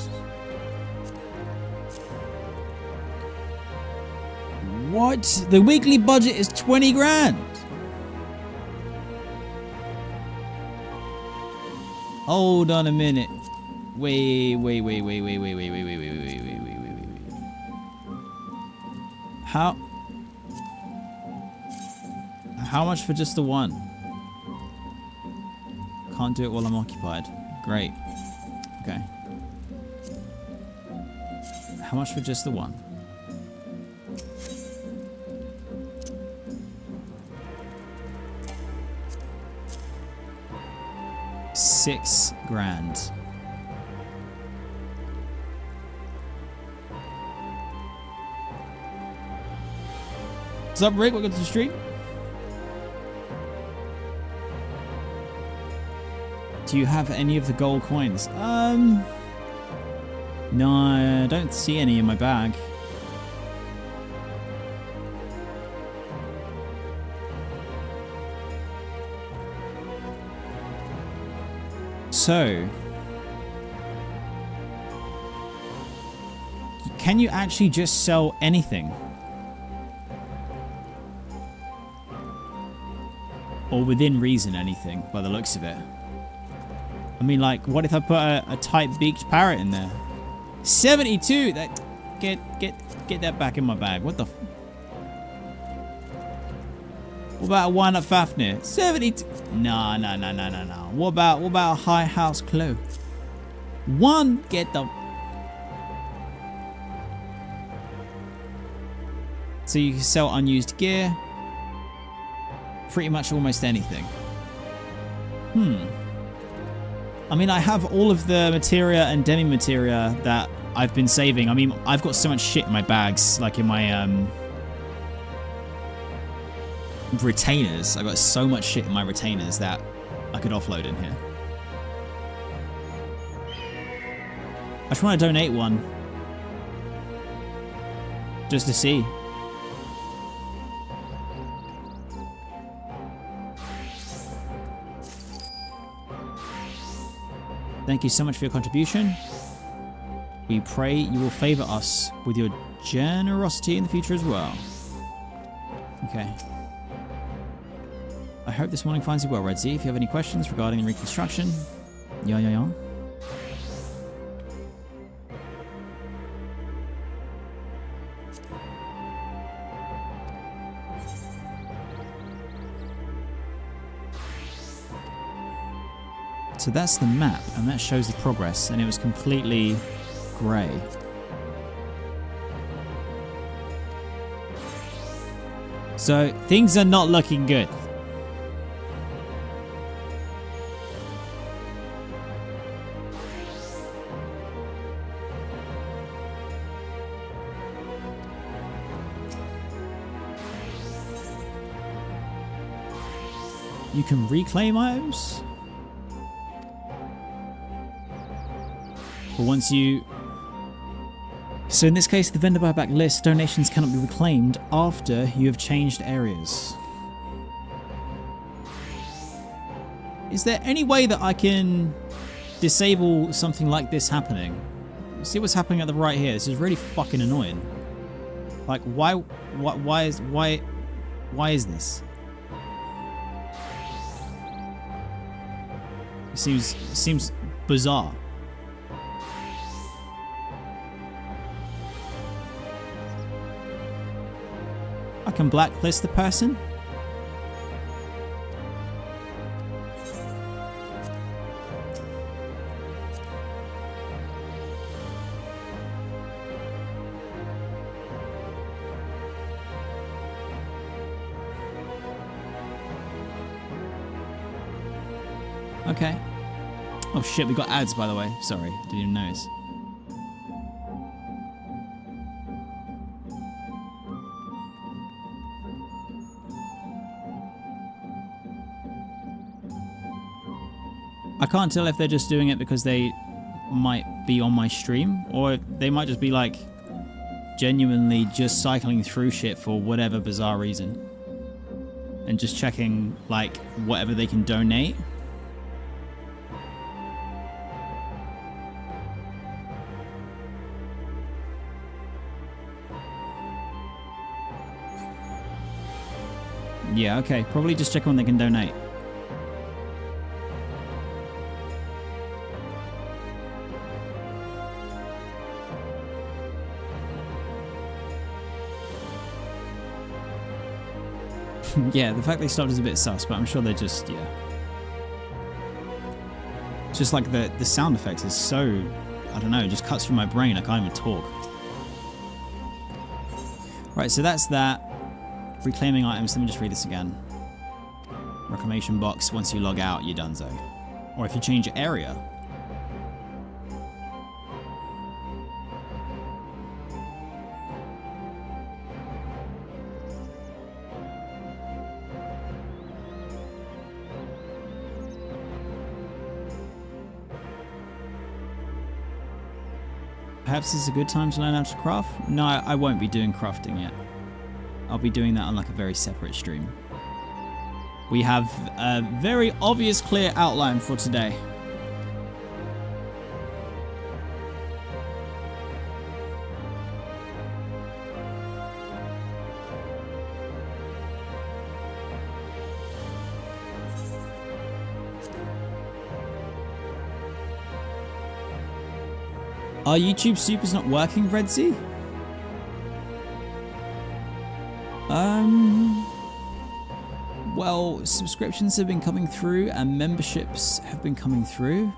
What? The weekly budget is 20 grand. Hold on a minute. Wait. How much for just the one? Can't do it while I'm occupied. Great. Okay. How much for just the one? $6 grand. What's up, Rick? Welcome to the stream. Do you have any of the gold coins? No, I don't see any in my bag. So, can you actually just sell anything? Or within reason anything, by the looks of it. I mean, like, what if I put a tight-beaked parrot in there? 72! That get that back in my bag. What the? What about a one-up Fafnir? 72. No. What about a high house cloak? One. Get the. So you can sell unused gear. Pretty much almost anything. I mean, I have all of the materia and demi-materia that I've been saving. I mean, I've got so much shit in my bags, like in my retainers. I've got so much shit in my retainers that I could offload in here. I just want to donate one. Just to see. Thank you so much for your contribution. We pray you will favor us with your generosity in the future as well. Okay. I hope this morning finds you well, Redzy. If you have any questions regarding the reconstruction, yeah. So that's the map, and that shows the progress, and it was completely grey. So things are not looking good. You can reclaim items? But once you... So in this case, the vendor buyback list, donations cannot be reclaimed after you have changed areas. Is there any way that I can disable something like this happening? See what's happening at the right here? This is really fucking annoying. Like, why is this? It seems bizarre. I can blacklist the person. Okay. Oh shit, we got ads, by the way. Sorry, didn't even notice. I can't tell if they're just doing it because they might be on my stream, or they might just be like genuinely just cycling through shit for whatever bizarre reason and just checking like whatever they can donate. Yeah, okay. Probably just check when they can donate. Yeah, the fact they stopped is a bit sus, but I'm sure they're just, yeah. It's just like the sound effect is so, I don't know, it just cuts through my brain. I can't even talk. Right, so that's that. Reclaiming items, let me just read this again. Reclamation box, once you log out, you're donezo. Or if you change your area. Perhaps this is a good time to learn how to craft? No, I won't be doing crafting yet. I'll be doing that on like a very separate stream. We have a very obvious, clear outline for today. Are YouTube Supers not working, Redzy? Well, subscriptions have been coming through and memberships have been coming through.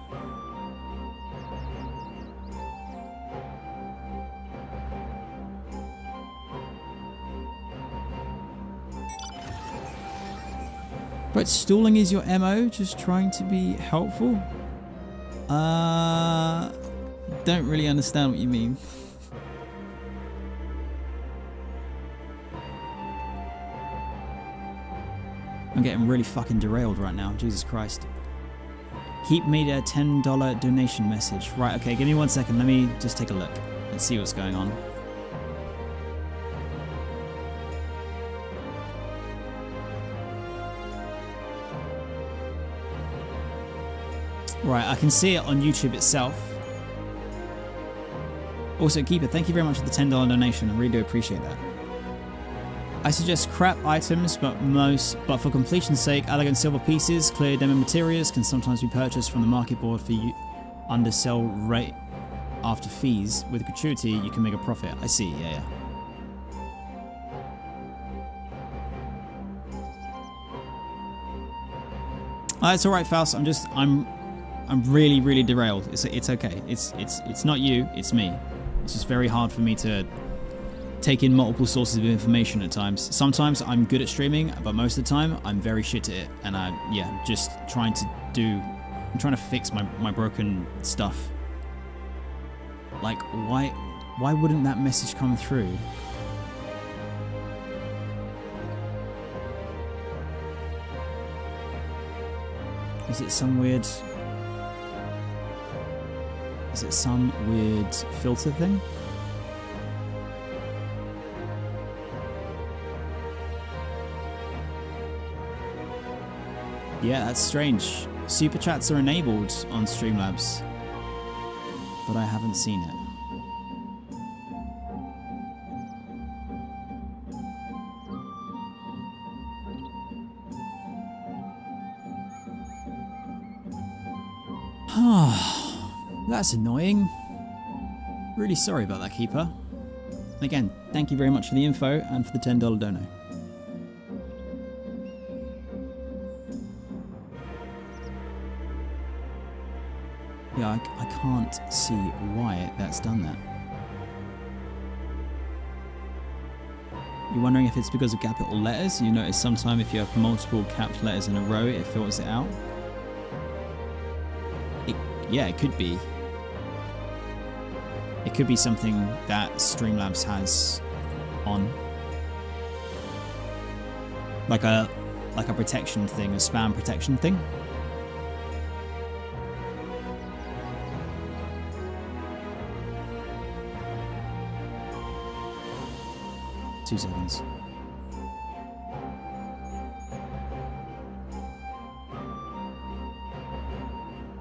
But stalling is your MO, just trying to be helpful? Don't really understand what you mean. I'm getting really fucking derailed right now. Jesus Christ. Keep me a $10 donation message. Right, okay, give me 1 second. Let me just take a look. Let's see what's going on. Right, I can see it on YouTube itself. Also, Keeper, thank you very much for the $10 donation. I really do appreciate that. I suggest crap items, but for completion's sake, elegant silver pieces, clear demo materials can sometimes be purchased from the market board for you undersell rate after fees. With gratuity, you can make a profit. I see, yeah. It's all right, Faust. I'm really, really derailed. It's okay. It's not you. It's me. It's just very hard for me to take in multiple sources of information at times. Sometimes I'm good at streaming, but most of the time I'm very shit at it. And I'm just trying to fix my broken stuff. Like, why wouldn't that message come through? Is it some weird filter thing? Yeah, that's strange. Super chats are enabled on Streamlabs, but I haven't seen it. That's annoying. Really sorry about that, Keeper. And again, thank you very much for the info and for the $10 dono. Yeah, I can't see why that's done that. You're wondering if it's because of capital letters? You notice sometimes if you have multiple capped letters in a row, it filters it out? Yeah, it could be. It could be something that Streamlabs has on. Like a protection thing, a spam protection thing. Two seconds.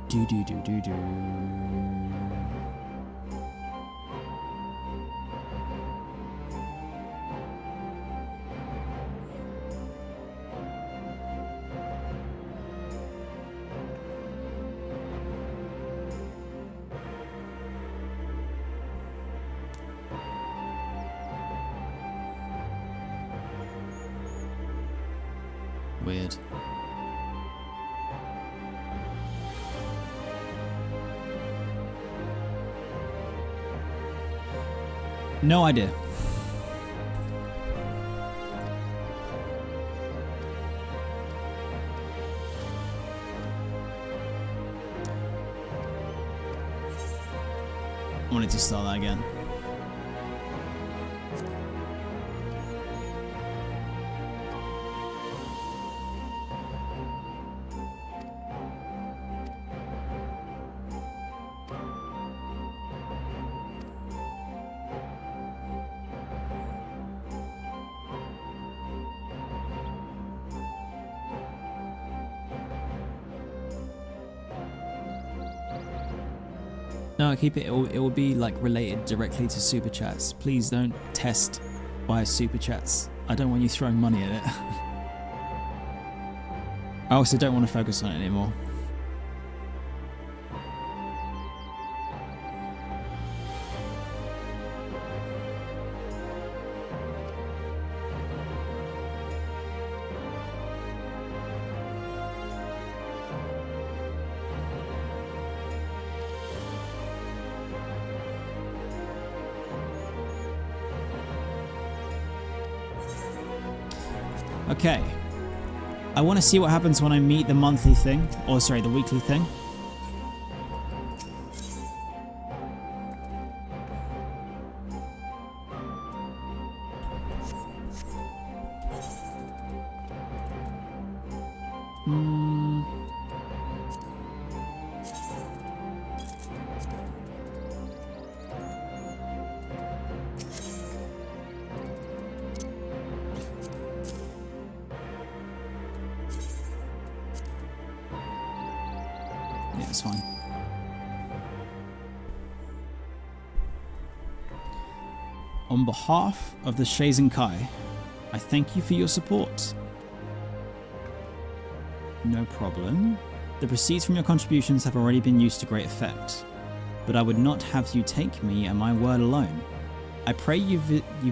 Do. Weird. No idea. I wanted to start that again. No, keep it. It will be like related directly to super chats. Please don't test via super chats. I don't want you throwing money at it. I also don't want to focus on it anymore. Okay, I want to see what happens when I meet the monthly thing, or sorry, the weekly thing. Yeah, it's fine. On behalf of the Shazen Kai, I thank you for your support. No problem. The proceeds from your contributions have already been used to great effect, but I would not have you take me and my word alone. I pray you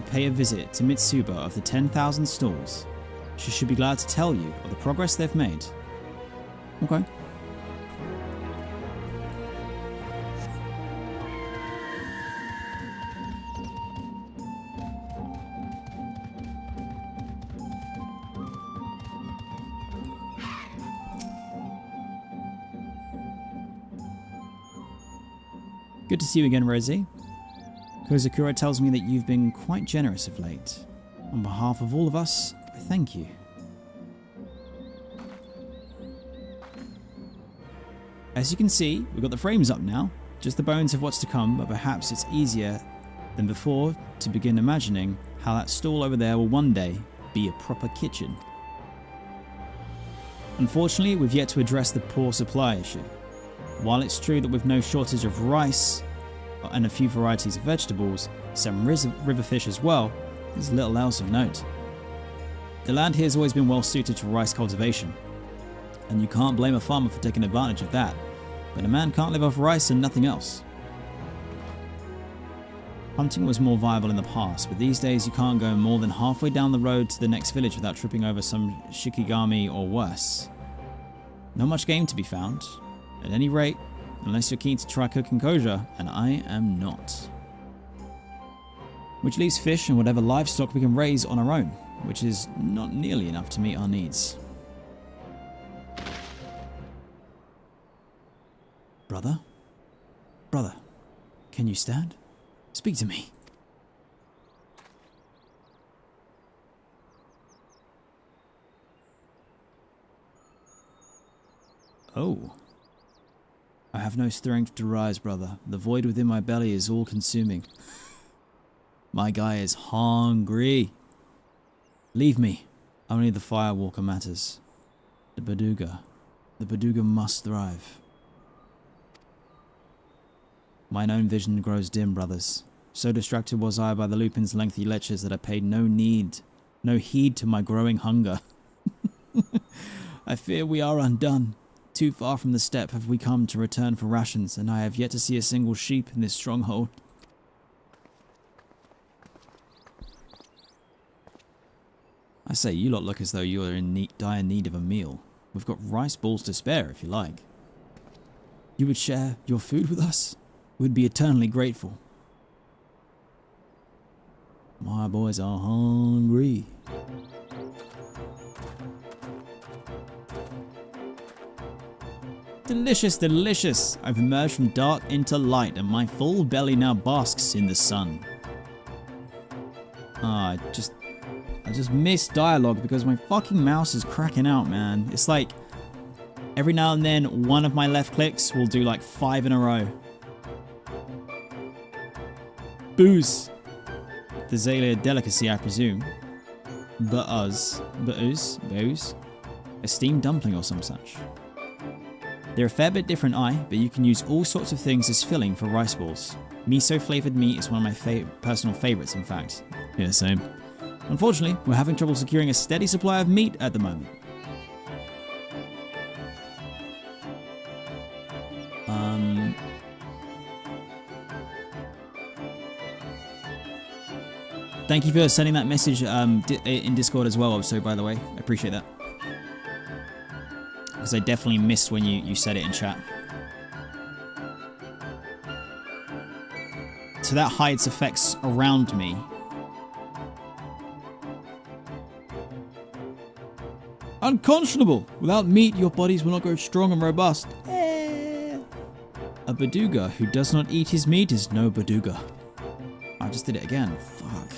pay a visit to Mitsuba of the 10,000 Stalls. She should be glad to tell you of the progress they've made. Okay. Good to see you again, Redzy. Kozakura tells me that you've been quite generous of late. On behalf of all of us, I thank you. As you can see, we've got the frames up now, just the bones of what's to come, but perhaps it's easier than before to begin imagining how that stall over there will one day be a proper kitchen. Unfortunately, we've yet to address the poor supply issue. While it's true that with no shortage of rice and a few varieties of vegetables, some river fish as well, there's little else of note. The land here has always been well suited to rice cultivation, and you can't blame a farmer for taking advantage of that, but a man can't live off rice and nothing else. Hunting was more viable in the past, but these days you can't go more than halfway down the road to the next village without tripping over some shikigami or worse. Not much game to be found, at any rate, unless you're keen to try cooking kosher, and I am not. Which leaves fish and whatever livestock we can raise on our own, which is not nearly enough to meet our needs. Brother? Brother, can you stand? Speak to me. Oh. I have no strength to rise, brother. The void within my belly is all consuming. My guy is hungry. Leave me. Only the Firewalker matters. The Baduga. The Baduga must thrive. Mine own vision grows dim, brothers. So distracted was I by the Lupin's lengthy lectures that I paid no heed to my growing hunger. I fear we are undone. Too far from the steppe have we come to return for rations, and I have yet to see a single sheep in this stronghold. I say, you lot look as though you are in dire need of a meal. We've got rice balls to spare, if you like. You would share your food with us? We'd be eternally grateful. My boys are hungry. Delicious, delicious. I've emerged from dark into light, and my full belly now basks in the sun. I just missed dialogue because my fucking mouse is cracking out, man. It's like every now and then one of my left clicks will do like 5 in a row. Booze. The Zalia delicacy, I presume. Booze. A steamed dumpling or some such. They're a fair bit different, but you can use all sorts of things as filling for rice balls. Miso flavored meat is one of my personal favorites, in fact. Yeah, same. Unfortunately, we're having trouble securing a steady supply of meat at the moment. Thank you for sending that message in Discord as well, also, by the way. I appreciate that. Because I definitely missed when you said it in chat. So that hides effects around me. Unconscionable! Without meat, your bodies will not grow strong and robust. A Baduga who does not eat his meat is no Baduga. I just did it again. Fuck.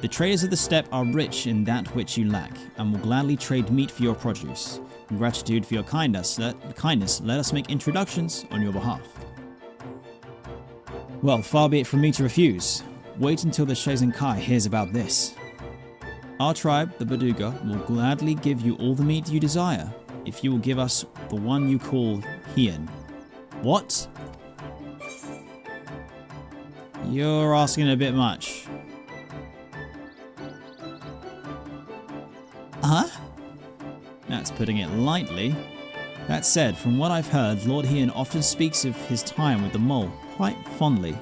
The traders of the steppe are rich in that which you lack, and will gladly trade meat for your produce. In gratitude for your kindness, let us make introductions on your behalf. Well, far be it from me to refuse. Wait until the Shizenkai hears about this. Our tribe, the Baduga, will gladly give you all the meat you desire, if you will give us the one you call Hien. What? You're asking a bit much. Huh? That's putting it lightly. That said, from what I've heard, Lord Hien often speaks of his time with the mole quite fondly.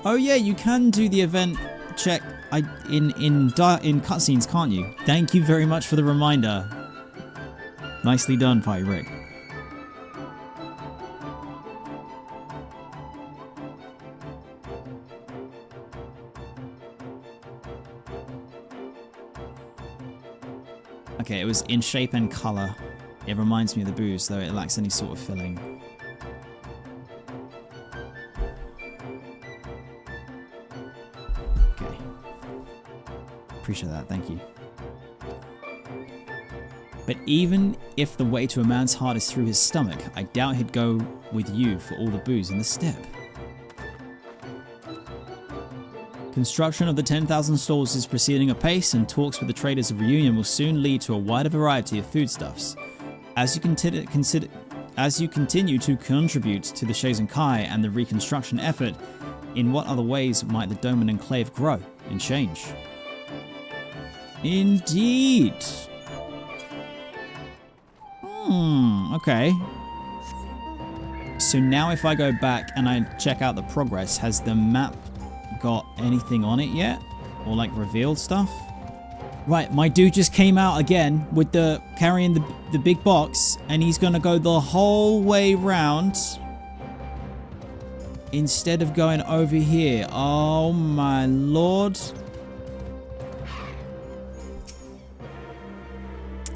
Oh yeah, you can do the event check in cutscenes, can't you? Thank you very much for the reminder. Nicely done, Party Rick. Okay, it was in shape and color. It reminds me of the booze, though it lacks any sort of filling. Okay. Appreciate that, thank you. But even if the way to a man's heart is through his stomach, I doubt he'd go with you for all the booze in the steppe. Construction of the 10,000 stalls is proceeding apace, and talks with the traders of Reunion will soon lead to a wider variety of foodstuffs. As you continue to contribute to the Shazen Kai and the reconstruction effort, in what other ways might the Doman enclave grow and change? Indeed. Okay. So now if I go back and I check out the progress, has the map got anything on it yet? Or like revealed stuff? Right, my dude just came out again with the carrying the big box, and he's gonna go the whole way round instead of going over here. Oh my lord.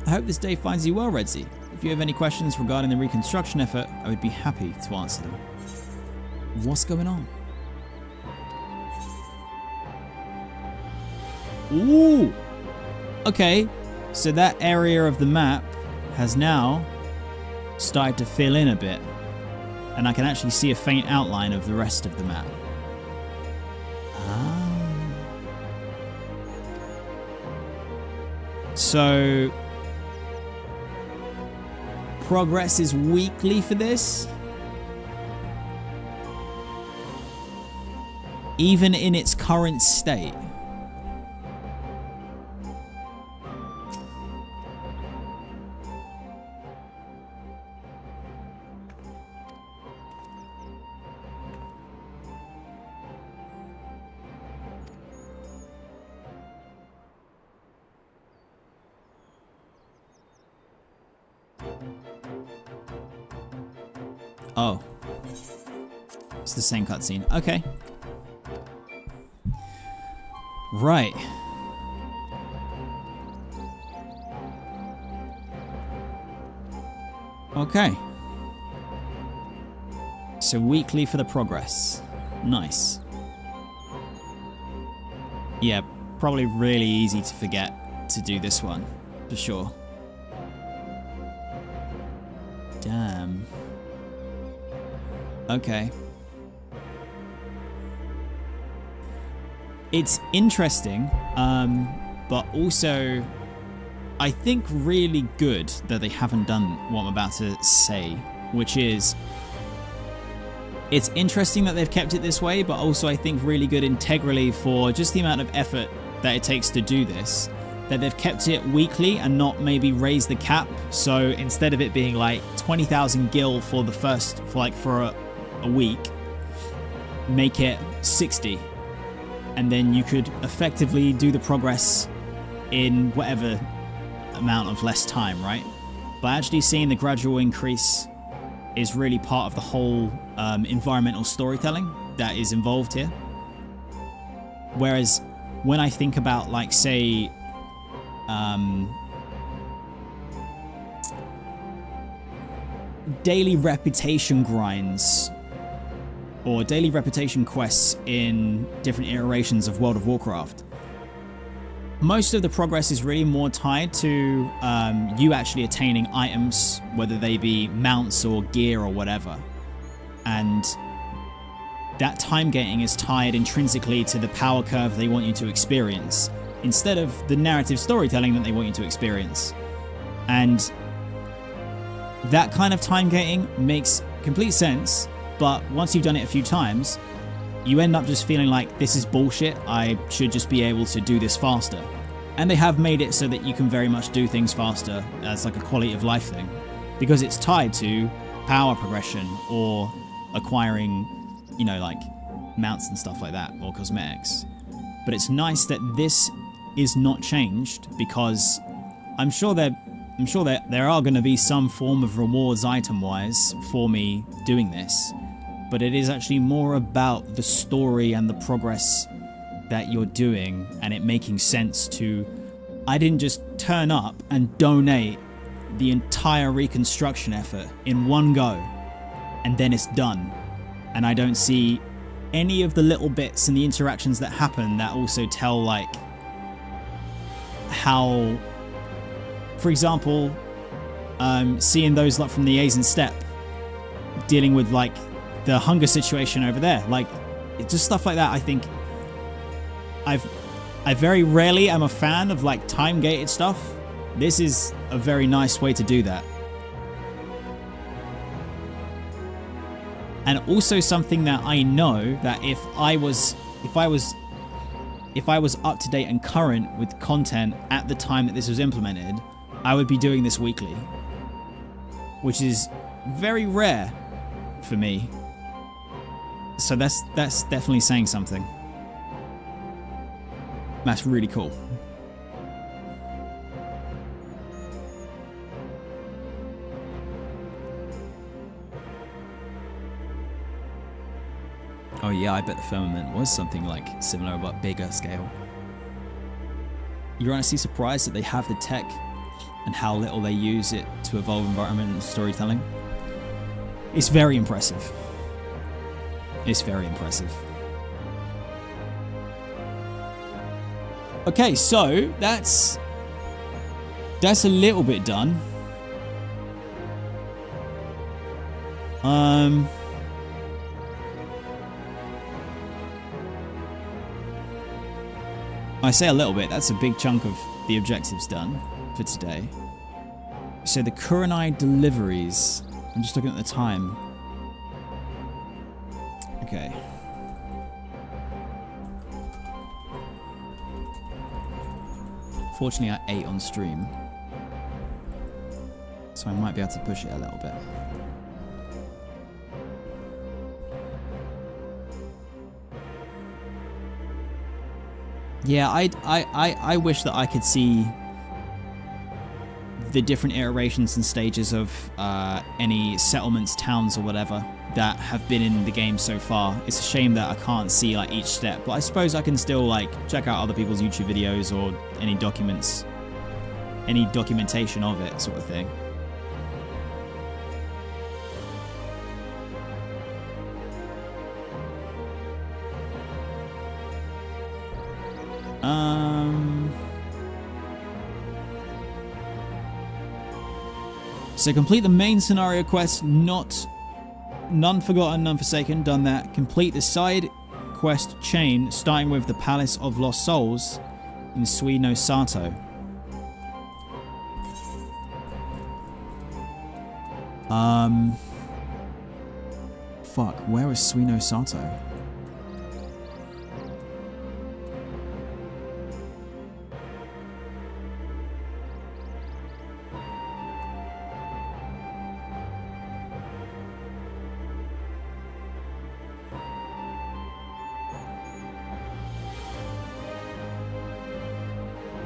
I hope this day finds you well, Redzy. If you have any questions regarding the reconstruction effort, I would be happy to answer them. What's going on? Ooh! Okay, so that area of the map has now started to fill in a bit. And I can actually see a faint outline of the rest of the map. Ah. So progress is weekly for this. Even in its current state. Oh. It's the same cutscene. Okay. Right. Okay. So weekly for the progress. Nice. Yeah, probably really easy to forget to do this one, for sure. Damn. Okay. It's interesting, but also I think really good that they haven't done what I'm about to say, which is it's interesting that they've kept it this way, but also I think really good integrally for just the amount of effort that it takes to do this, that they've kept it weekly and not maybe raise the cap. So instead of it being like 20,000 gil for the first, for a week, make it 60. And then you could effectively do the progress in whatever amount of less time, right? But actually seeing the gradual increase is really part of the whole environmental storytelling that is involved here. Whereas when I think about, like, say, daily reputation grinds or daily reputation quests in different iterations of World of Warcraft, most of the progress is really more tied to you actually attaining items, whether they be mounts or gear or whatever. And that time gating is tied intrinsically to the power curve they want you to experience, instead of the narrative storytelling that they want you to experience. And that kind of time gating makes complete sense, but once you've done it a few times, you end up just feeling like, this is bullshit, I should just be able to do this faster. And they have made it so that you can very much do things faster as like a quality of life thing, because it's tied to power progression or acquiring, you know, like mounts and stuff like that, or cosmetics. But it's nice that this is not changed, because I'm sure that there are going to be some form of rewards item-wise for me doing this, but it is actually more about the story and the progress that you're doing, and it making sense to, I didn't just turn up and donate the entire reconstruction effort in one go, and then it's done. And I don't see any of the little bits and the interactions that happen that also tell, like, how, for example, seeing those like from the Eorzean steppe dealing with like the hunger situation over there, like it's just stuff like that. I think I very rarely am a fan of like time gated stuff. This is a very nice way to do that. And also something that I know that if I was up to date and current with content at the time that this was implemented, I would be doing this weekly, which is very rare for me. So that's definitely saying something. That's really cool. Oh yeah, I bet the firmament was something like similar but bigger scale. You're honestly surprised that they have the tech and how little they use it to evolve environment and storytelling. It's very impressive. It's very impressive. Okay, so that's a little bit done. I say a little bit, that's a big chunk of the objectives done for today. So the Kurenai Deliveries, I'm just looking at the time. Okay. Fortunately, I ate on stream, so I might be able to push it a little bit. Yeah, I wish that I could see the different iterations and stages of any settlements, towns, or whatever that have been in the game so far. It's a shame that I can't see like each step, but I suppose I can still like check out other people's YouTube videos or any documents, any documentation of it, sort of thing. So complete the main scenario quest, none forgotten, none forsaken, done that. Complete the side quest chain, starting with the Palace of Lost Souls in Suino Sato. Fuck, where is Suino Sato?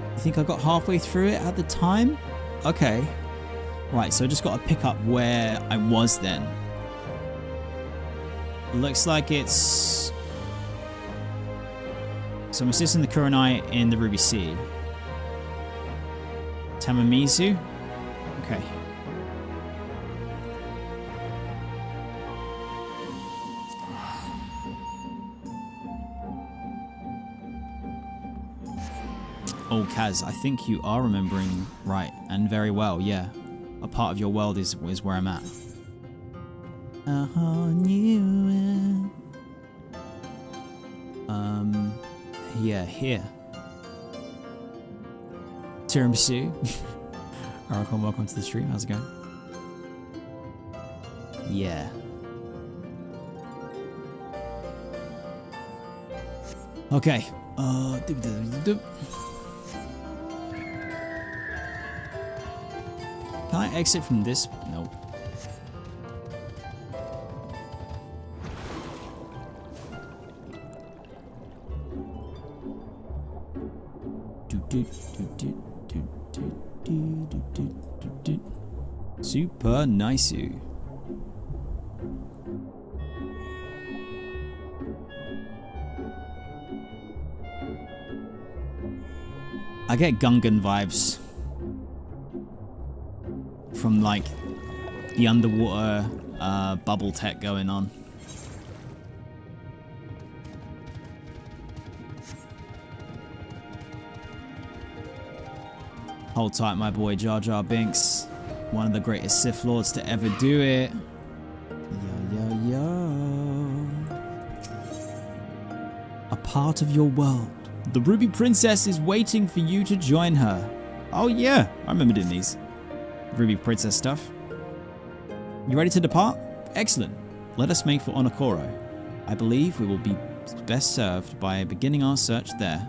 I think I got halfway through it at the time. Okay. Right, so I just got to pick up where I was then. Looks like it's... So I'm assisting the Kurenai in the Ruby Sea. Tamamizu? Okay. Oh, Kaz, I think you are remembering right and very well, yeah. A part of your world is where I'm at. Yeah, here. Tiramisu. Oracle, welcome to the stream. How's it going? Yeah. Okay. Can I exit from this? Nope. Super nice. I get Gungan vibes. from like the underwater bubble tech going on. Hold tight, my boy Jar Jar Binks. One of the greatest Sith Lords to ever do it. Yo, yo, yo. A part of your world. The Ruby Princess is waiting for you to join her. Oh yeah, I remember doing these. Ruby Princess stuff. You ready to depart? Excellent. Let us make for Onokoro. I believe we will be best served by beginning our search there.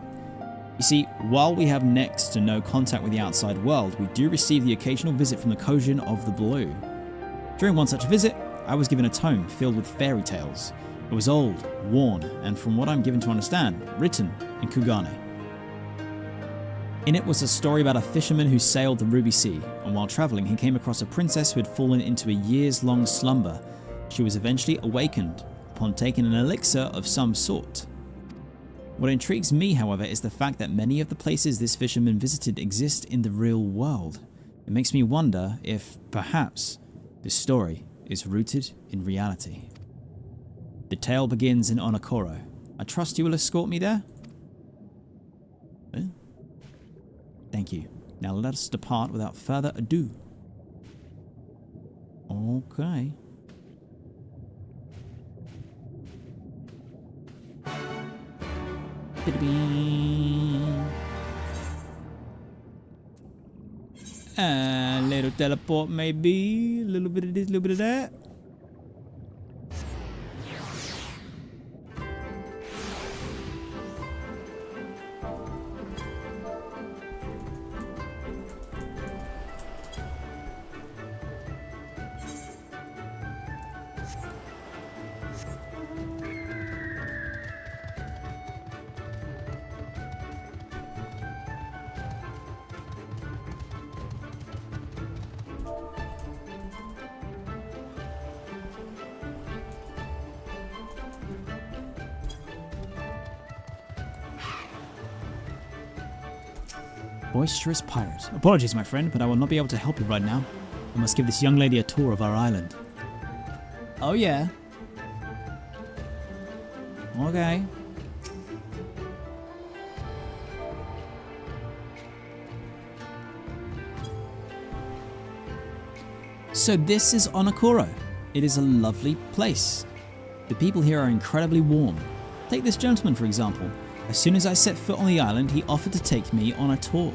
You see, while we have next to no contact with the outside world, we do receive the occasional visit from the Kojin of the Blue. During one such visit, I was given a tome filled with fairy tales. It was old, worn, and from what I'm given to understand, written in Kugane. In it was a story about a fisherman who sailed the Ruby Sea, and while traveling he came across a princess who had fallen into a years-long slumber. She was eventually awakened upon taking an elixir of some sort. What intrigues me, however, is the fact that many of the places this fisherman visited exist in the real world. It makes me wonder if, perhaps, this story is rooted in reality. The tale begins in Onokoro. I trust you will escort me there? Thank you. Now let us depart without further ado. Okay. A little teleport maybe, a little bit of this, a little bit of that. Boisterous pirate. Apologies, my friend, but I will not be able to help you right now. I must give this young lady a tour of our island. Oh, yeah. Okay. So this is Onokoro. It is a lovely place. The people here are incredibly warm. Take this gentleman, for example. As soon as I set foot on the island, he offered to take me on a tour.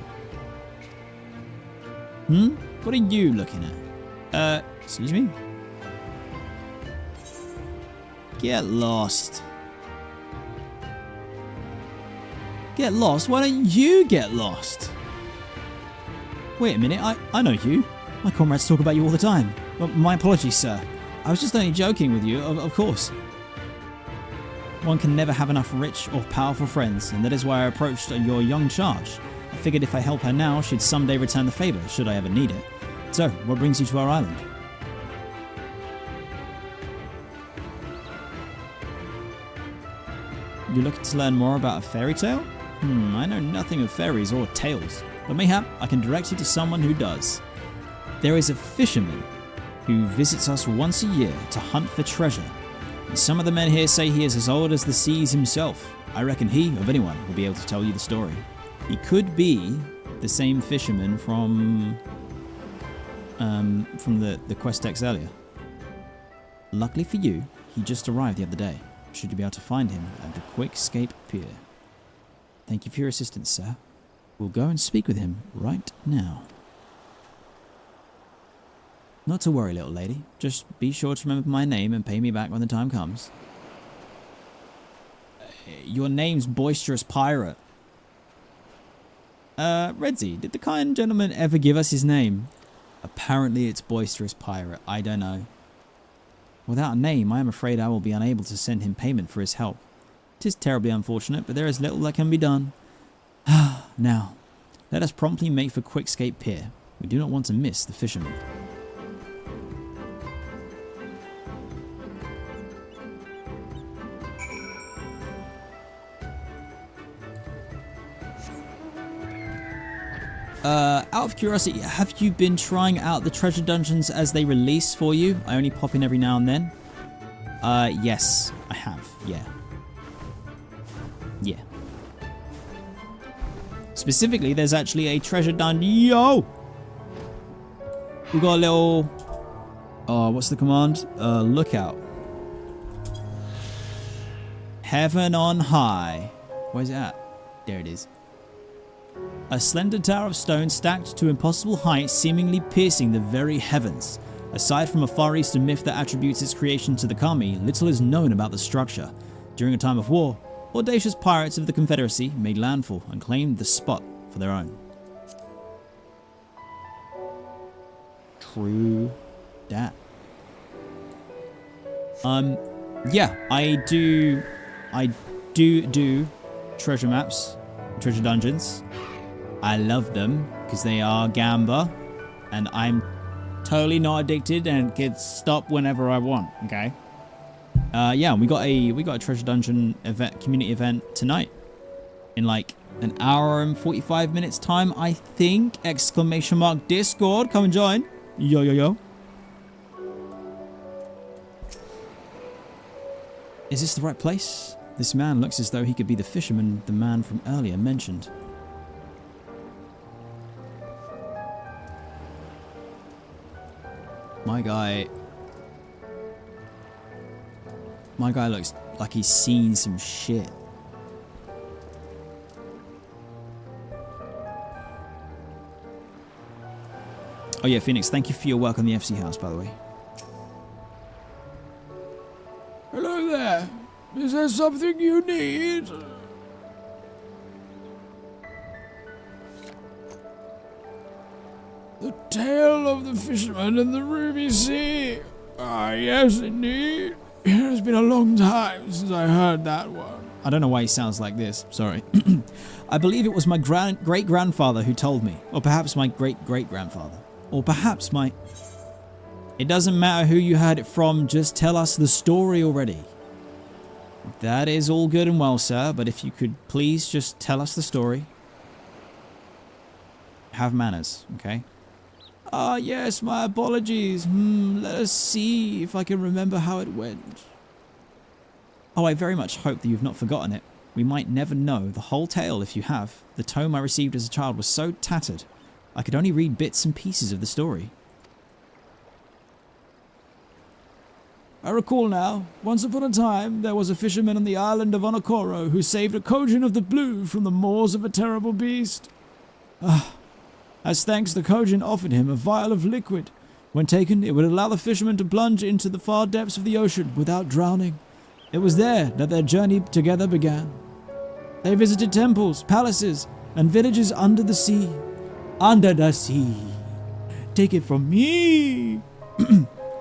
What are you looking at? Excuse me? Get lost. Get lost? Why don't you get lost? Wait a minute, I know you. My comrades talk about you all the time. Well, my apologies, sir. I was just only joking with you, of course. One can never have enough rich or powerful friends, and that is why I approached your young charge. I figured if I help her now, she'd someday return the favor, should I ever need it. So, what brings you to our island? You're looking to learn more about a fairy tale? I know nothing of fairies or tales, but mayhap I can direct you to someone who does. There is a fisherman who visits us once a year to hunt for treasure. And some of the men here say he is as old as the seas himself. I reckon he, of anyone, will be able to tell you the story. He could be the same fisherman from the quest decks earlier. Luckily for you, he just arrived the other day. Should you be able to find him at the Quick Escape Pier. Thank you for your assistance, sir. We'll go and speak with him right now. Not to worry, little lady. Just be sure to remember my name and pay me back when the time comes. Your name's Boisterous Pirate. Redzy, did the kind gentleman ever give us his name? Apparently it's Boisterous Pirate. I don't know. Without a name, I am afraid I will be unable to send him payment for his help. It is terribly unfortunate, but there is little that can be done. Now, let us promptly make for Quickscape Pier. We do not want to miss the fisherman. Out of curiosity, have you been trying out the treasure dungeons as they release for you? I only pop in every now and then. Yes, I have. Yeah. Yeah. Specifically, there's actually a treasure dungeon. Yo! We got a little... what's the command? Lookout. Heaven on high. Where's it at? There it is. A slender tower of stone stacked to impossible height, seemingly piercing the very heavens. Aside from a Far Eastern myth that attributes its creation to the kami, little is known about the structure. During a time of war, audacious pirates of the Confederacy made landfall and claimed the spot for their own. True that. Yeah, I do treasure maps, treasure dungeons. I love them because they are gamba, and I'm totally not addicted and can stop whenever I want. Okay. Yeah, we got a treasure dungeon event, community event tonight, in like an hour and 45 minutes time, I think. Exclamation mark Discord, come and join. Yo yo yo. Is this the right place? This man looks as though he could be the fisherman the man from earlier mentioned. My guy looks like he's seen some shit. Oh yeah, Phoenix, thank you for your work on the FC house, by the way. Hello there. Is there something you need? The tale of the fisherman and the ruby sea. Ah, yes, indeed. It has been a long time since I heard that one. I don't know why he sounds like this. Sorry. I believe it was my great-grandfather who told me. Or perhaps my great-great-grandfather. Or perhaps my... It doesn't matter who you heard it from. Just tell us the story already. That is all good and well, sir. But if you could please just tell us the story. Have manners, okay? Ah, yes, my apologies. Let us see if I can remember how it went. Oh, I very much hope that you've not forgotten it. We might never know the whole tale if you have. The tome I received as a child was so tattered, I could only read bits and pieces of the story. I recall now. Once upon a time, there was a fisherman on the island of Onokoro who saved a Kojin of the Blue from the maws of a terrible beast. As thanks, the Kojin offered him a vial of liquid. When taken, it would allow the fisherman to plunge into the far depths of the ocean without drowning. It was there that their journey together began. They visited temples, palaces, and villages under the sea. Under the sea. Take it from me.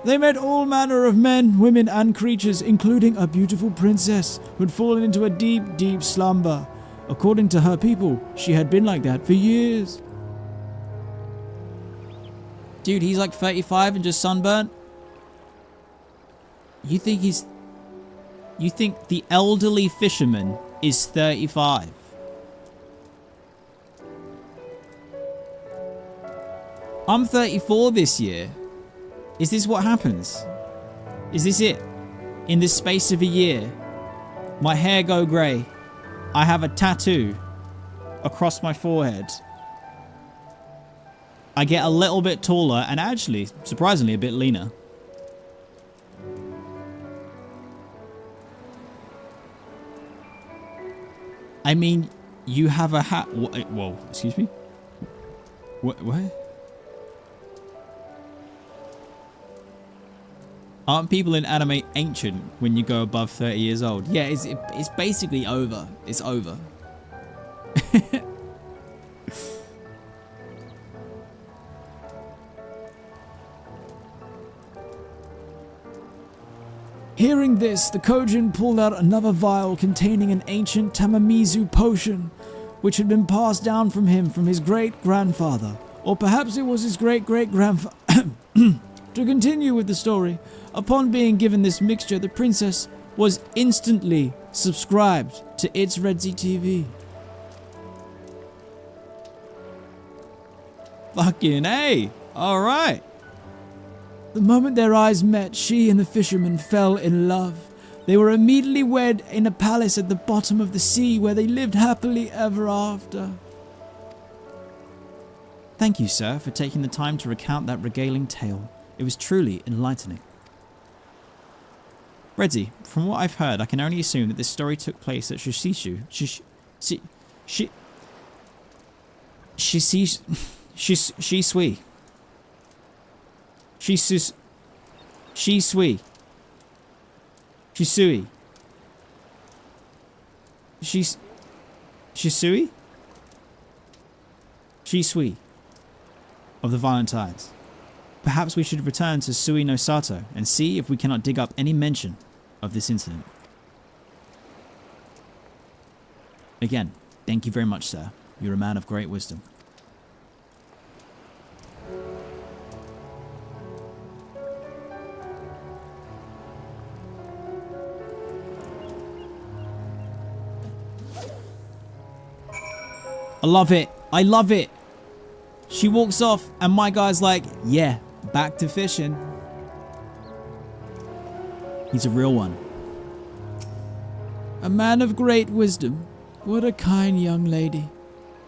They met all manner of men, women, and creatures, including a beautiful princess who had fallen into a deep, deep slumber. According to her people, she had been like that for years. Dude, he's like 35 and just sunburnt? You think the elderly fisherman is 35? I'm 34 this year. Is this what happens? Is this it? In this space of a year, my hair go grey. I have a tattoo across my forehead. I get a little bit taller and actually, surprisingly, a bit leaner. I mean, you have a hat. Whoa, excuse me? What? Aren't people in anime ancient when you go above 30 years old? Yeah, it's basically over. It's over. Hearing this, the Kojin pulled out another vial containing an ancient Tamamizu potion, which had been passed down from him from his great-grandfather, or perhaps it was his great-great-grandfather. To continue with the story, upon being given this mixture, the princess was instantly subscribed to its Redzy TV. Fucking A. All right. The moment their eyes met, she and the fisherman fell in love. They were immediately wed in a palace at the bottom of the sea where they lived happily ever after. Thank you, sir, for taking the time to recount that regaling tale. It was truly enlightening. Redzy, from what I've heard, I can only assume that this story took place at Shishishu. Shisui. Shisui of the Violent Tides. Perhaps we should return to Sui no Sato and see if we cannot dig up any mention of this incident. Again, thank you very much, sir. You're a man of great wisdom. I love it. I love it. She walks off and my guy's like, yeah, back to fishing. He's a real one. A man of great wisdom. What a kind young lady.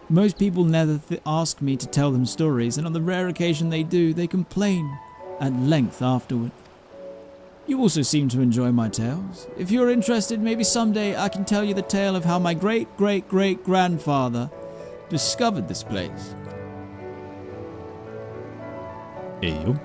Most people never ask me to tell them stories, and on the rare occasion they do, they complain at length afterward. You also seem to enjoy my tales. If you're interested, maybe someday I can tell you the tale of how my great-great-great-grandfather discovered this place. Ew.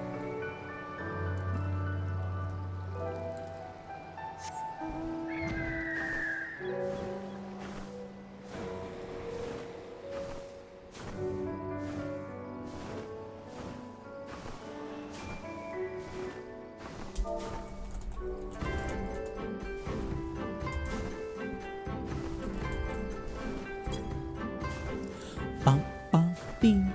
Bum, bum, bing,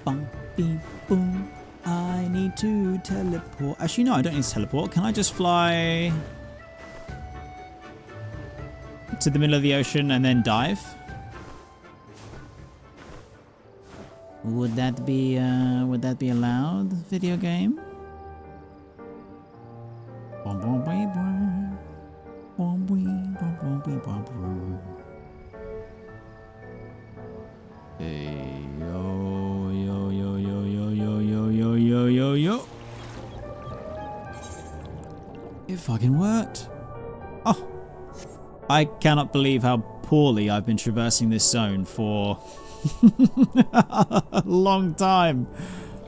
bum, bing, boom. I need to teleport. Actually, no, I don't need to teleport. Can I just fly to the middle of the ocean and then dive? Would that be allowed, video game? Hey, yo, yo, yo, yo, yo, yo, yo, yo, yo, yo, yo. It fucking worked. Oh, I cannot believe how poorly I've been traversing this zone for a long time.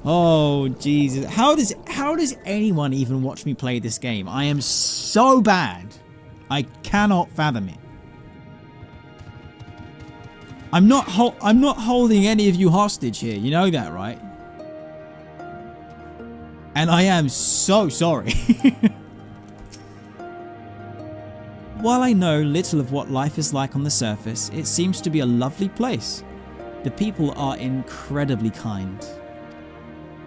Oh, Jesus. How does anyone even watch me play this game? I am so bad. I cannot fathom it. I'm not holding any of you hostage here. You know that, right? And I am so sorry. While I know little of what life is like on the surface, it seems to be a lovely place. The people are incredibly kind.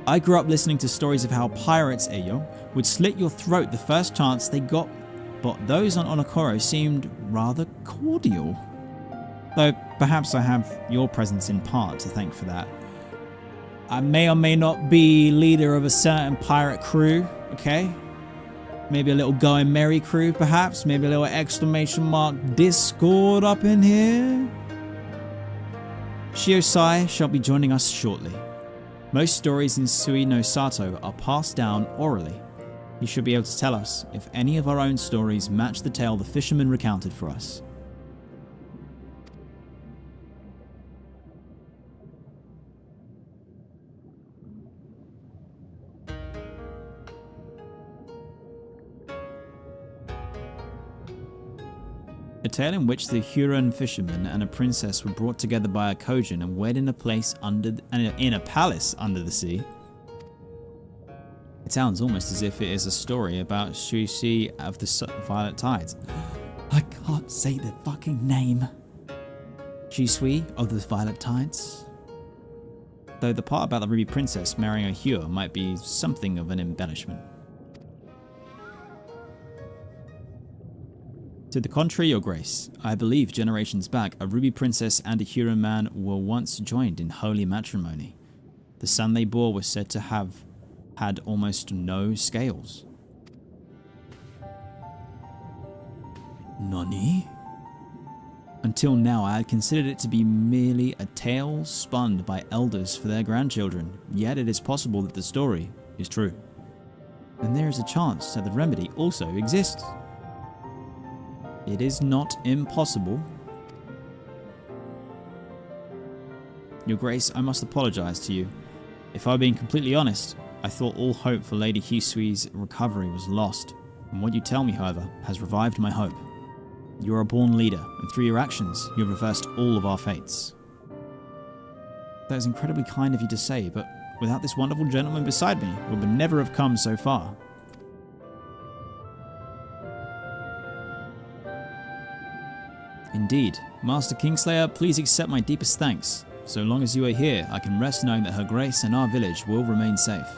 I grew up listening to stories of how pirates, Eyo, would slit your throat the first chance they got, but those on Onokoro seemed rather cordial. Though perhaps I have your presence in part to thank for that. I may or may not be leader of a certain pirate crew, okay? Maybe a little Going Merry crew, perhaps? Maybe a little exclamation mark Discord up in here? Shiosai shall be joining us shortly. Most stories in Sui no Sato are passed down orally. He should be able to tell us if any of our own stories match the tale the fisherman recounted for us. A tale in which the Huron fisherman and a princess were brought together by a Kojin and wed in a palace under the sea. It sounds almost as if it is a story about Shushi of the Violet Tides. I can't say the fucking name. Shisui of the Violet Tides. Though the part about the Ruby Princess marrying a Hua might be something of an embellishment. To the contrary, Your Grace, I believe generations back, a Ruby Princess and a Huron man were once joined in holy matrimony. The son they bore was said to have had almost no scales. Nani? Until now, I had considered it to be merely a tale spun by elders for their grandchildren, yet it is possible that the story is true. And there is a chance that the remedy also exists. It is not impossible. Your Grace, I must apologize to you. If I'm being completely honest, I thought all hope for Lady Hisui's recovery was lost. And what you tell me, however, has revived my hope. You are a born leader, and through your actions, you have reversed all of our fates. That is incredibly kind of you to say, but without this wonderful gentleman beside me, we would never have come so far. Indeed. Master Kingslayer, please accept my deepest thanks. So long as you are here, I can rest knowing that Her Grace and our village will remain safe.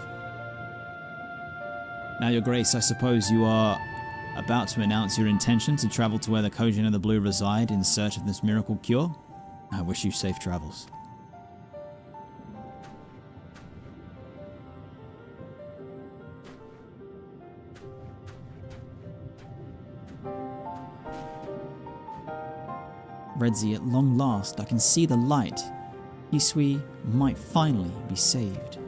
Now, Your Grace, I suppose you are about to announce your intention to travel to where the Kojin of the Blue reside in search of this miracle cure? I wish you safe travels. Redzy, at long last, I can see the light. Hisui might finally be saved.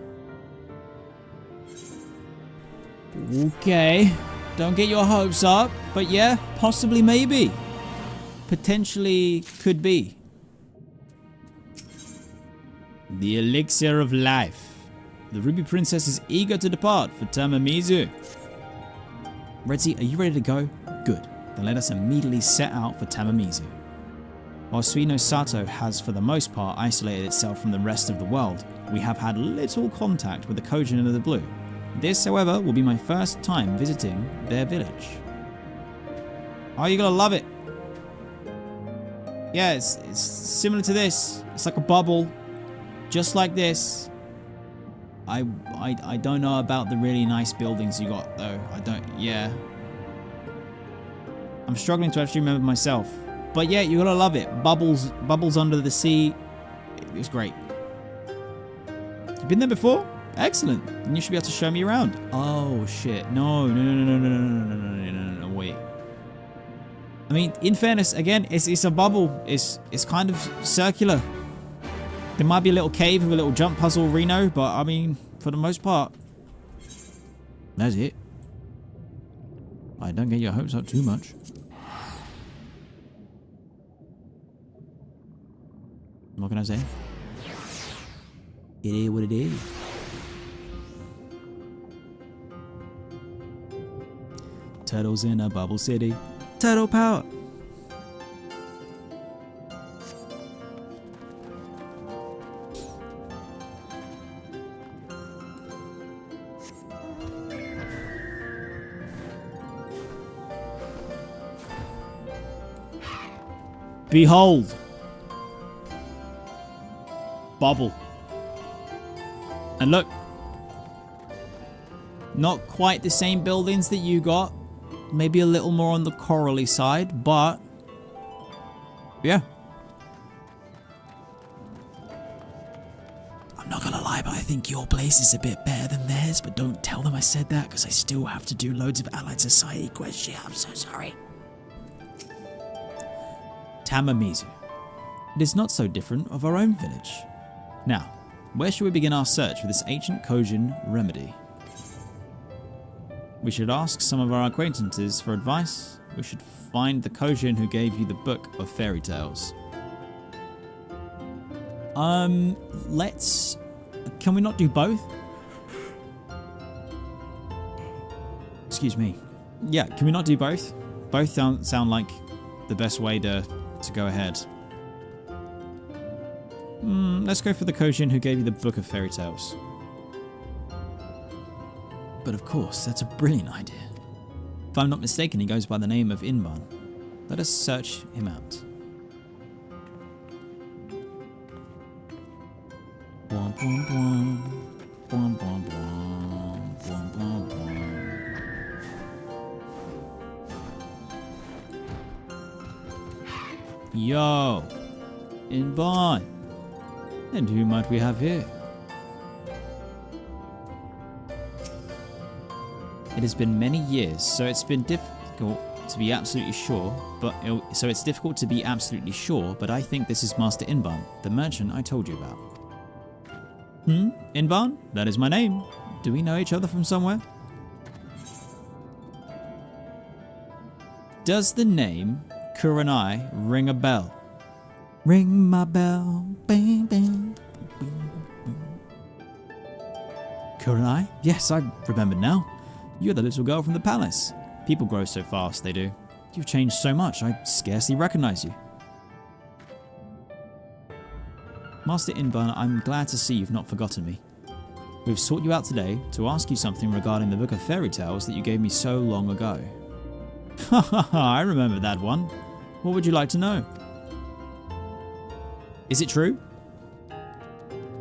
Okay, don't get your hopes up, but yeah, possibly, maybe. Potentially could be. The elixir of life. The Ruby Princess is eager to depart for Tamamizu. Redzy, are you ready to go? Good. Then let us immediately set out for Tamamizu. While Suino Sato has for the most part isolated itself from the rest of the world, we have had little contact with the Kojin of the Blue. This, however, will be my first time visiting their village. Oh, you're gonna love it. Yeah, it's similar to this. It's like a bubble, just like this. I don't know about the really nice buildings you got though. Yeah. I'm struggling to actually remember myself. But yeah, you're gonna love it. Bubbles under the sea. It was great. You've been there before? Excellent. Then you should be able to show me around. Oh shit. No, wait. I mean, in fairness, again, it's a bubble. It's kind of circular. There might be a little cave with a little jump puzzle, Reno, but I mean, for the most part, that's it. I don't get your hopes up too much. What can I say? It is what it is. Turtles in a bubble city. Turtle power. Behold. Bubble. And look, not quite the same buildings that you got, maybe a little more on the corally side, but yeah. I'm not gonna lie, but I think your place is a bit better than theirs, but don't tell them I said that because I still have to do loads of Allied Society quests. Yeah, I'm so sorry. Tamamizu. It is not so different of our own village. Now, where should we begin our search for this ancient Kojin remedy? We should ask some of our acquaintances for advice. We should find the Kojin who gave you the book of fairy tales. Can we not do both? Excuse me. Yeah, can we not do both? Both sound like the best way to go ahead. Let's go for the Kojin who gave you the book of fairy tales. But of course, that's a brilliant idea. If I'm not mistaken, he goes by the name of Inban. Let us search him out. Bwom, bwom, bwom. Bwom, bwom, bwom. Bwom, bwom, bwom. Yo! Inban! And who might we have here? It has been many years, so it's been difficult to be absolutely sure, but I think this is Master Inban, the merchant I told you about. Inban? That is my name. Do we know each other from somewhere? Does the name Kurenai ring a bell? Ring my bell, bang, bang. Kurenai? Yes, I remembered now. You're the little girl from the palace. People grow so fast, they do. You've changed so much, I scarcely recognize you. Master Inban, I'm glad to see you've not forgotten me. We've sought you out today to ask you something regarding the book of fairy tales that you gave me so long ago. Ha ha ha, I remember that one. What would you like to know? Is it true?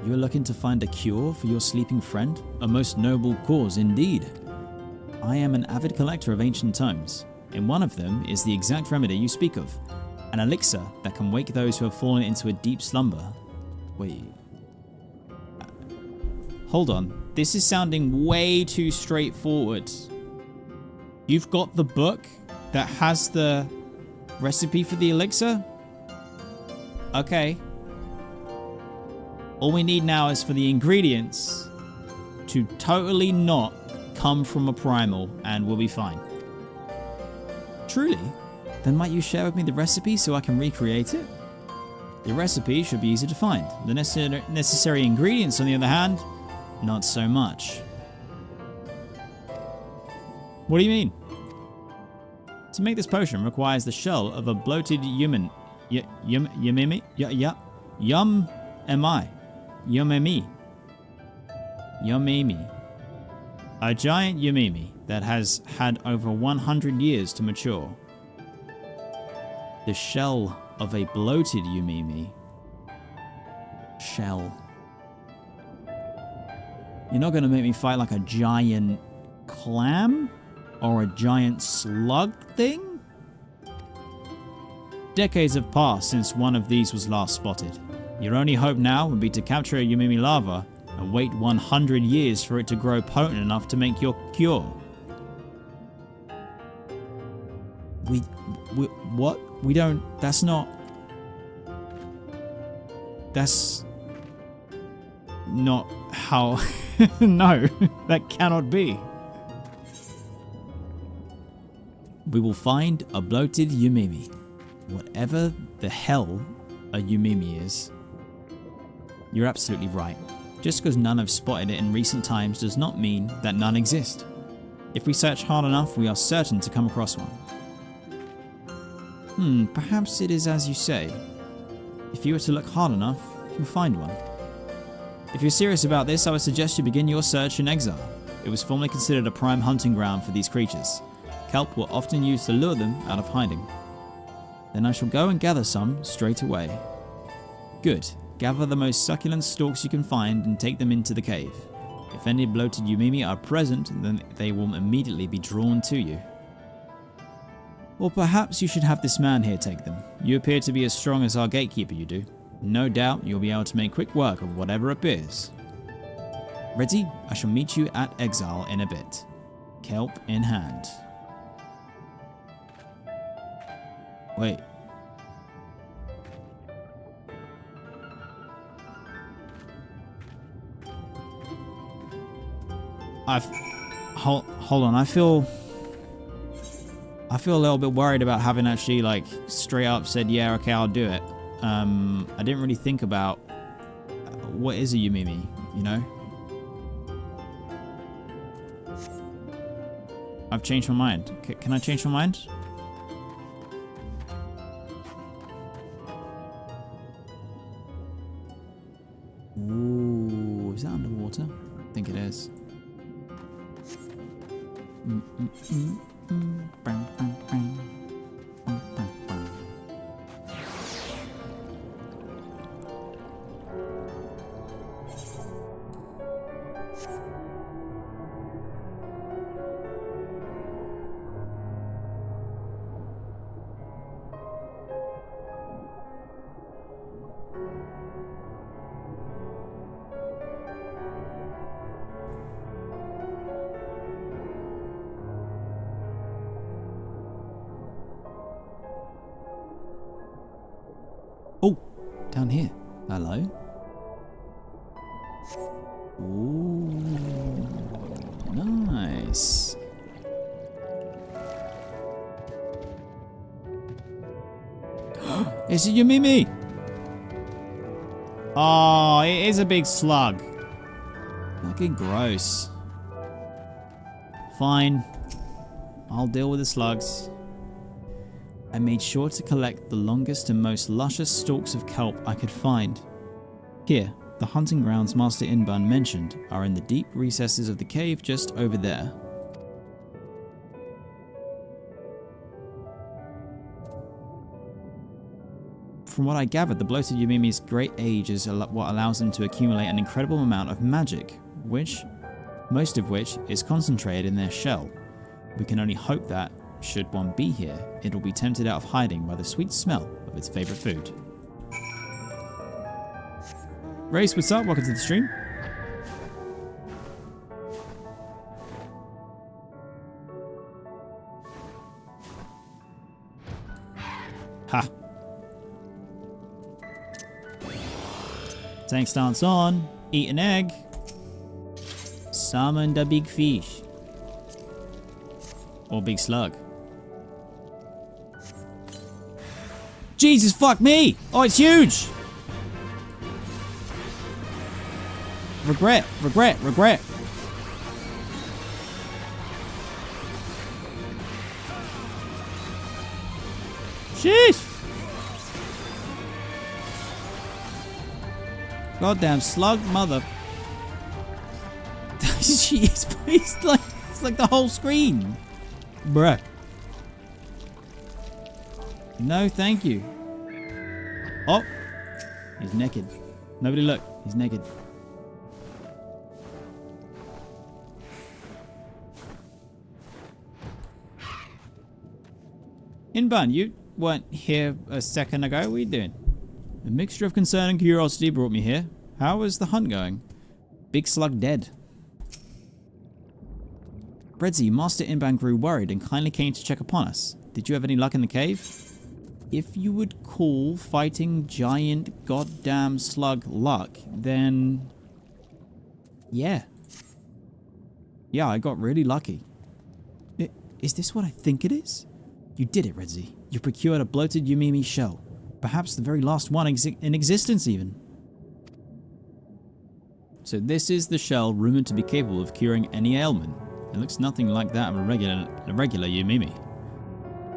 You are looking to find a cure for your sleeping friend? A most noble cause indeed. I am an avid collector of ancient tomes, and one of them is the exact remedy you speak of. An elixir that can wake those who have fallen into a deep slumber. Wait. Hold on. This is sounding way too straightforward. You've got the book that has the recipe for the elixir? Okay. All we need now is for the ingredients to totally not come from a primal and we'll be fine. Truly? Then might you share with me the recipe so I can recreate it? The recipe should be easy to find. The necessary ingredients, on the other hand, not so much. What do you mean? To make this potion requires the shell of a bloated human. Yumemi? Yumemi. A giant Yumimi that has had over 100 years to mature. The shell of a bloated Yumimi. Shell. You're not going to make me fight like a giant clam? Or a giant slug thing? Decades have passed since one of these was last spotted. Your only hope now would be to capture a Yumimi larva and wait 100 years for it to grow potent enough to make your cure. What? We don't... That's not... That's... not how... No, that cannot be. We will find a bloated Yumimi. Whatever the hell a Yumimi is. You're absolutely right. Just because none have spotted it in recent times does not mean that none exist. If we search hard enough, we are certain to come across one. Perhaps it is as you say. If you were to look hard enough, you'll find one. If you're serious about this, I would suggest you begin your search in exile. It was formerly considered a prime hunting ground for these creatures. Kelp were often used to lure them out of hiding. Then I shall go and gather some straight away. Good. Gather the most succulent stalks you can find and take them into the cave. If any bloated Yumimi are present, then they will immediately be drawn to you. Or perhaps you should have this man here take them. You appear to be as strong as our gatekeeper, you do. No doubt you'll be able to make quick work of whatever appears. Redzy, I shall meet you at exile in a bit. Kelp in hand. Wait. Hold on. I feel a little bit worried about having actually like straight up said, yeah, okay, I'll do it. I didn't really think about what is a Yumimi, you know? I've changed my mind. Can I change my mind? Ooh, is that underwater? I think it is. down here. Hello? Ooh, nice. It's a Yumimi! Oh, it is a big slug. Fucking gross. Fine. I'll deal with the slugs. I made sure to collect the longest and most luscious stalks of kelp I could find. Here, the hunting grounds Master Inban mentioned are in the deep recesses of the cave just over there. From what I gathered, the bloated Yumimi's great age is what allows them to accumulate an incredible amount of magic, most of which is concentrated in their shell. We can only hope that, should one be here, it will be tempted out of hiding by the sweet smell of its favorite food. Race, what's up? Welcome to the stream. Ha! Tank stance on. Eat an egg. Summon the big fish. Or big slug. Jesus, fuck me! Oh, it's huge! Regret, regret, regret. Sheesh! Goddamn slug mother. it's like the whole screen. Bruh. No, thank you. Oh, he's naked. Nobody look, he's naked. Inban, you weren't here a second ago. What are you doing? A mixture of concern and curiosity brought me here. How is the hunt going? Big slug dead. Redzy, Master Inban grew worried and kindly came to check upon us. Did you have any luck in the cave? If you would call fighting giant goddamn slug luck, then... yeah. Yeah, I got really lucky. Is this what I think it is? You did it, Redzy. You procured a bloated Yumimi shell. Perhaps the very last one in existence, even. So this is the shell rumored to be capable of curing any ailment. It looks nothing like that of a regular Yumimi.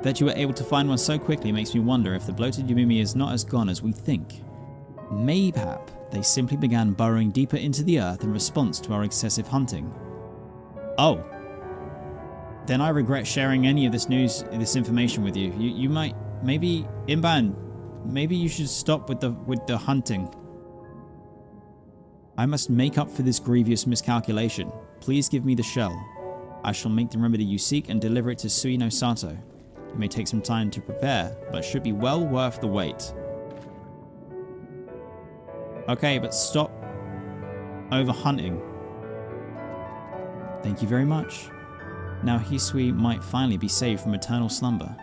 That you were able to find one so quickly makes me wonder if the bloated Yumimi is not as gone as we think. Mayhap they simply began burrowing deeper into the earth in response to our excessive hunting. Oh. Then I regret sharing any of this information with you. You might, maybe, Inban, maybe you should stop with the hunting. I must make up for this grievous miscalculation. Please give me the shell. I shall make the remedy you seek and deliver it to Suino Sato. It may take some time to prepare, but should be well worth the wait. Okay, but stop over hunting. Thank you very much. Now Hisui might finally be saved from eternal slumber.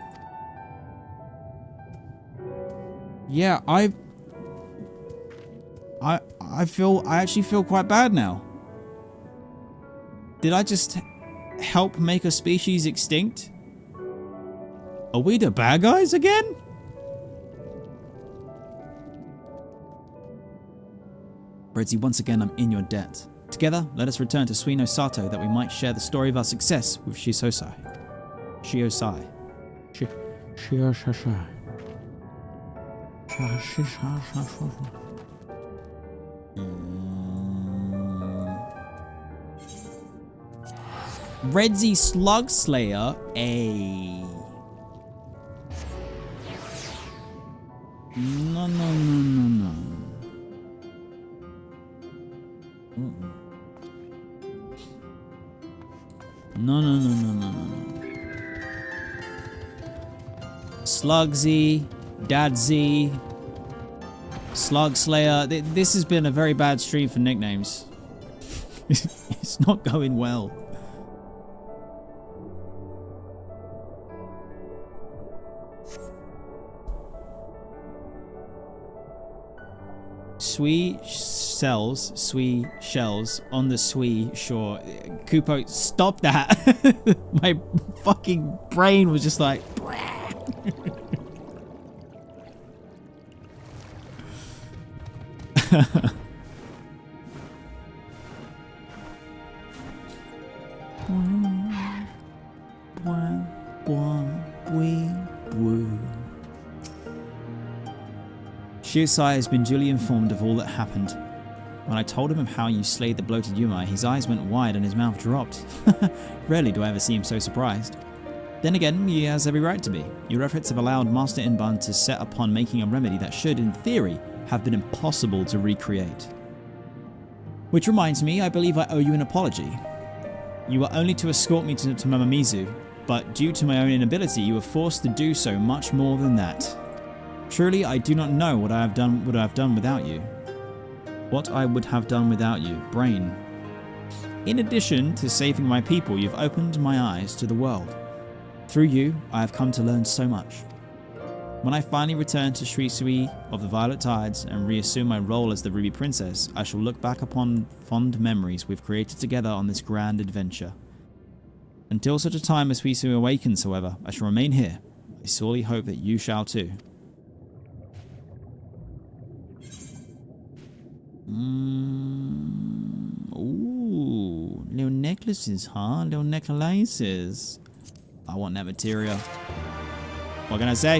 Yeah, I actually feel quite bad now. Did I just help make a species extinct? Are we the bad guys again? Redzy, once again I'm in your debt. Together, let us return to Suino Sato that we might share the story of our success with Shiosai. Shiosai. Shiosai. Redzy Slug Slayer, a. No. No. Slugsy, Dadzy, Slug Slayer. This has been a very bad stream for nicknames. It's not going well. Swee shells on the Swee shore. Kupo, stop that. My fucking brain was just like... Shiosai has been duly informed of all that happened. When I told him of how you slayed the bloated Yumai, his eyes went wide and his mouth dropped. Rarely do I ever see him so surprised. Then again, he has every right to be. Your efforts have allowed Master Inban to set upon making a remedy that should, in theory, have been impossible to recreate. Which reminds me, I believe I owe you an apology. You were only to escort me to Mamamizu, but due to my own inability, you were forced to do so much more than that. Truly, I do not know what I have done without you. What I would have done without you, brain. In addition to saving my people, you've opened my eyes to the world. Through you, I have come to learn so much. When I finally return to Shui of the Violet Tides and reassume my role as the Ruby Princess, I shall look back upon fond memories we've created together on this grand adventure. Until such a time as Suisui awakens, however, I shall remain here. I sorely hope that you shall too. Ooh, little necklaces, huh? Little necklaces. I want that material. What can I say?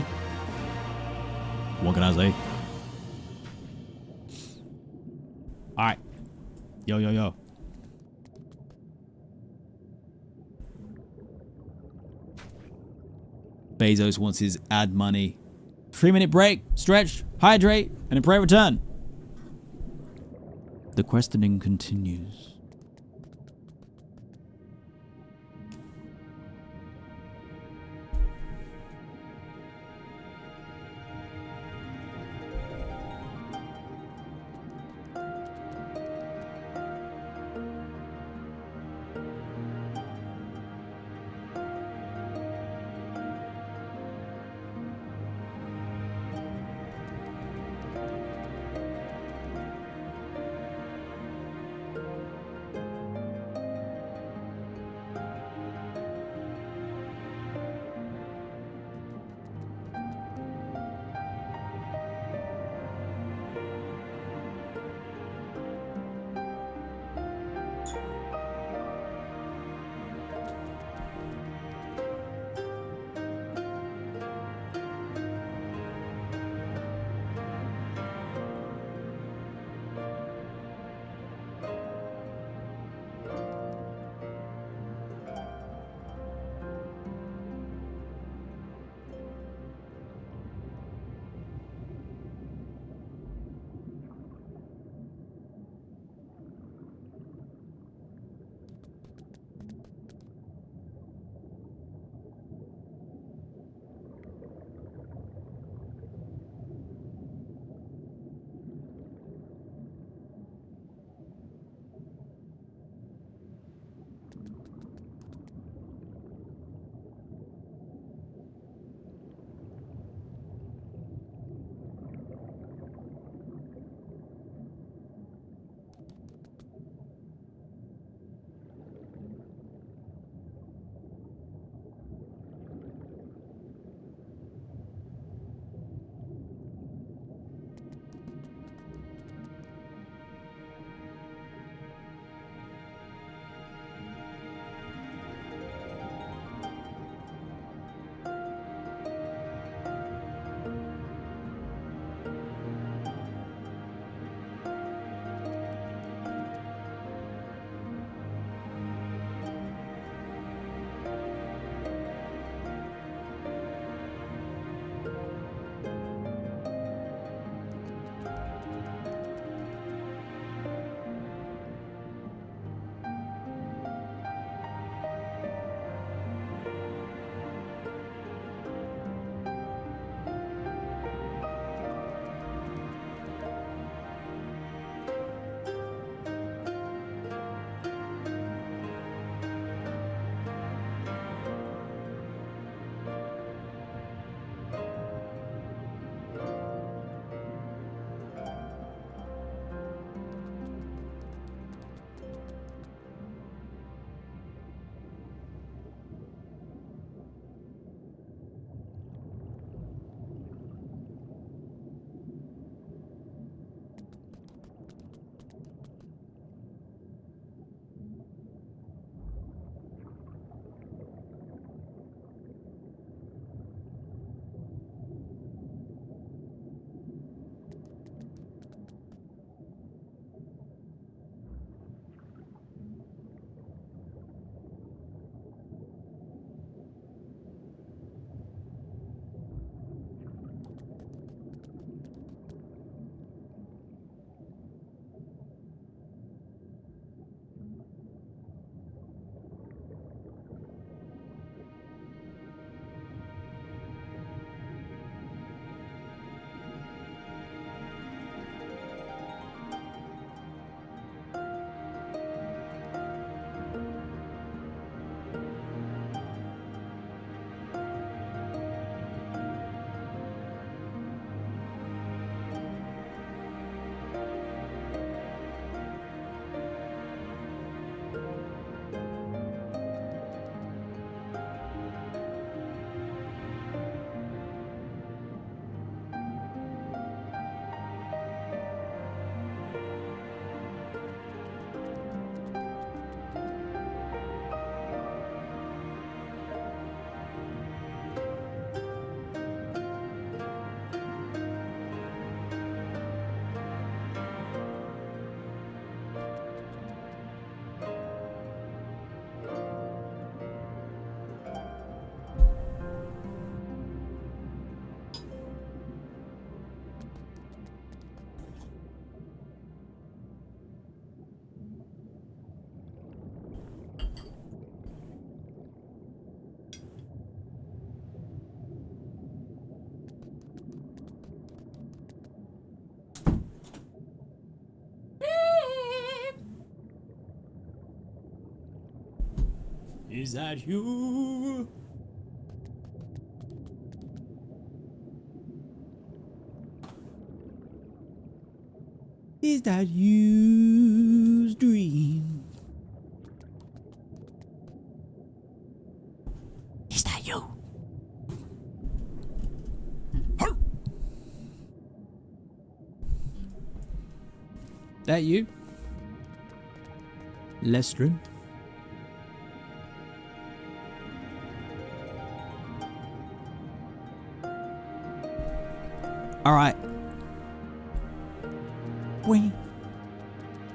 What can I say? Alright. Yo. Bezos wants his ad money. 3-minute break, stretch, hydrate, and a pray return. The questioning continues. Is that you? Is that you's dream? Is that you? That you? Lestrin? All right. Wee,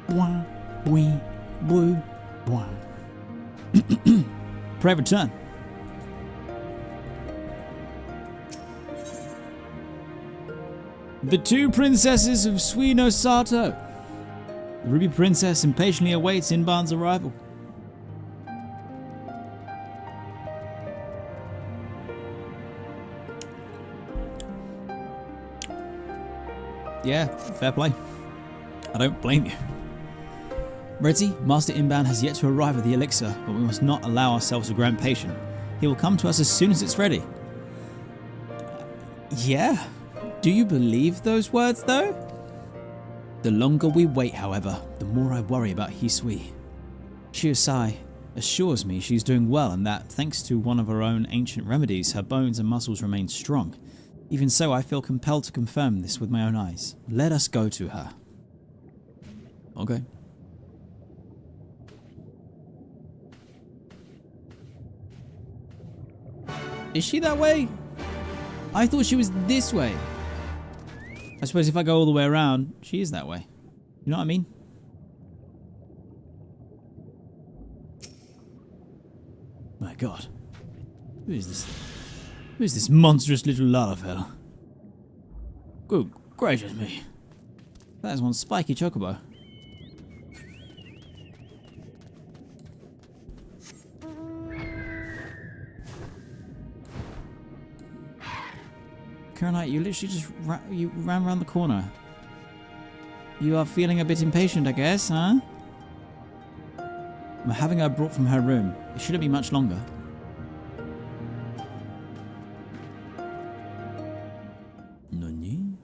wah, wee, woo, wah. Pray return. The two princesses of Suino Sato. The Ruby Princess impatiently awaits Inban's arrival. Yeah, fair play. I don't blame you. Redzy, Master Inban has yet to arrive at the elixir, but we must not allow ourselves to grow impatient. He will come to us as soon as it's ready. Yeah? Do you believe those words, though? The longer we wait, however, the more I worry about Hisui. Shiosai assures me she's doing well and that, thanks to one of her own ancient remedies, her bones and muscles remain strong. Even so, I feel compelled to confirm this with my own eyes. Let us go to her. Okay. Is she that way? I thought she was this way. I suppose if I go all the way around, she is that way. You know what I mean? My God. Who is this? Who is this monstrous little Lalafell? Good gracious me. That is one spiky chocobo. Kurenai, you literally just ran around the corner. You are feeling a bit impatient, I guess, huh? I'm having her brought from her room. It shouldn't be much longer. Nani?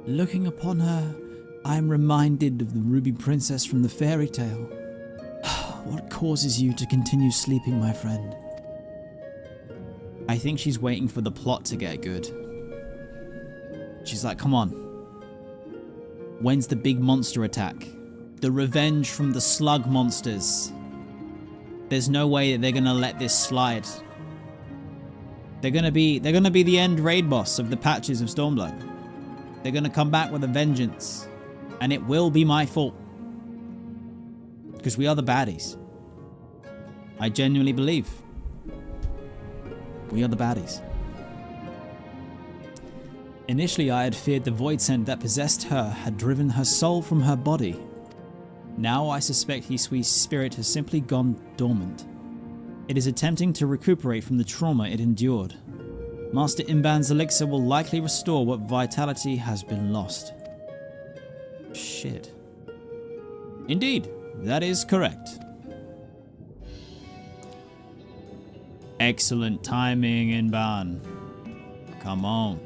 Looking upon her, I am reminded of the Ruby Princess from the fairy tale. What causes you to continue sleeping, my friend? I think she's waiting for the plot to get good. She's like, come on. When's the big monster attack? The revenge from the slug monsters. There's no way that they're gonna let this slide. They're gonna be the end raid boss of the patches of Stormblood. They're gonna come back with a vengeance. And it will be my fault. Because we are the baddies. I genuinely believe. We are the baddies. Initially, I had feared the void scent that possessed her had driven her soul from her body. Now I suspect Hisui's spirit has simply gone dormant. It is attempting to recuperate from the trauma it endured. Master Inban's elixir will likely restore what vitality has been lost. Shit. Indeed, that is correct. Excellent timing, Inban. Come on.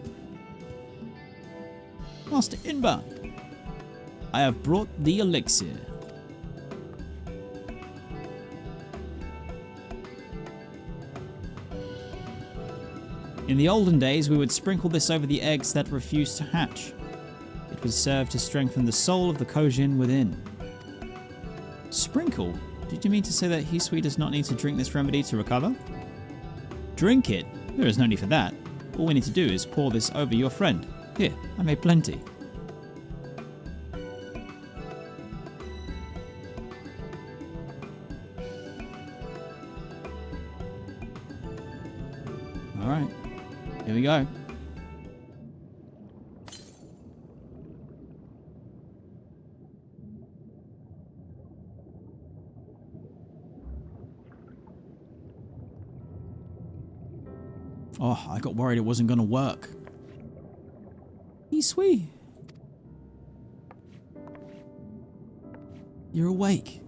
Master Inban, I have brought the elixir. In the olden days, we would sprinkle this over the eggs that refused to hatch. It would serve to strengthen the soul of the Kojin within. Sprinkle? Did you mean to say that Hisui does not need to drink this remedy to recover? Drink it? There is no need for that. All we need to do is pour this over your friend. Here, I made plenty. Alright, here we go. Oh, I got worried it wasn't going to work. Hisui. You're awake.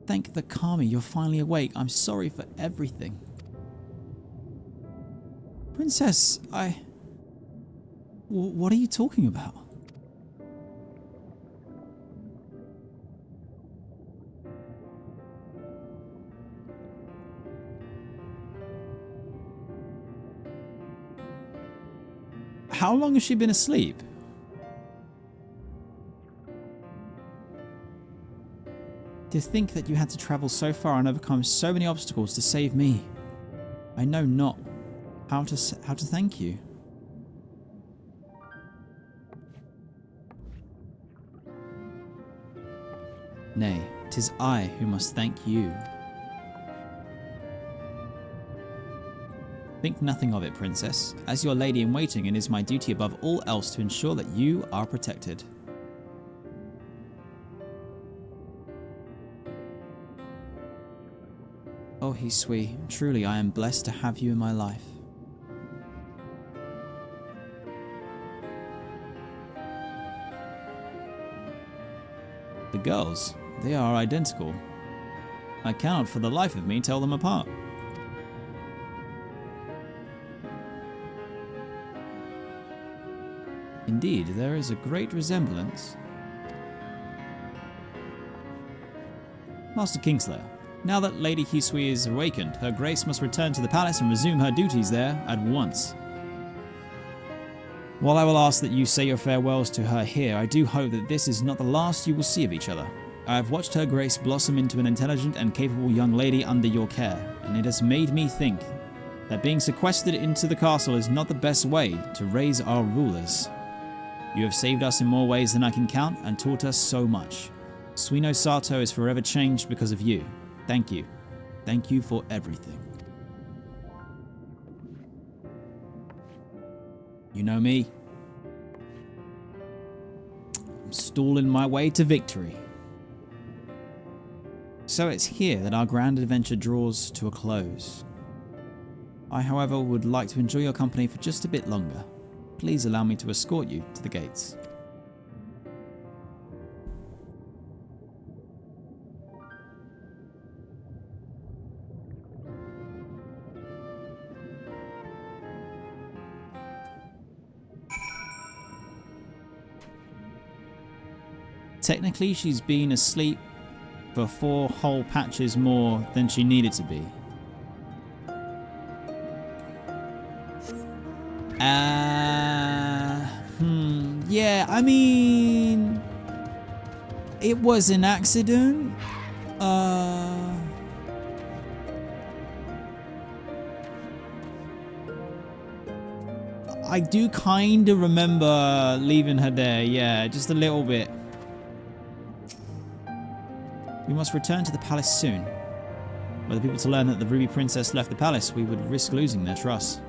Thank the Kami, you're finally awake. I'm sorry for everything. Princess, what are you talking about? How long has she been asleep? To think that you had to travel so far and overcome so many obstacles to save me. I know not how to thank you. Nay, 'tis I who must thank you. Think nothing of it, Princess. As your lady-in-waiting, it is my duty above all else to ensure that you are protected. Oh, Hisui, truly I am blessed to have you in my life. The girls, they are identical. I cannot for the life of me tell them apart. Indeed, there is a great resemblance. Master Kingslayer, now that Lady Hisui is awakened, Her Grace must return to the palace and resume her duties there at once. While I will ask that you say your farewells to her here, I do hope that this is not the last you will see of each other. I have watched Her Grace blossom into an intelligent and capable young lady under your care, and it has made me think that being sequestered into the castle is not the best way to raise our rulers. You have saved us in more ways than I can count and taught us so much. Suino Sato is forever changed because of you. Thank you. Thank you for everything. You know me. I'm stalling my way to victory. So it's here that our grand adventure draws to a close. I, however, would like to enjoy your company for just a bit longer. Please allow me to escort you to the gates. Technically, she's been asleep for 4 whole patches more than she needed to be. Yeah, I mean, it was an accident. I do kind of remember leaving her there, yeah, just a little bit. We must return to the palace soon. Were the people to learn that the Ruby Princess left the palace, we would risk losing their trust.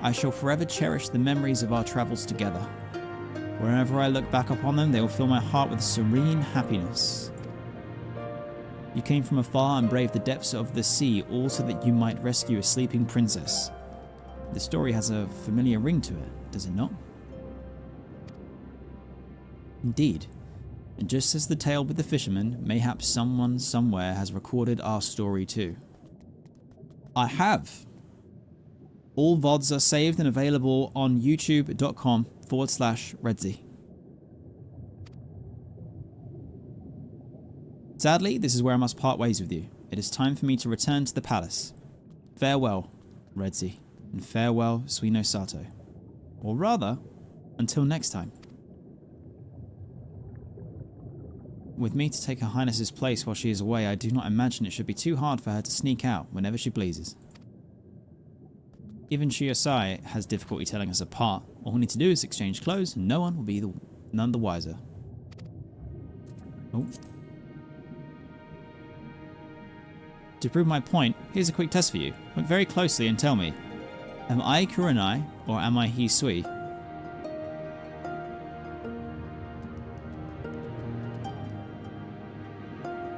I shall forever cherish the memories of our travels together. Whenever I look back upon them, they will fill my heart with serene happiness. You came from afar and braved the depths of the sea, all so that you might rescue a sleeping princess. The story has a familiar ring to it, does it not? Indeed. And just as the tale with the fisherman, mayhap someone somewhere has recorded our story too. I have. All VODs are saved and available on youtube.com/Redzy. Sadly, this is where I must part ways with you. It is time for me to return to the palace. Farewell, Redzy, and farewell, Suino Sato. Or rather, until next time. With me to take Her Highness's place while she is away, I do not imagine it should be too hard for her to sneak out whenever she pleases. Even Shiosai has difficulty telling us apart. All we need to do is exchange clothes and no one will be none the wiser. Oh. To prove my point, here's a quick test for you. Look very closely and tell me, am I Kurenai or am I Hisui?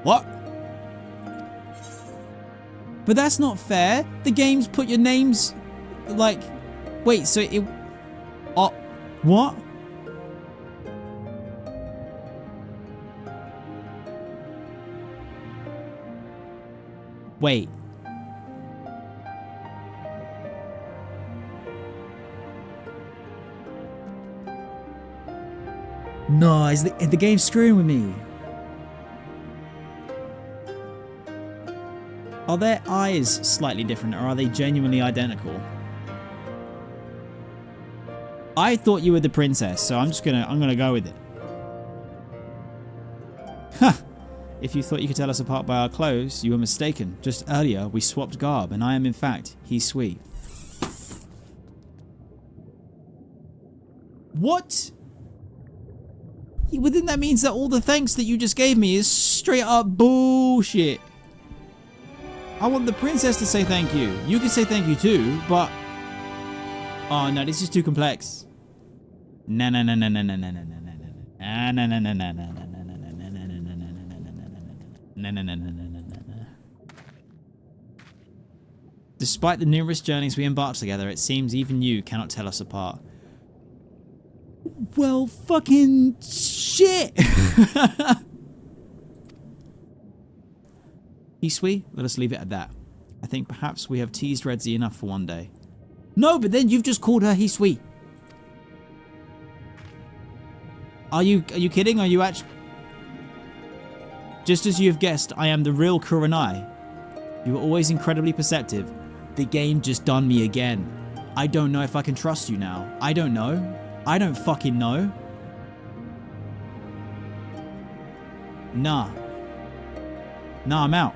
What? But that's not fair. The game's put your names, like, wait, so it, oh, what? Wait. No, is the game screwing with me? Are their eyes slightly different, or are they genuinely identical? I thought you were the princess, so I'm gonna go with it. Huh. If you thought you could tell us apart by our clothes, you were mistaken. Just earlier, we swapped garb, and I am in fact Hisui. What? Well, then that means that all the thanks that you just gave me is straight up bullshit. I want the princess to say thank you. You can say thank you too, but... Oh no, this is too complex. No, no, no, no, no, no, no, no, no, no, no, no, no, no, no, no, no, no. No, no, no, no, no, no, no, no. Despite the numerous journeys we embarked together, it seems even you cannot tell us apart. Well, fucking shit! Hisui, let us leave it at that. I think perhaps we have teased Redzy enough for one day. No, but then you've just called her Hisui. Are you kidding? Are you actually... Just as you have guessed, I am the real Kurenai. You were always incredibly perceptive. The game just done me again. I don't know if I can trust you now. I don't know. I don't fucking know. Nah. Nah, I'm out.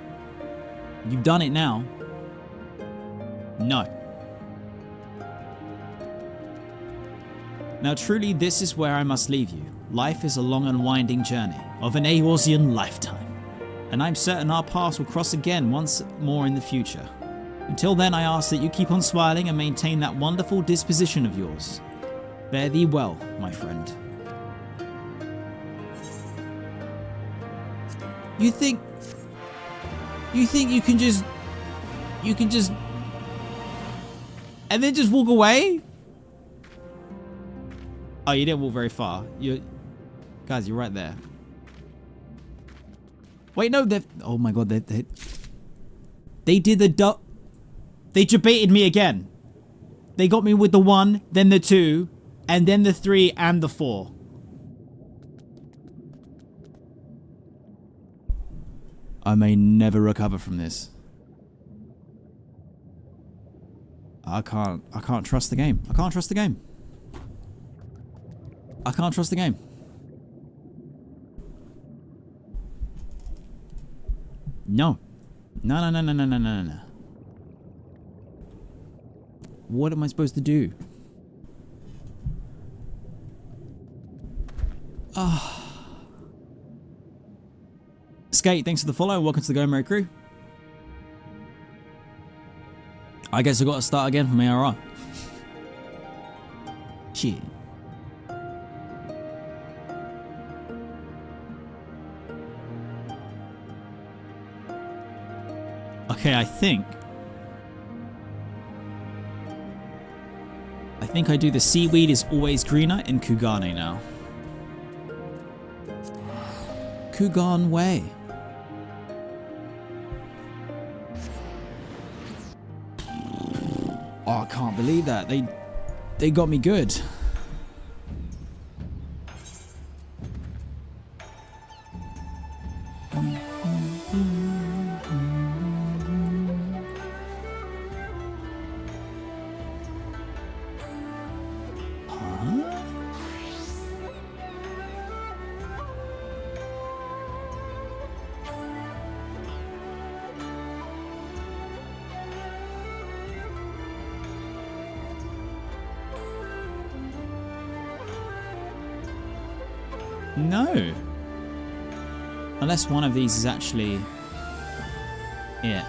You've done it now. No. Now truly this is where I must leave you. Life is a long and winding journey of an Eorzean lifetime. And I'm certain our paths will cross again once more in the future. Until then I ask that you keep on smiling and maintain that wonderful disposition of yours. Fare thee well, my friend. You think you can just and then just walk away? Oh, you didn't walk very far. Guys, you're right there. Wait, no, oh my god, they did the they debated me again. They got me with the 1, then the 2, and then the 3 and the 4. I may never recover from this. I can't trust the game. I can't trust the game. I can't trust the game. No. No, no, no, no, no, no, no, no. What am I supposed to do? Skate, thanks for the follow. Welcome to the Go Merry Crew. I guess I got to start again from ARR. Shit. Okay, I think I do the seaweed is always greener in Kugane now. Kugan Way. Oh, I can't believe that. They got me good. No. Unless one of these is actually... Yeah.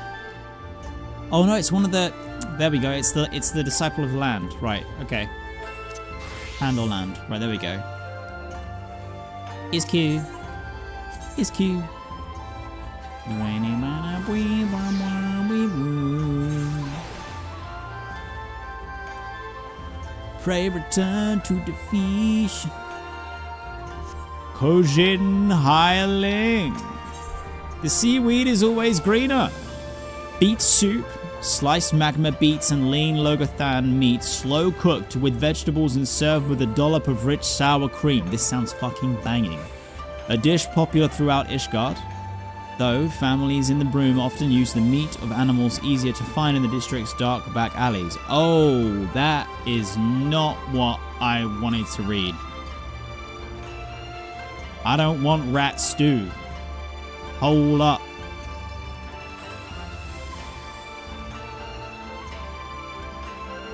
Oh no, it's one of the... There we go. It's the Disciple of Land. Right, okay. Handle Land. Right, there we go. Is Q. Is Q. Pray return to the fish. Kojin Hireling. The seaweed is always greener. Beet soup, sliced magma beets and lean logothan meat, slow cooked with vegetables and served with a dollop of rich sour cream. This sounds fucking banging. A dish popular throughout Ishgard, though families in the Broom often use the meat of animals easier to find in the district's dark back alleys. Oh, that is not what I wanted to read. I don't want rat stew. Hold up.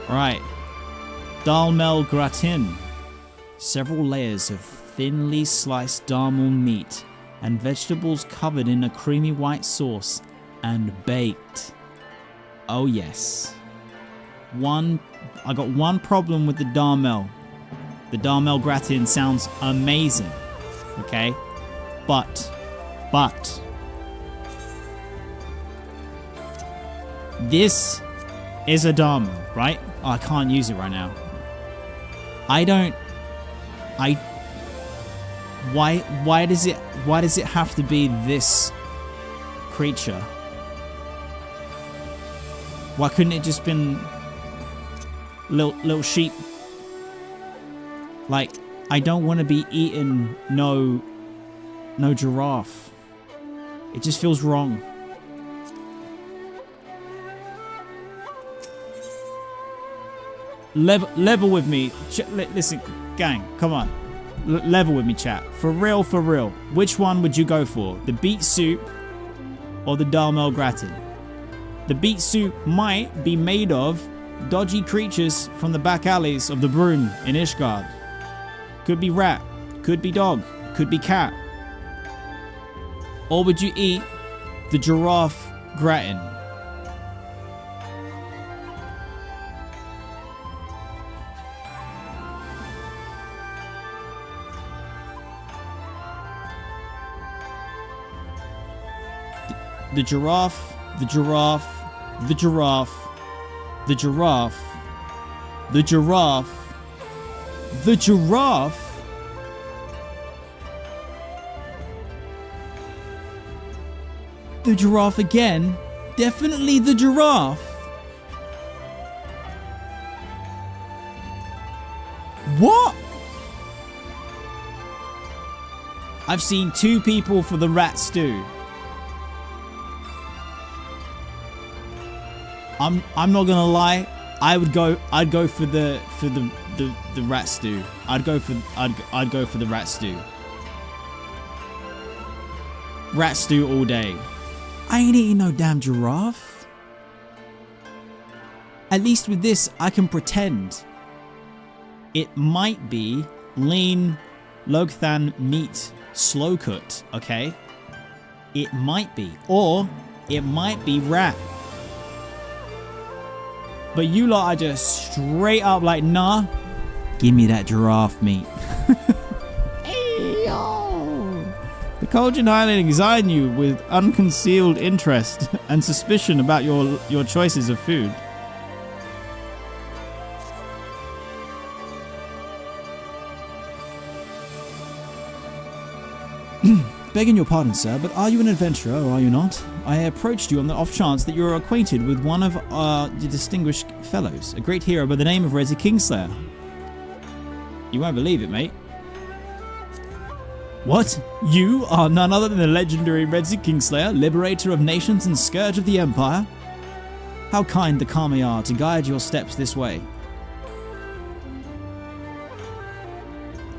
Right. Dalmel gratin. Several layers of thinly sliced dalmel meat and vegetables covered in a creamy white sauce and baked. Oh yes. I got one problem with the dalmel. The dalmel gratin sounds amazing. Okay? But this is a dalmel, right? Oh, I can't use it right now. Why does it have to be this creature? Why couldn't it just been little sheep? Like, I don't want to be eating no giraffe. It just feels wrong. Level with me. Listen, gang, come on. Level with me, chat. For real. Which one would you go for? The beet soup or the dalmel gratin? The beet soup might be made of dodgy creatures from the back alleys of the Broom in Ishgard. Could be rat, could be dog, could be cat. Or would you eat the giraffe gratin? The giraffe, the giraffe, the giraffe, the giraffe, the giraffe, the giraffe. The giraffe again. Definitely the giraffe. What? I've seen 2 people for the rat stew. I'm not gonna lie. I'd go for the rat stew. I'd go for the rat stew. Rat stew all day. I ain't eating no damn giraffe. At least with this, I can pretend. It might be lean logothan meat, slow cooked. Okay, it might be, or it might be rat. But you lot are just straight up like, nah, give me that giraffe meat. Hey, yo. The Kojin Islandings eyeing you with unconcealed interest and suspicion about your choices of food. Begging your pardon, sir, but are you an adventurer or are you not? I approached you on the off chance that you are acquainted with one of our distinguished fellows, a great hero by the name of Redzy Kingslayer. You won't believe it, mate. What? You are none other than the legendary Redzy Kingslayer, liberator of nations and scourge of the Empire? How kind the Kami are to guide your steps this way.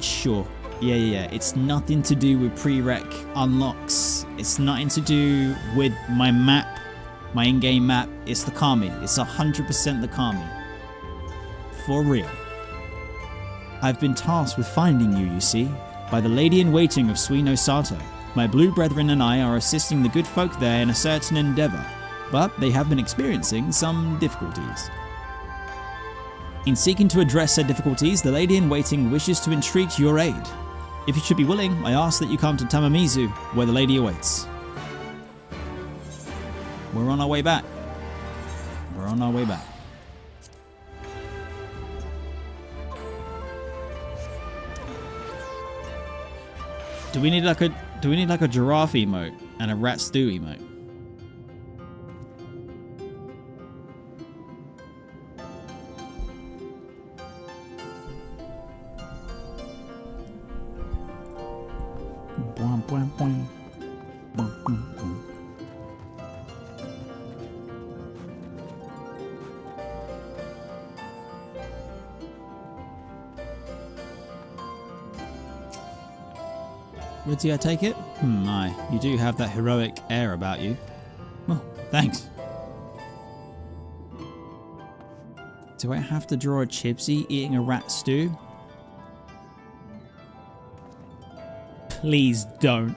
Sure. Yeah. It's nothing to do with prereq unlocks. It's nothing to do with my map, my in-game map. It's the Kami. It's 100% the Kami. For real. I've been tasked with finding you see, by the lady-in-waiting of Suino Sato. My blue brethren and I are assisting the good folk there in a certain endeavor, but they have been experiencing some difficulties. In seeking to address said difficulties, the lady-in-waiting wishes to entreat your aid. If you should be willing, I ask that you come to Tamamizu, where the lady awaits. We're on our way back. We're on our way back. Do we need like a giraffe emote and a rat stew emote? Redzy, I take it? Aye, you do have that heroic air about you. Well, thanks. Do I have to draw a Chipsy eating a rat stew? Please don't.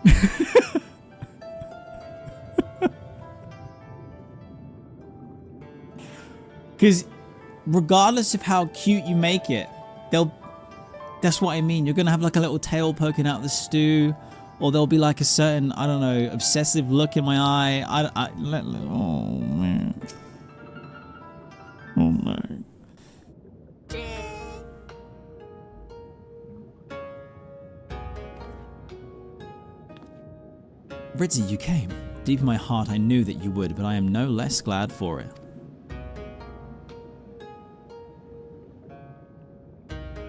Because regardless of how cute you make it, that's what I mean. You're going to have like a little tail poking out the stew, or there'll be like a certain, I don't know, obsessive look in my eye. Oh, man. Oh, man. Redzy, you came. Deep in my heart, I knew that you would, but I am no less glad for it.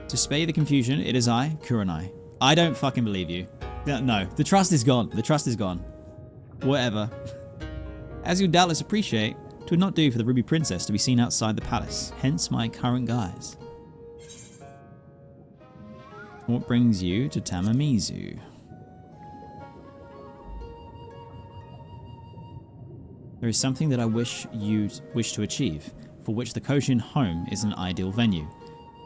To spare the confusion, it is I, Kurenai. I don't fucking believe you. No, the trust is gone. The trust is gone. Whatever. As you doubtless appreciate, it would not do for the Ruby Princess to be seen outside the palace, hence my current guise. What brings you to Tamamizu? There is something that I wish to achieve, for which the Kojin home is an ideal venue.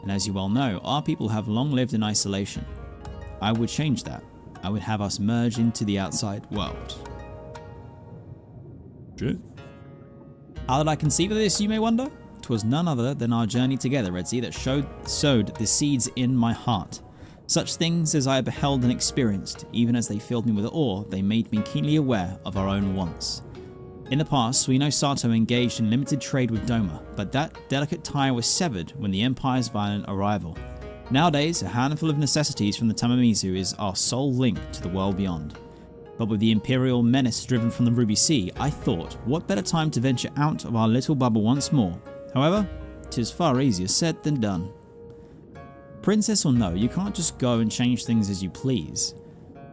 And as you well know, our people have long lived in isolation. I would change that. I would have us merge into the outside world. Shit. How did I conceive of this, you may wonder? 'Twas none other than our journey together, Redzy, that sowed the seeds in my heart. Such things as I beheld and experienced, even as they filled me with awe, they made me keenly aware of our own wants. In the past, we know Sato engaged in limited trade with Doma, but that delicate tie was severed when the Empire's violent arrival. Nowadays, a handful of necessities from the Tamamizu is our sole link to the world beyond. But with the Imperial menace driven from the Ruby Sea, I thought, what better time to venture out of our little bubble once more? However, 'tis far easier said than done. Princess or no, you can't just go and change things as you please.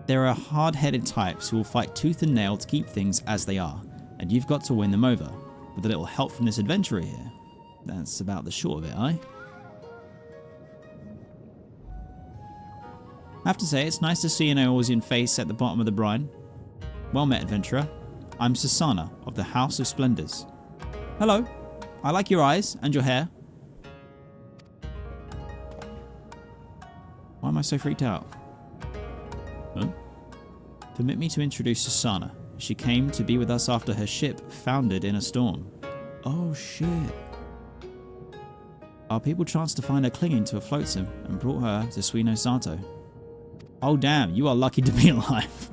There are hard-headed types who will fight tooth and nail to keep things as they are, and you've got to win them over. With a little help from this adventurer here. That's about the short of it, aye? I have to say, it's nice to see an Eorzean face at the bottom of the brine. Well met, adventurer. I'm Susana of the House of Splendors. Hello. I like your eyes and your hair. Why am I so freaked out? Huh? Permit me to introduce Susana. She came to be with us after her ship foundered in a storm. Oh shit. Our people chanced to find her clinging to a flotsam and brought her to Suino Sato. Oh damn, you are lucky to be alive.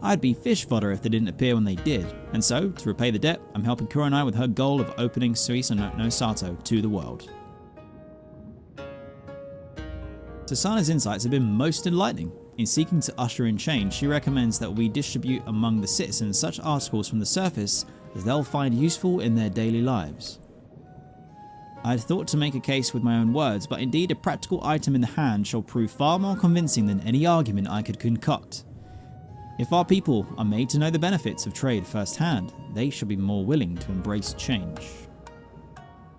I'd be fish fodder if they didn't appear when they did. And so, to repay the debt, I'm helping Kurenai with her goal of opening Suino Sato to the world. Susana's insights have been most enlightening. In seeking to usher in change, she recommends that we distribute among the citizens such articles from the surface as they'll find useful in their daily lives. I had thought to make a case with my own words, but indeed a practical item in the hand shall prove far more convincing than any argument I could concoct. If our people are made to know the benefits of trade firsthand, they shall be more willing to embrace change.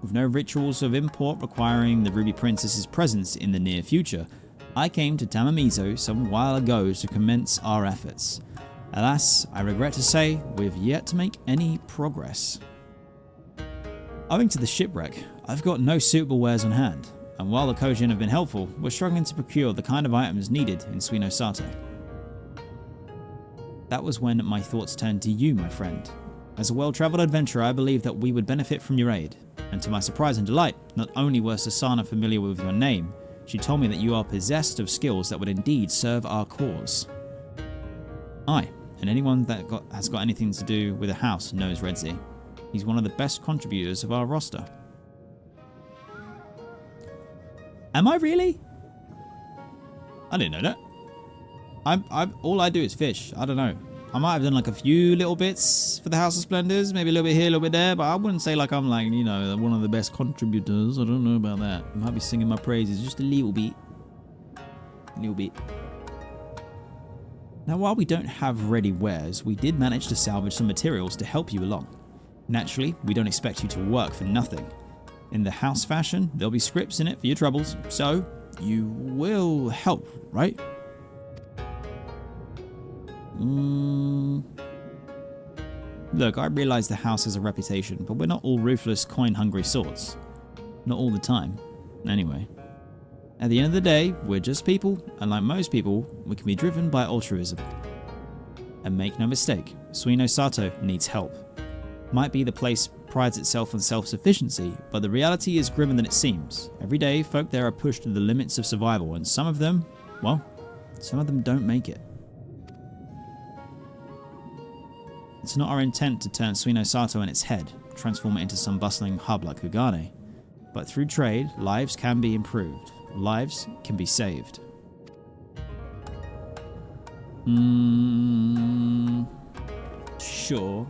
With no rituals of import requiring the Ruby Princess's presence in the near future, I came to Tamamizu some while ago to commence our efforts. Alas, I regret to say, we've yet to make any progress. Owing to the shipwreck, I've got no suitable wares on hand, and while the Kojin have been helpful, we're struggling to procure the kind of items needed in Suino Sato. That was when my thoughts turned to you, my friend. As a well-travelled adventurer, I believe that we would benefit from your aid, and to my surprise and delight, not only was Susana familiar with your name, she told me that you are possessed of skills that would indeed serve our cause. Aye, and anyone that has got anything to do with a house knows Redzy. He's one of the best contributors of our roster. Am I really? I didn't know that. All I do is fish. I don't know. I might have done like a few little bits for the House of Splendors, maybe a little bit here, a little bit there, but I wouldn't say like I'm like, you know, one of the best contributors. I don't know about that. I might be singing my praises just a little bit. A little bit. Now, while we don't have ready wares, we did manage to salvage some materials to help you along. Naturally, we don't expect you to work for nothing. In the house fashion, there'll be scripts in it for your troubles, so you will help, right? Look, I realize the house has a reputation, but we're not all ruthless, coin-hungry sorts. Not all the time. Anyway. At the end of the day, we're just people, and like most people, we can be driven by altruism. And make no mistake, Suino Sato needs help. Might be the place prides itself on self-sufficiency, but the reality is grimmer than it seems. Every day, folk there are pushed to the limits of survival, and some of them, well, some of them don't make it. It's not our intent to turn Suino Sato on its head, transform it into some bustling hub like Kugane. But through trade, lives can be improved. Lives can be saved. Sure.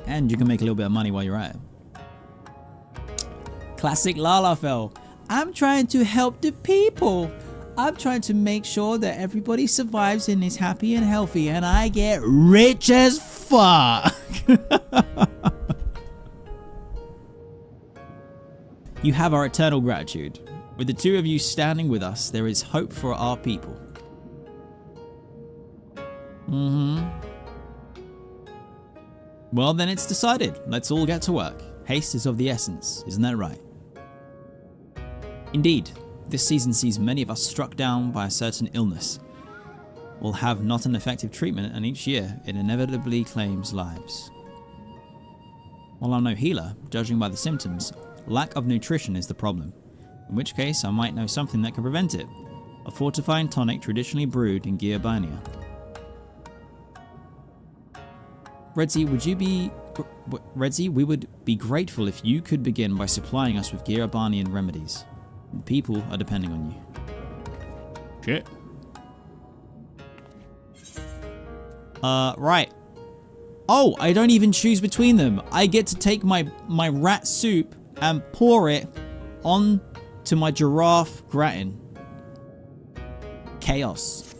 And you can make a little bit of money while you're at it. Classic Lalafell. I'm trying to help the people. I'm trying to make sure that everybody survives and is happy and healthy, and I get rich as fuck. You have our eternal gratitude. With the two of you standing with us, there is hope for our people. Well, then it's decided. Let's all get to work. Haste is of the essence, isn't that right? Indeed, this season sees many of us struck down by a certain illness. We'll have not an effective treatment, and each year it inevitably claims lives. While I'm no healer, judging by the symptoms, lack of nutrition is the problem, in which case I might know something that can prevent it. A fortifying tonic traditionally brewed in Gearbania. Redzy, we would be grateful if you could begin by supplying us with Gearbanian remedies. The people are depending on you. Shit. Right. Oh, I don't even choose between them. I get to take my rat soup and pour it on to my giraffe gratin. Chaos.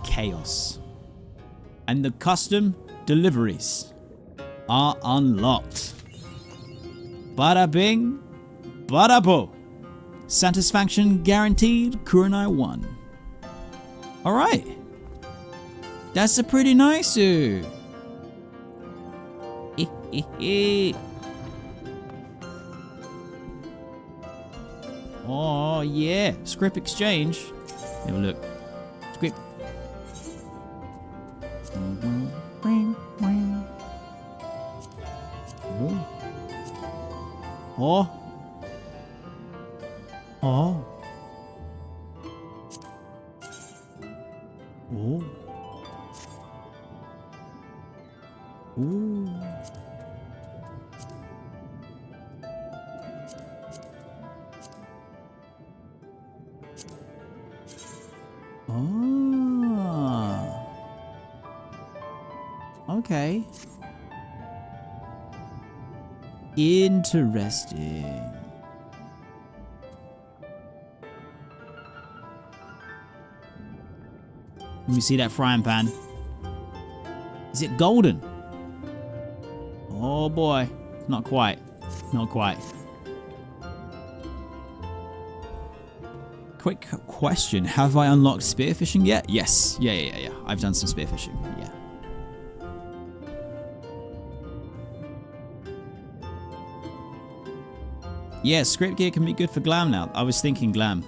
Chaos. And the custom deliveries are unlocked. Bada bing, bada bo. Satisfaction guaranteed, Kurenai 1. Alright. That's a pretty nice Oh yeah, script exchange. Have a look. Script. Oh. Oh. Oh. Ooh. Ah. Okay. Interesting. Let me see that frying pan. Is it golden? Oh boy. Not quite. Not quite. Quick question. Have I unlocked spearfishing yet? Yes. Yeah. I've done some spearfishing. Yeah. Yeah, script gear can be good for glam now. I was thinking glam.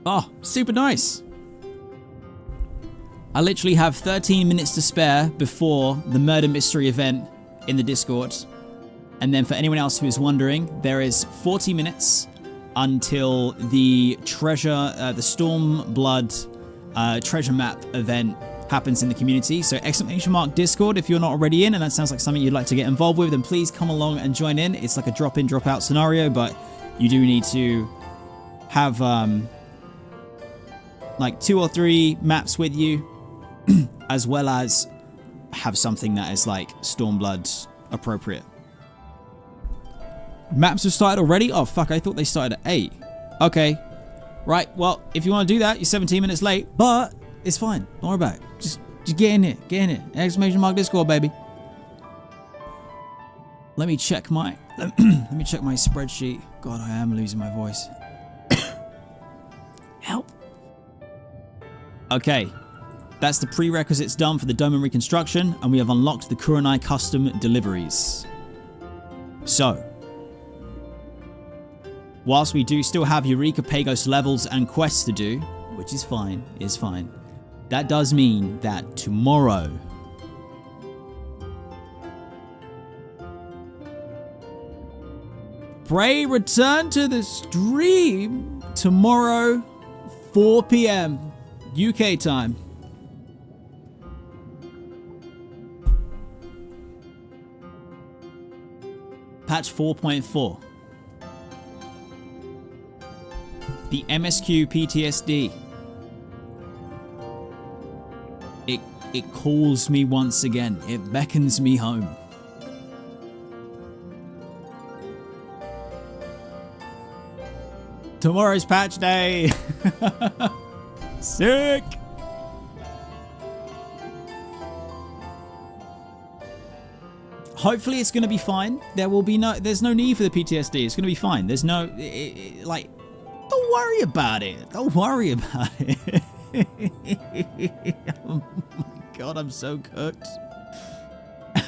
Oh, super nice. I literally have 13 minutes to spare before the murder mystery event in the Discord. And then for anyone else who is wondering, there is 40 minutes until the the Stormblood treasure map event happens in the community. So !Discord if you're not already in and that sounds like something you'd like to get involved with, then please come along and join in. It's like a drop-in, drop-out scenario, but you do need to have like 2 or 3 maps with you, as well as have something that is like Stormblood appropriate. Maps have started already? Oh fuck, I thought they started at 8. Okay. Right, well, if you want to do that, you're 17 minutes late, but it's fine. Don't worry about it. Just get in here. Get in here. !Discord, baby. Let me check my let me check my spreadsheet. God, I am losing my voice. Help. Okay. That's the prerequisites done for the Doman Reconstruction, and we have unlocked the Kurenai custom deliveries. So, whilst we do still have Eureka Pagos levels and quests to do, which is fine, that does mean that tomorrow, Bray, return to the stream tomorrow, 4 PM UK time. Patch 4.4. The MSQ PTSD. It calls me once again. It beckons me home. Tomorrow's patch day. Sick. Hopefully it's going to be fine. There's no need for the PTSD. It's going to be fine. There's no, don't worry about it. Don't worry about it. Oh my god, I'm so cooked.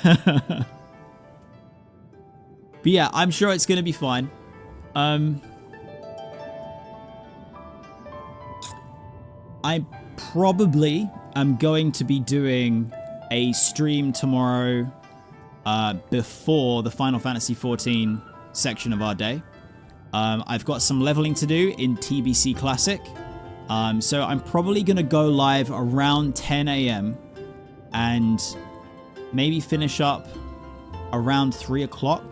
But yeah, I'm sure it's going to be fine. I probably am going to be doing a stream tomorrow before the Final Fantasy XIV section of our day. I've got some leveling to do in TBC Classic. So I'm probably going to go live around 10 AM and maybe finish up around 3 o'clock.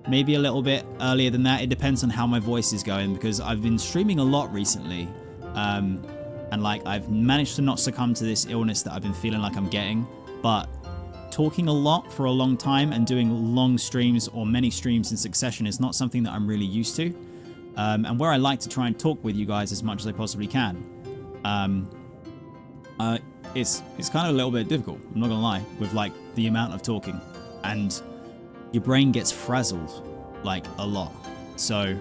Maybe a little bit earlier than that. It depends on how my voice is going, because I've been streaming a lot recently. And like I've managed to not succumb to this illness that I've been feeling like I'm getting. But talking a lot for a long time and doing long streams or many streams in succession is not something that I'm really used to. And where I like to try and talk with you guys as much as I possibly can, it's kind of a little bit difficult, I'm not gonna lie, with like the amount of talking, and your brain gets frazzled like a lot. So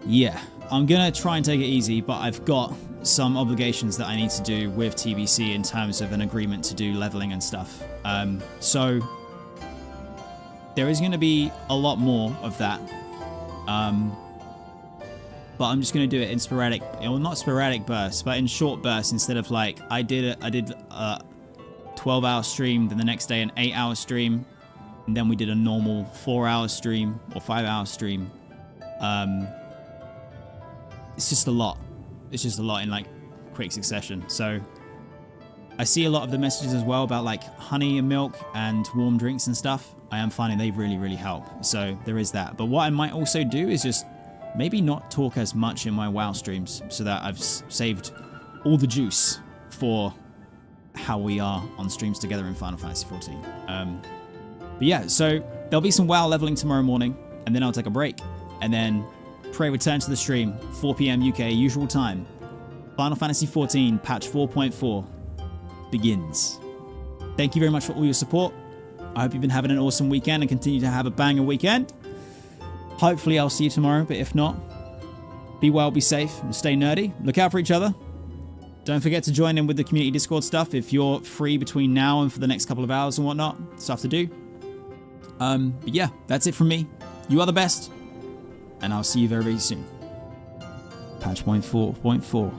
yeah, I'm gonna try and take it easy, but I've got some obligations that I need to do with TBC in terms of an agreement to do leveling and stuff. So there is going to be a lot more of that. But I'm just going to do it in sporadic, well, not sporadic bursts, but in short bursts, instead of like, I did a 12-hour stream, then the next day an 8-hour stream, and then we did a normal 4-hour stream or 5-hour stream. It's just a lot. It's just a lot in like quick succession. So I see a lot of the messages as well about like honey and milk and warm drinks and stuff. I am finding they really, really help. So there is that. But what I might also do is just maybe not talk as much in my WoW streams, so that I've saved all the juice for how we are on streams together in Final Fantasy XIV. But yeah, so there'll be some WoW leveling tomorrow morning, and then I'll take a break, and then Prey return to the stream, 4 PM UK, usual time. Final Fantasy XIV patch 4.4 begins. Thank you very much for all your support. I hope you've been having an awesome weekend and continue to have a banger weekend. Hopefully I'll see you tomorrow, but if not, be well, be safe, and stay nerdy. Look out for each other. Don't forget to join in with the community Discord stuff if you're free between now and for the next couple of hours and whatnot. Stuff to do. But yeah, that's it from me. You are the best. And I'll see you very, very soon. Patch 4.4.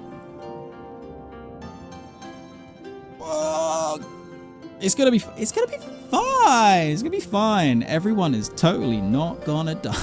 It's gonna be fine. It's gonna be fine. Everyone is totally not gonna die.